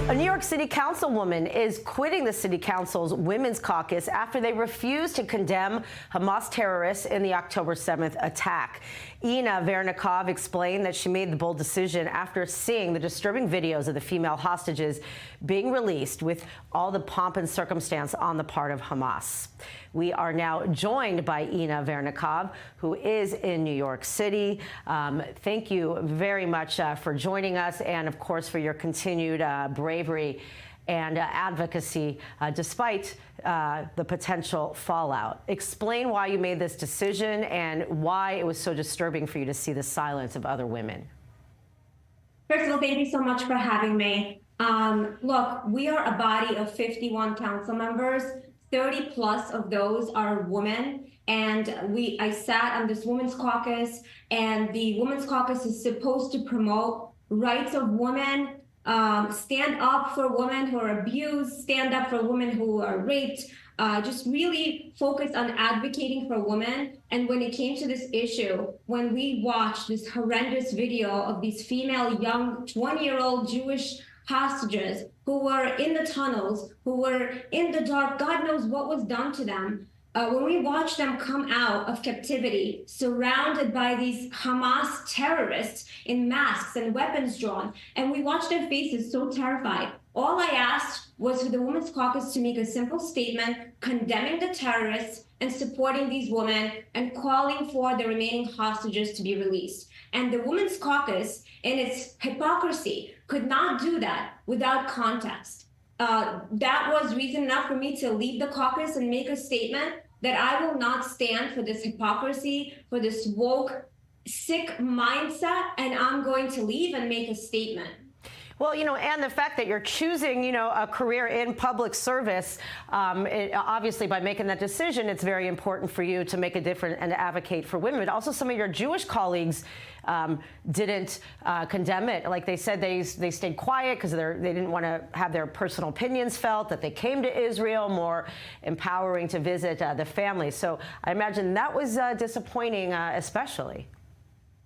Speaker 20: A New York City councilwoman is quitting the city council's Women's Caucus after they refused to condemn Hamas terrorists in the October 7th attack. Ina Vernikov explained that she made the bold decision after seeing the disturbing videos of the female hostages being released with all the pomp and circumstance on the part of Hamas. We are now joined by Ina Vernikov, who is in New York City. Thank you very much for joining us and, of course, for your continued bravery and advocacy despite the potential fallout. Explain why you made this decision and why it was so disturbing for you to see the silence of other women.
Speaker 2: First of all, thank you so much for having me. Look, we are a body of 51 council members. 30 plus of those are women. And I sat on this Women's Caucus, and the Women's Caucus is supposed to promote rights of women, stand up for women who are abused, stand up for women who are raped, just really focus on advocating for women. And when it came to this issue, when we watched this horrendous video of these female young 20-year-old Jewish hostages who were in the tunnels, who were in the dark, God knows what was done to them. When we watched them come out of captivity, surrounded by these Hamas terrorists in masks and weapons drawn, and we watched their faces so terrified, all I asked was for the Women's Caucus to make a simple statement condemning the terrorists and supporting these women and calling for the remaining hostages to be released. And the Women's Caucus, in its hypocrisy, could not do that without context. That was reason enough for me to leave the caucus and make a statement that I will not stand for this hypocrisy, for this woke, sick mindset, and I'm going to leave and make a statement.
Speaker 20: Well, and the fact that you're choosing, a career in public service, obviously by making that decision, it's very important for you to make a difference and to advocate for women. But also some of your Jewish colleagues didn't condemn it. Like they said, they stayed quiet because they didn't want to have their personal opinions felt, that they came to Israel, more empowering to visit the family. So I imagine that was disappointing, especially.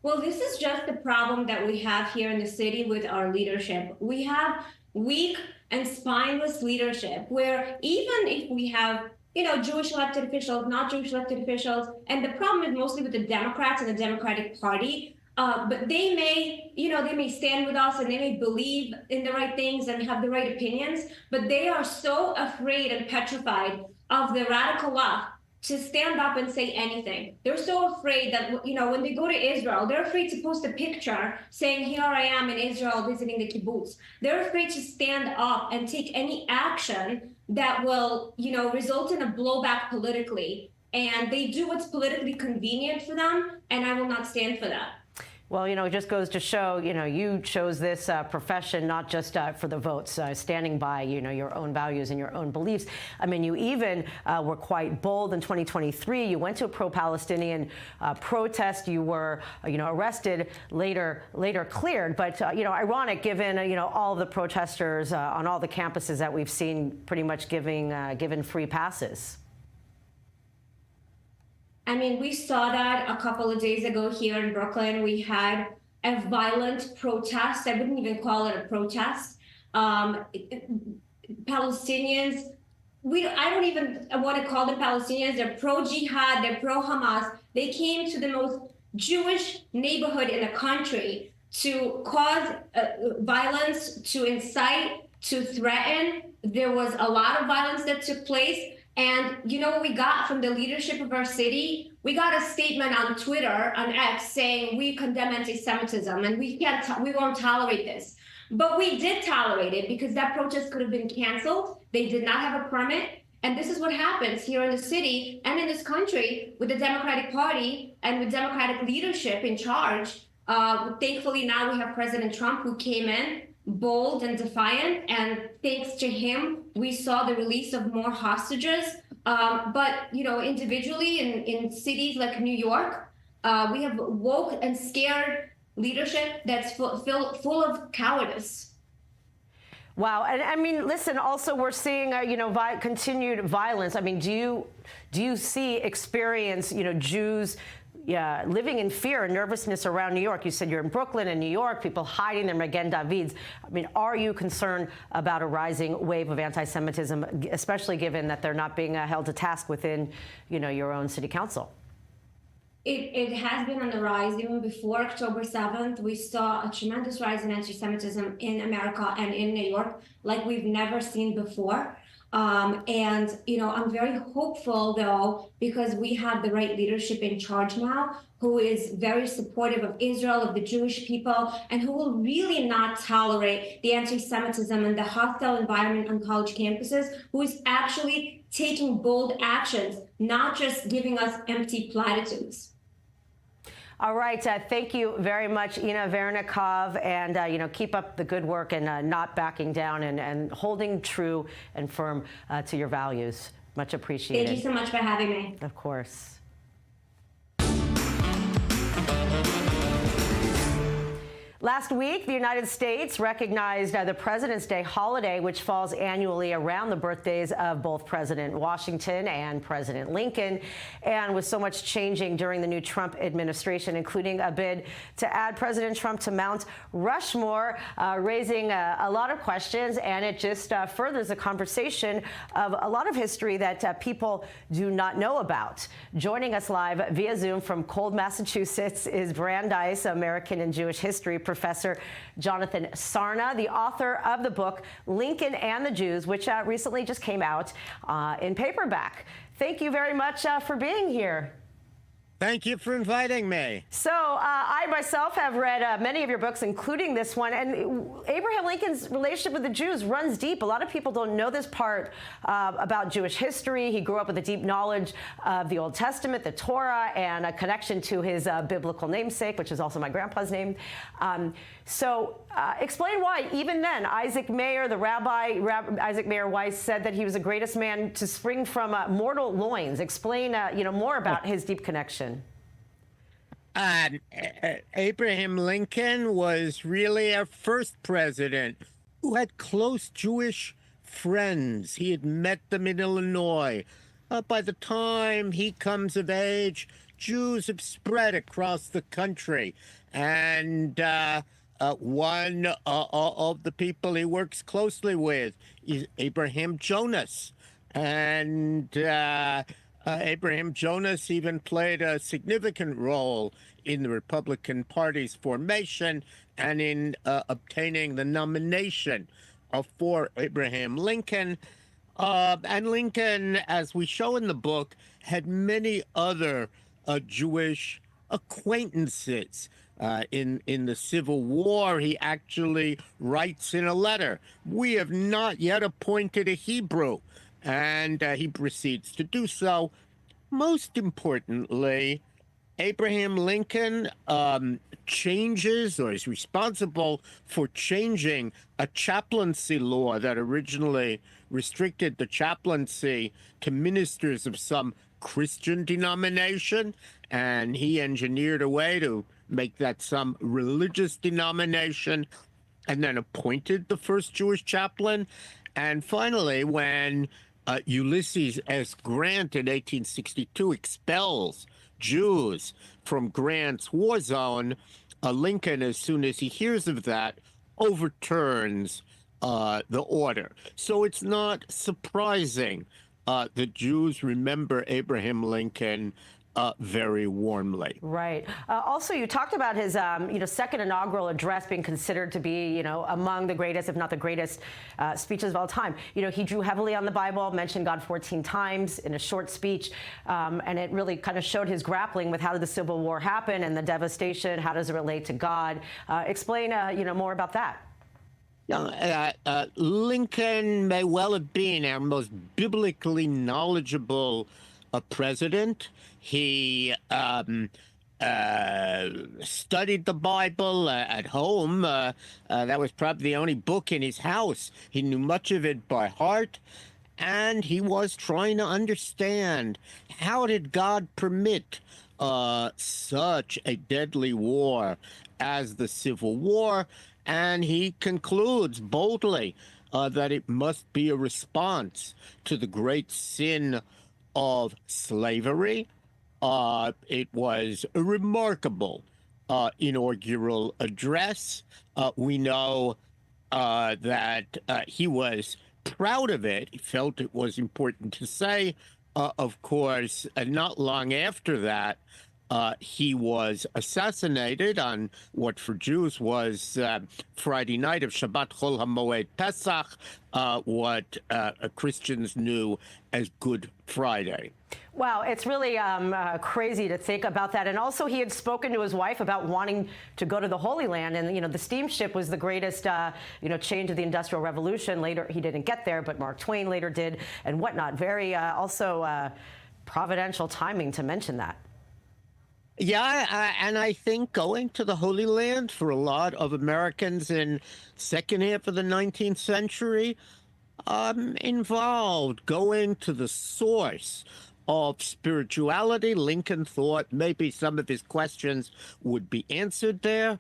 Speaker 2: Well, this is just the problem that we have here in the city with our leadership. We have weak and spineless leadership where even if we have, Jewish elected officials, not Jewish elected officials, and the problem is mostly with the Democrats and the Democratic Party, but they may stand with us and they may believe in the right things and have the right opinions, but they are so afraid and petrified of the radical left to stand up and say anything. They're so afraid that, when they go to Israel, they're afraid to post a picture saying, here I am in Israel visiting the kibbutz. They're afraid to stand up and take any action that will, result in a blowback politically. And they do what's politically convenient for them, and I will not stand for that.
Speaker 20: Well, it just goes to show, you chose this profession not just for the votes, standing by, your own values and your own beliefs. I mean, you even were quite bold in 2023. You went to a pro-Palestinian protest. You were, arrested, later cleared. But, ironic given, all the protesters on all the campuses that we've seen pretty much given free passes.
Speaker 2: I mean, we saw that a couple of days ago here in Brooklyn. We had a violent protest. I wouldn't even call it a protest. Palestinians, I don't even want to call them Palestinians. They're pro-jihad, they're pro-Hamas. They came to the most Jewish neighborhood in the country to cause violence, to incite to threaten. There was a lot of violence that took place. And you know what we got from the leadership of our city? We got a statement on Twitter, on X, saying we condemn anti-Semitism and we won't tolerate this. But we did tolerate it because that protest could have been canceled. They did not have a permit. And this is what happens here in the city and in this country with the Democratic Party and with Democratic leadership in charge. Thankfully, now we have President Trump, who came in bold and defiant. And thanks to him, we saw the release of more hostages. But, you know, individually in cities like New York, we have woke and scared leadership that's full of cowardice.
Speaker 20: Wow, and I mean, listen. Also, we're seeing continued violence. I mean, do you experience Jews living in fear and nervousness around New York? You said you're in Brooklyn and New York, people hiding their Magen Davids. I mean, are you concerned about a rising wave of anti-Semitism, especially given that they're not being held to task within your own city council?
Speaker 2: It has been on the rise. Even before October 7th, we saw a tremendous rise in anti-Semitism in America and in New York, like we've never seen before. And, I'm very hopeful, though, because we have the right leadership in charge now, who is very supportive of Israel, of the Jewish people, and who will really not tolerate the anti-Semitism and the hostile environment on college campuses, who is actually taking bold actions, not just giving us empty platitudes.
Speaker 20: All right. Thank you very much, Ina Vernikov. And, keep up the good work and not backing down and holding true and firm to your values. Much appreciated.
Speaker 2: Thank you so much for having me.
Speaker 20: Of course. Last week, the United States recognized the President's Day holiday, which falls annually around the birthdays of both President Washington and President Lincoln. And with so much changing during the new Trump administration, including a bid to add President Trump to Mount Rushmore, raising a lot of questions. And it just furthers a conversation of a lot of history that people do not know about. Joining us live via Zoom from Cold, Massachusetts is Brandeis American and Jewish History Professor Jonathan Sarna, the author of the book Lincoln and the Jews, which recently just came out in paperback. Thank you very much for being here.
Speaker 6: Thank you for inviting me.
Speaker 20: So I myself have read many of your books, including this one. And Abraham Lincoln's relationship with the Jews runs deep. A lot of people don't know this part about Jewish history. He grew up with a deep knowledge of the Old Testament, the Torah, and a connection to his biblical namesake, which is also my grandpa's name. So explain why, even then, Isaac Mayer, the Rabbi Isaac Mayer Weiss, said that he was the greatest man to spring from mortal loins. Explain, more about his deep connection.
Speaker 6: Abraham Lincoln was really our first president who had close Jewish friends. He had met them in Illinois. By the time he comes of age, Jews have spread across the country. And one of the people he works closely with is Abraham Jonas. And Abraham Jonas even played a significant role in the Republican Party's formation and in obtaining the nomination for Abraham Lincoln. And Lincoln, as we show in the book, had many other Jewish acquaintances. In the Civil War, he actually writes in a letter, "We have not yet appointed a Hebrew," and he proceeds to do so. Most importantly, Abraham Lincoln changes, or is responsible for changing, a chaplaincy law that originally restricted the chaplaincy to ministers of some Christian denomination, and he engineered a way to make that some religious denomination, and then appointed the first Jewish chaplain. And finally, when Ulysses S. Grant in 1862 expels Jews from Grant's war zone, Lincoln, as soon as he hears of that, overturns the order. So it's not surprising the Jews remember Abraham Lincoln very warmly.
Speaker 20: Right. Also, you talked about his, second inaugural address being considered to be, among the greatest, if not the greatest, speeches of all time. He drew heavily on the Bible, mentioned God 14 times in a short speech, and it really kind of showed his grappling with how did the Civil War happen and the devastation. How does it relate to God? Explain, more about that.
Speaker 6: Lincoln may well have been our most biblically knowledgeable president. He studied the Bible at home. That was probably the only book in his house. He knew much of it by heart, and he was trying to understand, how did God permit such a deadly war as the Civil War? And he concludes boldly that it must be a response to the great sin of slavery. It was a remarkable inaugural address. We know that he was proud of it. He felt it was important to say. Of course, not long after that, he was assassinated on what for Jews was Friday night of Shabbat Chol HaMoed Pesach, what Christians knew as Good Friday.
Speaker 20: Wow, it's really crazy to think about that. And also, he had spoken to his wife about wanting to go to the Holy Land. And, the steamship was the greatest, change of the Industrial Revolution. Later, he didn't get there, but Mark Twain later did and whatnot. Very also providential timing to mention that.
Speaker 6: Yeah, and I think going to the Holy Land for a lot of Americans in second half of the 19th century involved going to the source of spirituality. Lincoln thought maybe some of his questions would be answered there.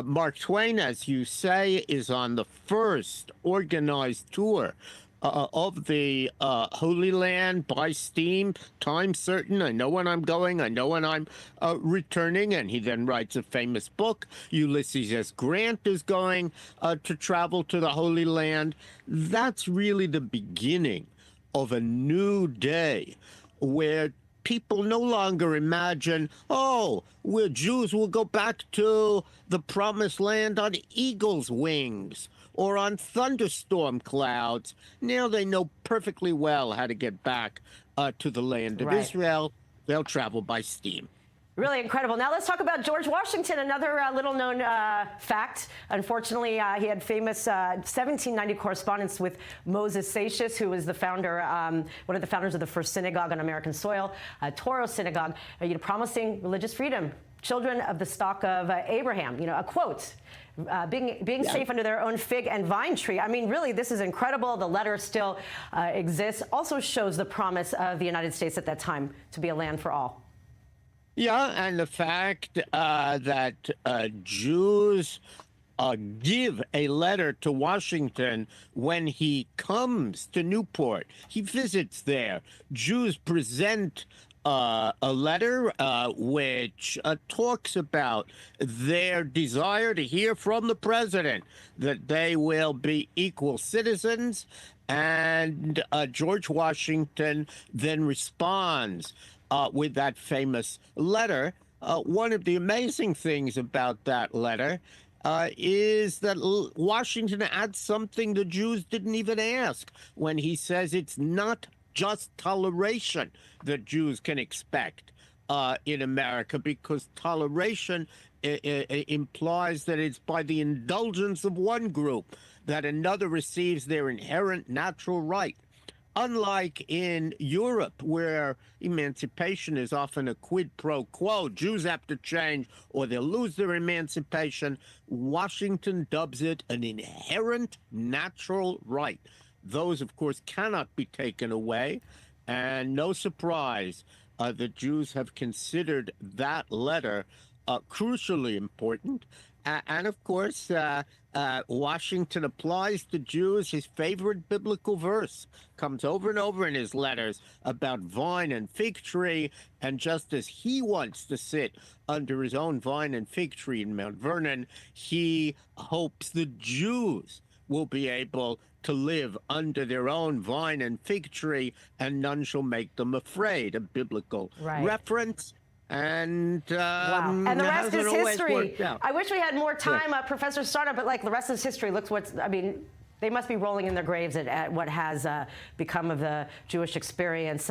Speaker 6: Mark Twain, as you say, is on the first organized tour of the Holy Land by steam, time certain. I know when I'm going, I know when I'm returning. And he then writes a famous book. Ulysses S. Grant is going to travel to the Holy Land. That's really the beginning of a new day where people no longer imagine, we're Jews, will go back to the promised land on eagle's wings or on thunderstorm clouds. Now they know perfectly well how to get back to the land of Israel. They'll travel by steam.
Speaker 20: Really incredible. Now let's talk about George Washington, another little-known fact. Unfortunately, he had famous 1790 correspondence with Moses Seixas, who was the founder, one of the founders of the first synagogue on American soil, Toro Synagogue, promising religious freedom. Children of the stock of Abraham, a quote. Being safe under their own fig and vine tree. I mean, really, this is incredible. The letter still exists. Also shows the promise of the United States at that time to be a land for all.
Speaker 6: Yeah, and the fact that Jews give a letter to Washington when he comes to Newport. He visits there. Jews present a letter which talks about their desire to hear from the president that they will be equal citizens. And George Washington then responds with that famous letter. One of the amazing things about that letter is that Washington adds something the Jews didn't even ask when he says it's not just toleration that Jews can expect in America, because toleration implies that it's by the indulgence of one group that another receives their inherent natural right. Unlike in Europe, where emancipation is often a quid pro quo, Jews have to change or they'll lose their emancipation, Washington dubs it an inherent natural right. Those, of course, cannot be taken away, and no surprise that Jews have considered that letter crucially important. And of course, Washington applies to Jews his favorite biblical verse, comes over and over in his letters about vine and fig tree. And just as he wants to sit under his own vine and fig tree in Mount Vernon, he hopes the Jews will be able to live under their own vine and fig tree, and none shall make them afraid. A biblical reference. And
Speaker 20: wow. And the rest is history. I wish we had more time, Professor Sarna, but like the rest is history. Look they must be rolling in their graves at what has become of the Jewish experience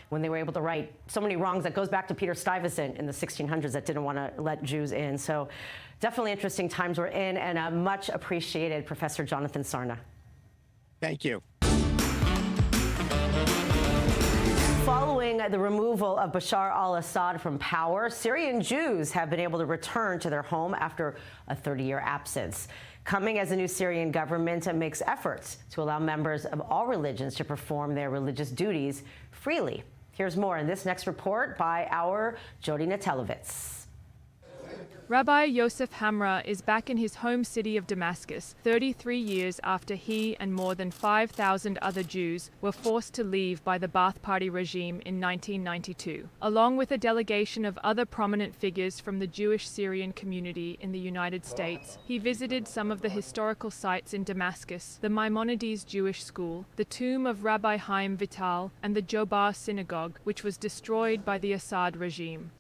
Speaker 20: when they were able to right so many wrongs. That goes back to Peter Stuyvesant in the 1600s that didn't want to let Jews in. So definitely interesting times we're in, and much appreciated, Professor Jonathan Sarna.
Speaker 6: Thank you.
Speaker 20: Following the removal of Bashar al-Assad from power, Syrian Jews have been able to return to their home after a 30-year absence. Coming as a new Syrian government makes efforts to allow members of all religions to perform their religious duties freely. Here's more in this next report by our Jody Natelovitz.
Speaker 8: Rabbi Yosef Hamra is back in his home city of Damascus 33 years after he and more than 5,000 other Jews were forced to leave by the Ba'ath Party regime in 1992. Along with a delegation of other prominent figures from the Jewish Syrian community in the United States, he visited some of the historical sites in Damascus, the Maimonides Jewish School, the tomb of Rabbi Chaim Vital, and the Jobar Synagogue, which was destroyed by the Assad regime.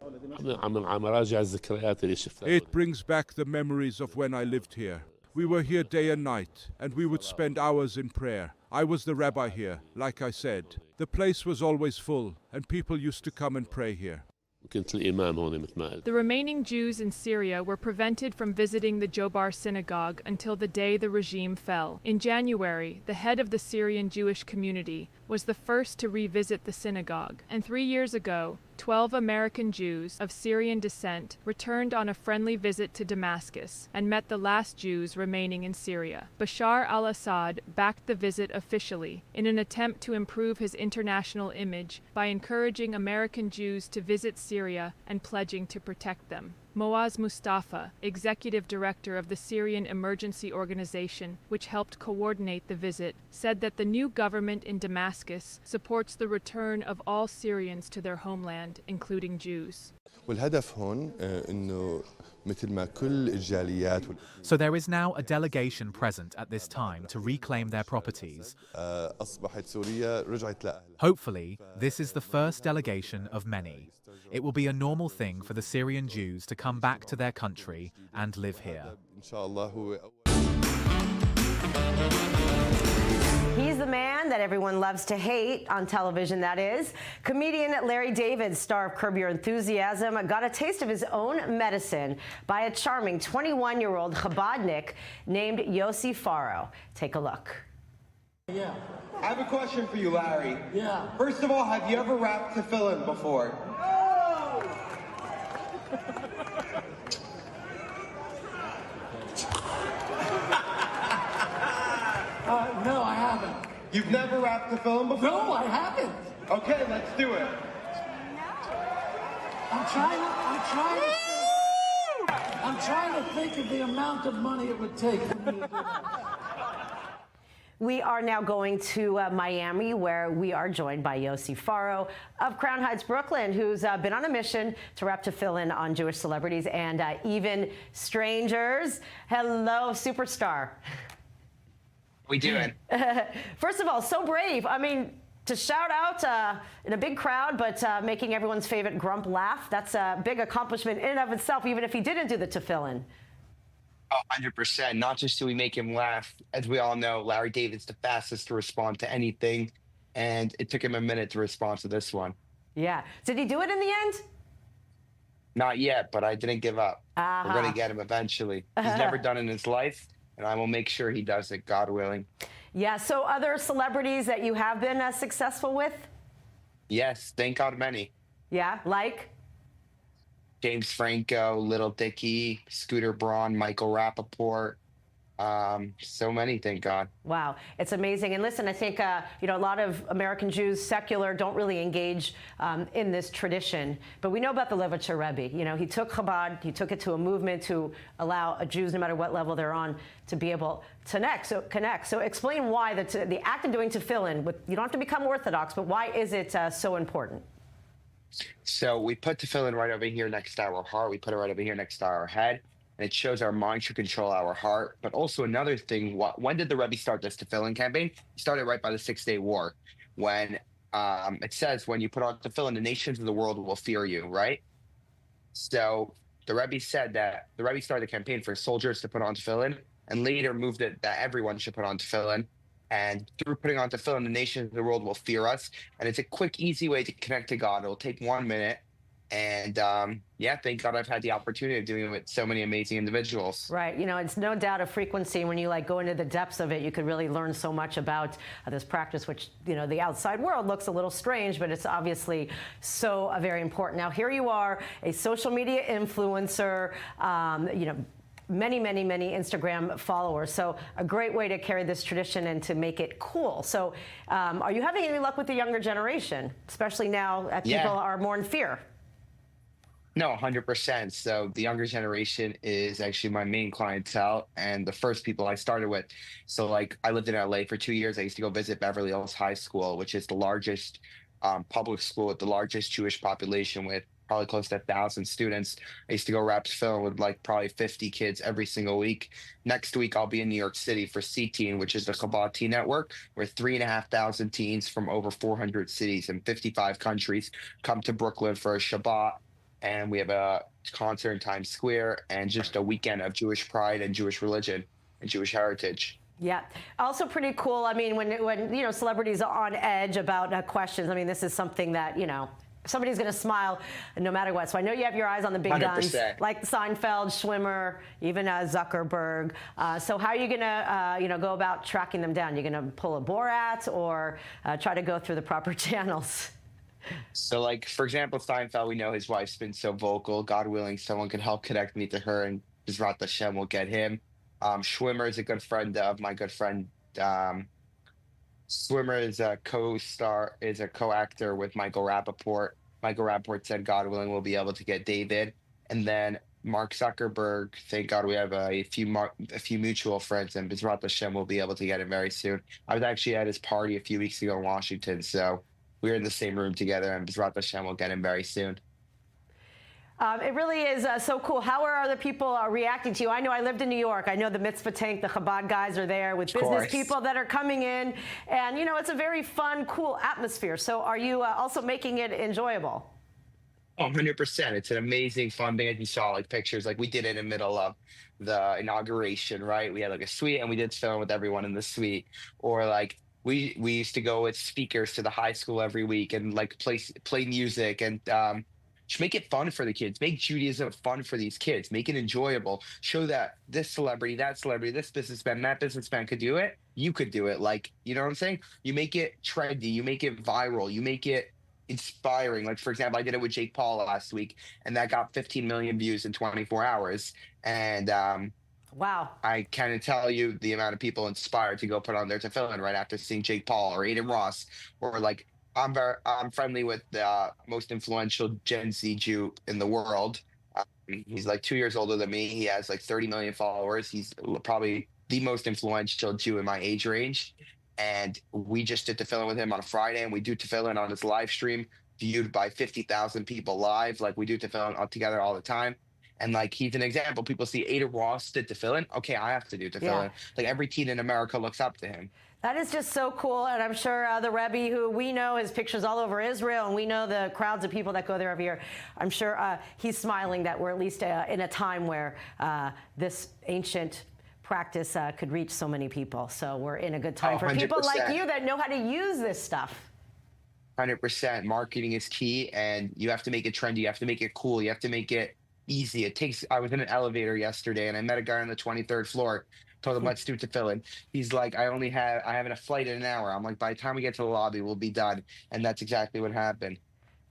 Speaker 18: It brings back the memories of when I lived here. We were here day and night, and we would spend hours in prayer. I was the rabbi here, like I said. The place was always full, and people used to come and pray here.
Speaker 8: The remaining Jews in Syria were prevented from visiting the Jobar Synagogue until the day the regime fell. In January, the head of the Syrian Jewish community was the first to revisit the synagogue, and 3 years ago, 12 American Jews of Syrian descent returned on a friendly visit to Damascus and met the last Jews remaining in Syria. Bashar al-Assad backed the visit officially in an attempt to improve his international image by encouraging American Jews to visit Syria and pledging to protect them. Moaz Mustafa, executive director of the Syrian Emergency Organization, which helped coordinate the visit, said that the new government in Damascus supports the return of all Syrians to their homeland, including Jews.
Speaker 22: So there is now a delegation present at this time to reclaim their properties. Hopefully, this is the first delegation of many. It will be a normal thing for the Syrian Jews to come back to their country and live here.
Speaker 20: He's the man that everyone loves to hate on television, that is. Comedian Larry David, star of Curb Your Enthusiasm, got a taste of his own medicine by a charming 21-year-old Chabadnik named Yossi Faro. Take a look.
Speaker 24: Yeah. I have a question for you, Larry. Yeah. First of all, have you ever wrapped tefillin before?
Speaker 25: No, I haven't.
Speaker 24: You've never wrapped tefillin before?
Speaker 25: No, I haven't.
Speaker 24: Okay, let's do it.
Speaker 25: I'm trying to think of the amount of money it would take for me to do that.
Speaker 20: We are now going to Miami, where we are joined by Yossi Faro of Crown Heights, Brooklyn, who's been on a mission to wrap tefillin on Jewish celebrities and even strangers. Hello, superstar.
Speaker 26: We doing?
Speaker 20: First of all, so brave. I mean, to shout out in a big crowd, but making everyone's favorite grump laugh, that's a big accomplishment in and of itself, even if he didn't do the tefillin.
Speaker 26: 100%. Not just do we make him laugh. As we all know, Larry David's the fastest to respond to anything, and it took him a minute to respond to this one.
Speaker 20: Yeah. Did he do it in the end?
Speaker 26: Not yet, but I didn't give up. We're going to get him eventually. He's never done it in his life, and I will make sure he does it, God willing.
Speaker 20: Yeah. So other celebrities that you have been successful with?
Speaker 26: Yes. Thank God many.
Speaker 20: Yeah. Like?
Speaker 26: James Franco, Little Dicky, Scooter Braun, Michael Rappaport. So many, thank God.
Speaker 20: Wow, it's amazing. And listen, I think a lot of American Jews, secular, don't really engage in this tradition. But we know about the Levitcher Rebbe. You know, he took Chabad, he took it to a movement to allow Jews, no matter what level they're on, to be able to connect. So explain why the act of doing tefillin, you don't have to become Orthodox, but why is it so important?
Speaker 26: So we put tefillin right over here next to our heart. We put it right over here next to our head. and it shows our mind should control our heart. But also another thing, when did the Rebbe start this tefillin campaign? He started right by the 6-Day War, when it says, when you put on tefillin, the nations of the world will fear you, right? So the Rebbe said that the Rebbe started the campaign for soldiers to put on tefillin, and later moved it that everyone should put on tefillin. And through putting on tefillin, the nations of the world will fear us. And it's a quick, easy way to connect to God. It'll take 1 minute. And yeah, thank God I've had the opportunity of doing it with so many amazing individuals.
Speaker 20: Right. You know, it's no doubt a frequency. When you go into the depths of it, you could really learn so much about this practice, which, the outside world looks a little strange, but it's obviously so very important. Now, here you are, a social media influencer, many Instagram followers. So a great way to carry this tradition and to make it cool. So are you having any luck with the younger generation, especially now that people are more in fear?
Speaker 26: No, 100%. So the younger generation is actually my main clientele and the first people I started with. So I lived in LA for 2 years. I used to go visit Beverly Hills High School, which is the largest public school with the largest Jewish population, with probably close to 1,000 students. I used to go wrap film with probably 50 kids every single week. Next week, I'll be in New York City for C-Teen, which is the Chabad Teen Network, where 3,500 teens from over 400 cities and 55 countries come to Brooklyn for a Shabbat. And we have a concert in Times Square and just a weekend of Jewish pride and Jewish religion and Jewish heritage.
Speaker 20: Yeah. Also pretty cool. I mean, when celebrities are on edge about questions, I mean, this is something that, somebody's going to smile no matter what. So I know you have your eyes on the big 100%. Guns, like Seinfeld, Schwimmer, even Zuckerberg. So how are you going to, go about tracking them down? You're going to pull a Borat or try to go through the proper channels?
Speaker 26: So for example, Seinfeld, we know his wife's been so vocal. God willing, someone can help connect me to her, and Bezrat Hashem will get him. Schwimmer is a good friend of my good friend. Schwimmer is a co-actor with Michael Rappaport. Michael Rappaport said, God willing, we'll be able to get David. And then Mark Zuckerberg, thank God we have a few mutual friends, and Bezrat Hashem will be able to get him very soon. I was actually at his party a few weeks ago in Washington, so we were in the same room together, and Bezrat Hashem will get him very soon.
Speaker 20: It really is so cool. How are other people reacting to you? I know I lived in New York. I know the Mitzvah Tank, the Chabad guys are there with business people that are coming in. And, it's a very fun, cool atmosphere. So are you also making it enjoyable?
Speaker 26: Oh, 100%. It's an amazing, fun thing. As you saw, pictures, we did it in the middle of the inauguration, right? We had a suite, and we did film with everyone in the suite. Or we used to go with speakers to the high school every week and play music and just make it fun for the kids. Make Judaism fun for these kids. Make it enjoyable. Show that this celebrity, that celebrity, this businessman, that businessman could do it. You could do it. You know what I'm saying? You make it trendy. You make it viral. You make it inspiring. For example, I did it with Jake Paul last week, and that got 15 million views in 24 hours. And
Speaker 20: wow.
Speaker 26: I can't tell you the amount of people inspired to go put on their tefillin right after seeing Jake Paul or Aiden Ross, or I'm friendly with the most influential Gen Z Jew in the world. He's 2 years older than me. He has 30 million followers. He's probably the most influential Jew in my age range. And we just did tefillin with him on a Friday, and we do tefillin on his live stream, viewed by 50,000 people live. We do tefillin together all the time. And he's an example. People see Ada Ross did tefillin. Okay, I have to do tefillin. Yeah. Every teen in America looks up to him.
Speaker 20: That is just so cool. And I'm sure the Rebbe, who we know his pictures all over Israel, and we know the crowds of people that go there every year, I'm sure he's smiling that we're at least in a time where this ancient practice could reach so many people. So we're in a good time for people like you that know how to use this stuff.
Speaker 26: 100%. Marketing is key, and you have to make it trendy. You have to make it cool. You have to make it easy. I was in an elevator yesterday, and I met a guy on the 23rd floor. Told him, let's do tefillin. He's like, I have a flight in an hour. I'm like, by the time we get to the lobby, we'll be done. And that's exactly what happened.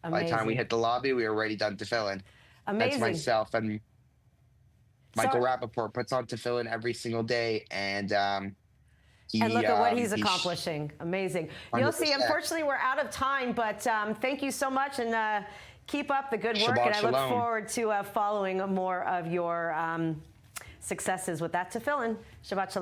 Speaker 26: Amazing. By the time we hit the lobby, we were already done tefillin.
Speaker 20: Amazing.
Speaker 26: That's myself. And Michael Rappaport puts on tefillin every single day. And
Speaker 20: and look at what he's accomplishing. Amazing. 100%. Yossi, unfortunately, we're out of time, but thank you so much. And keep up the good work.
Speaker 26: Shabbat
Speaker 20: and I look
Speaker 26: shalom.
Speaker 20: forward to following more of your successes with that tefillin. Shabbat shalom.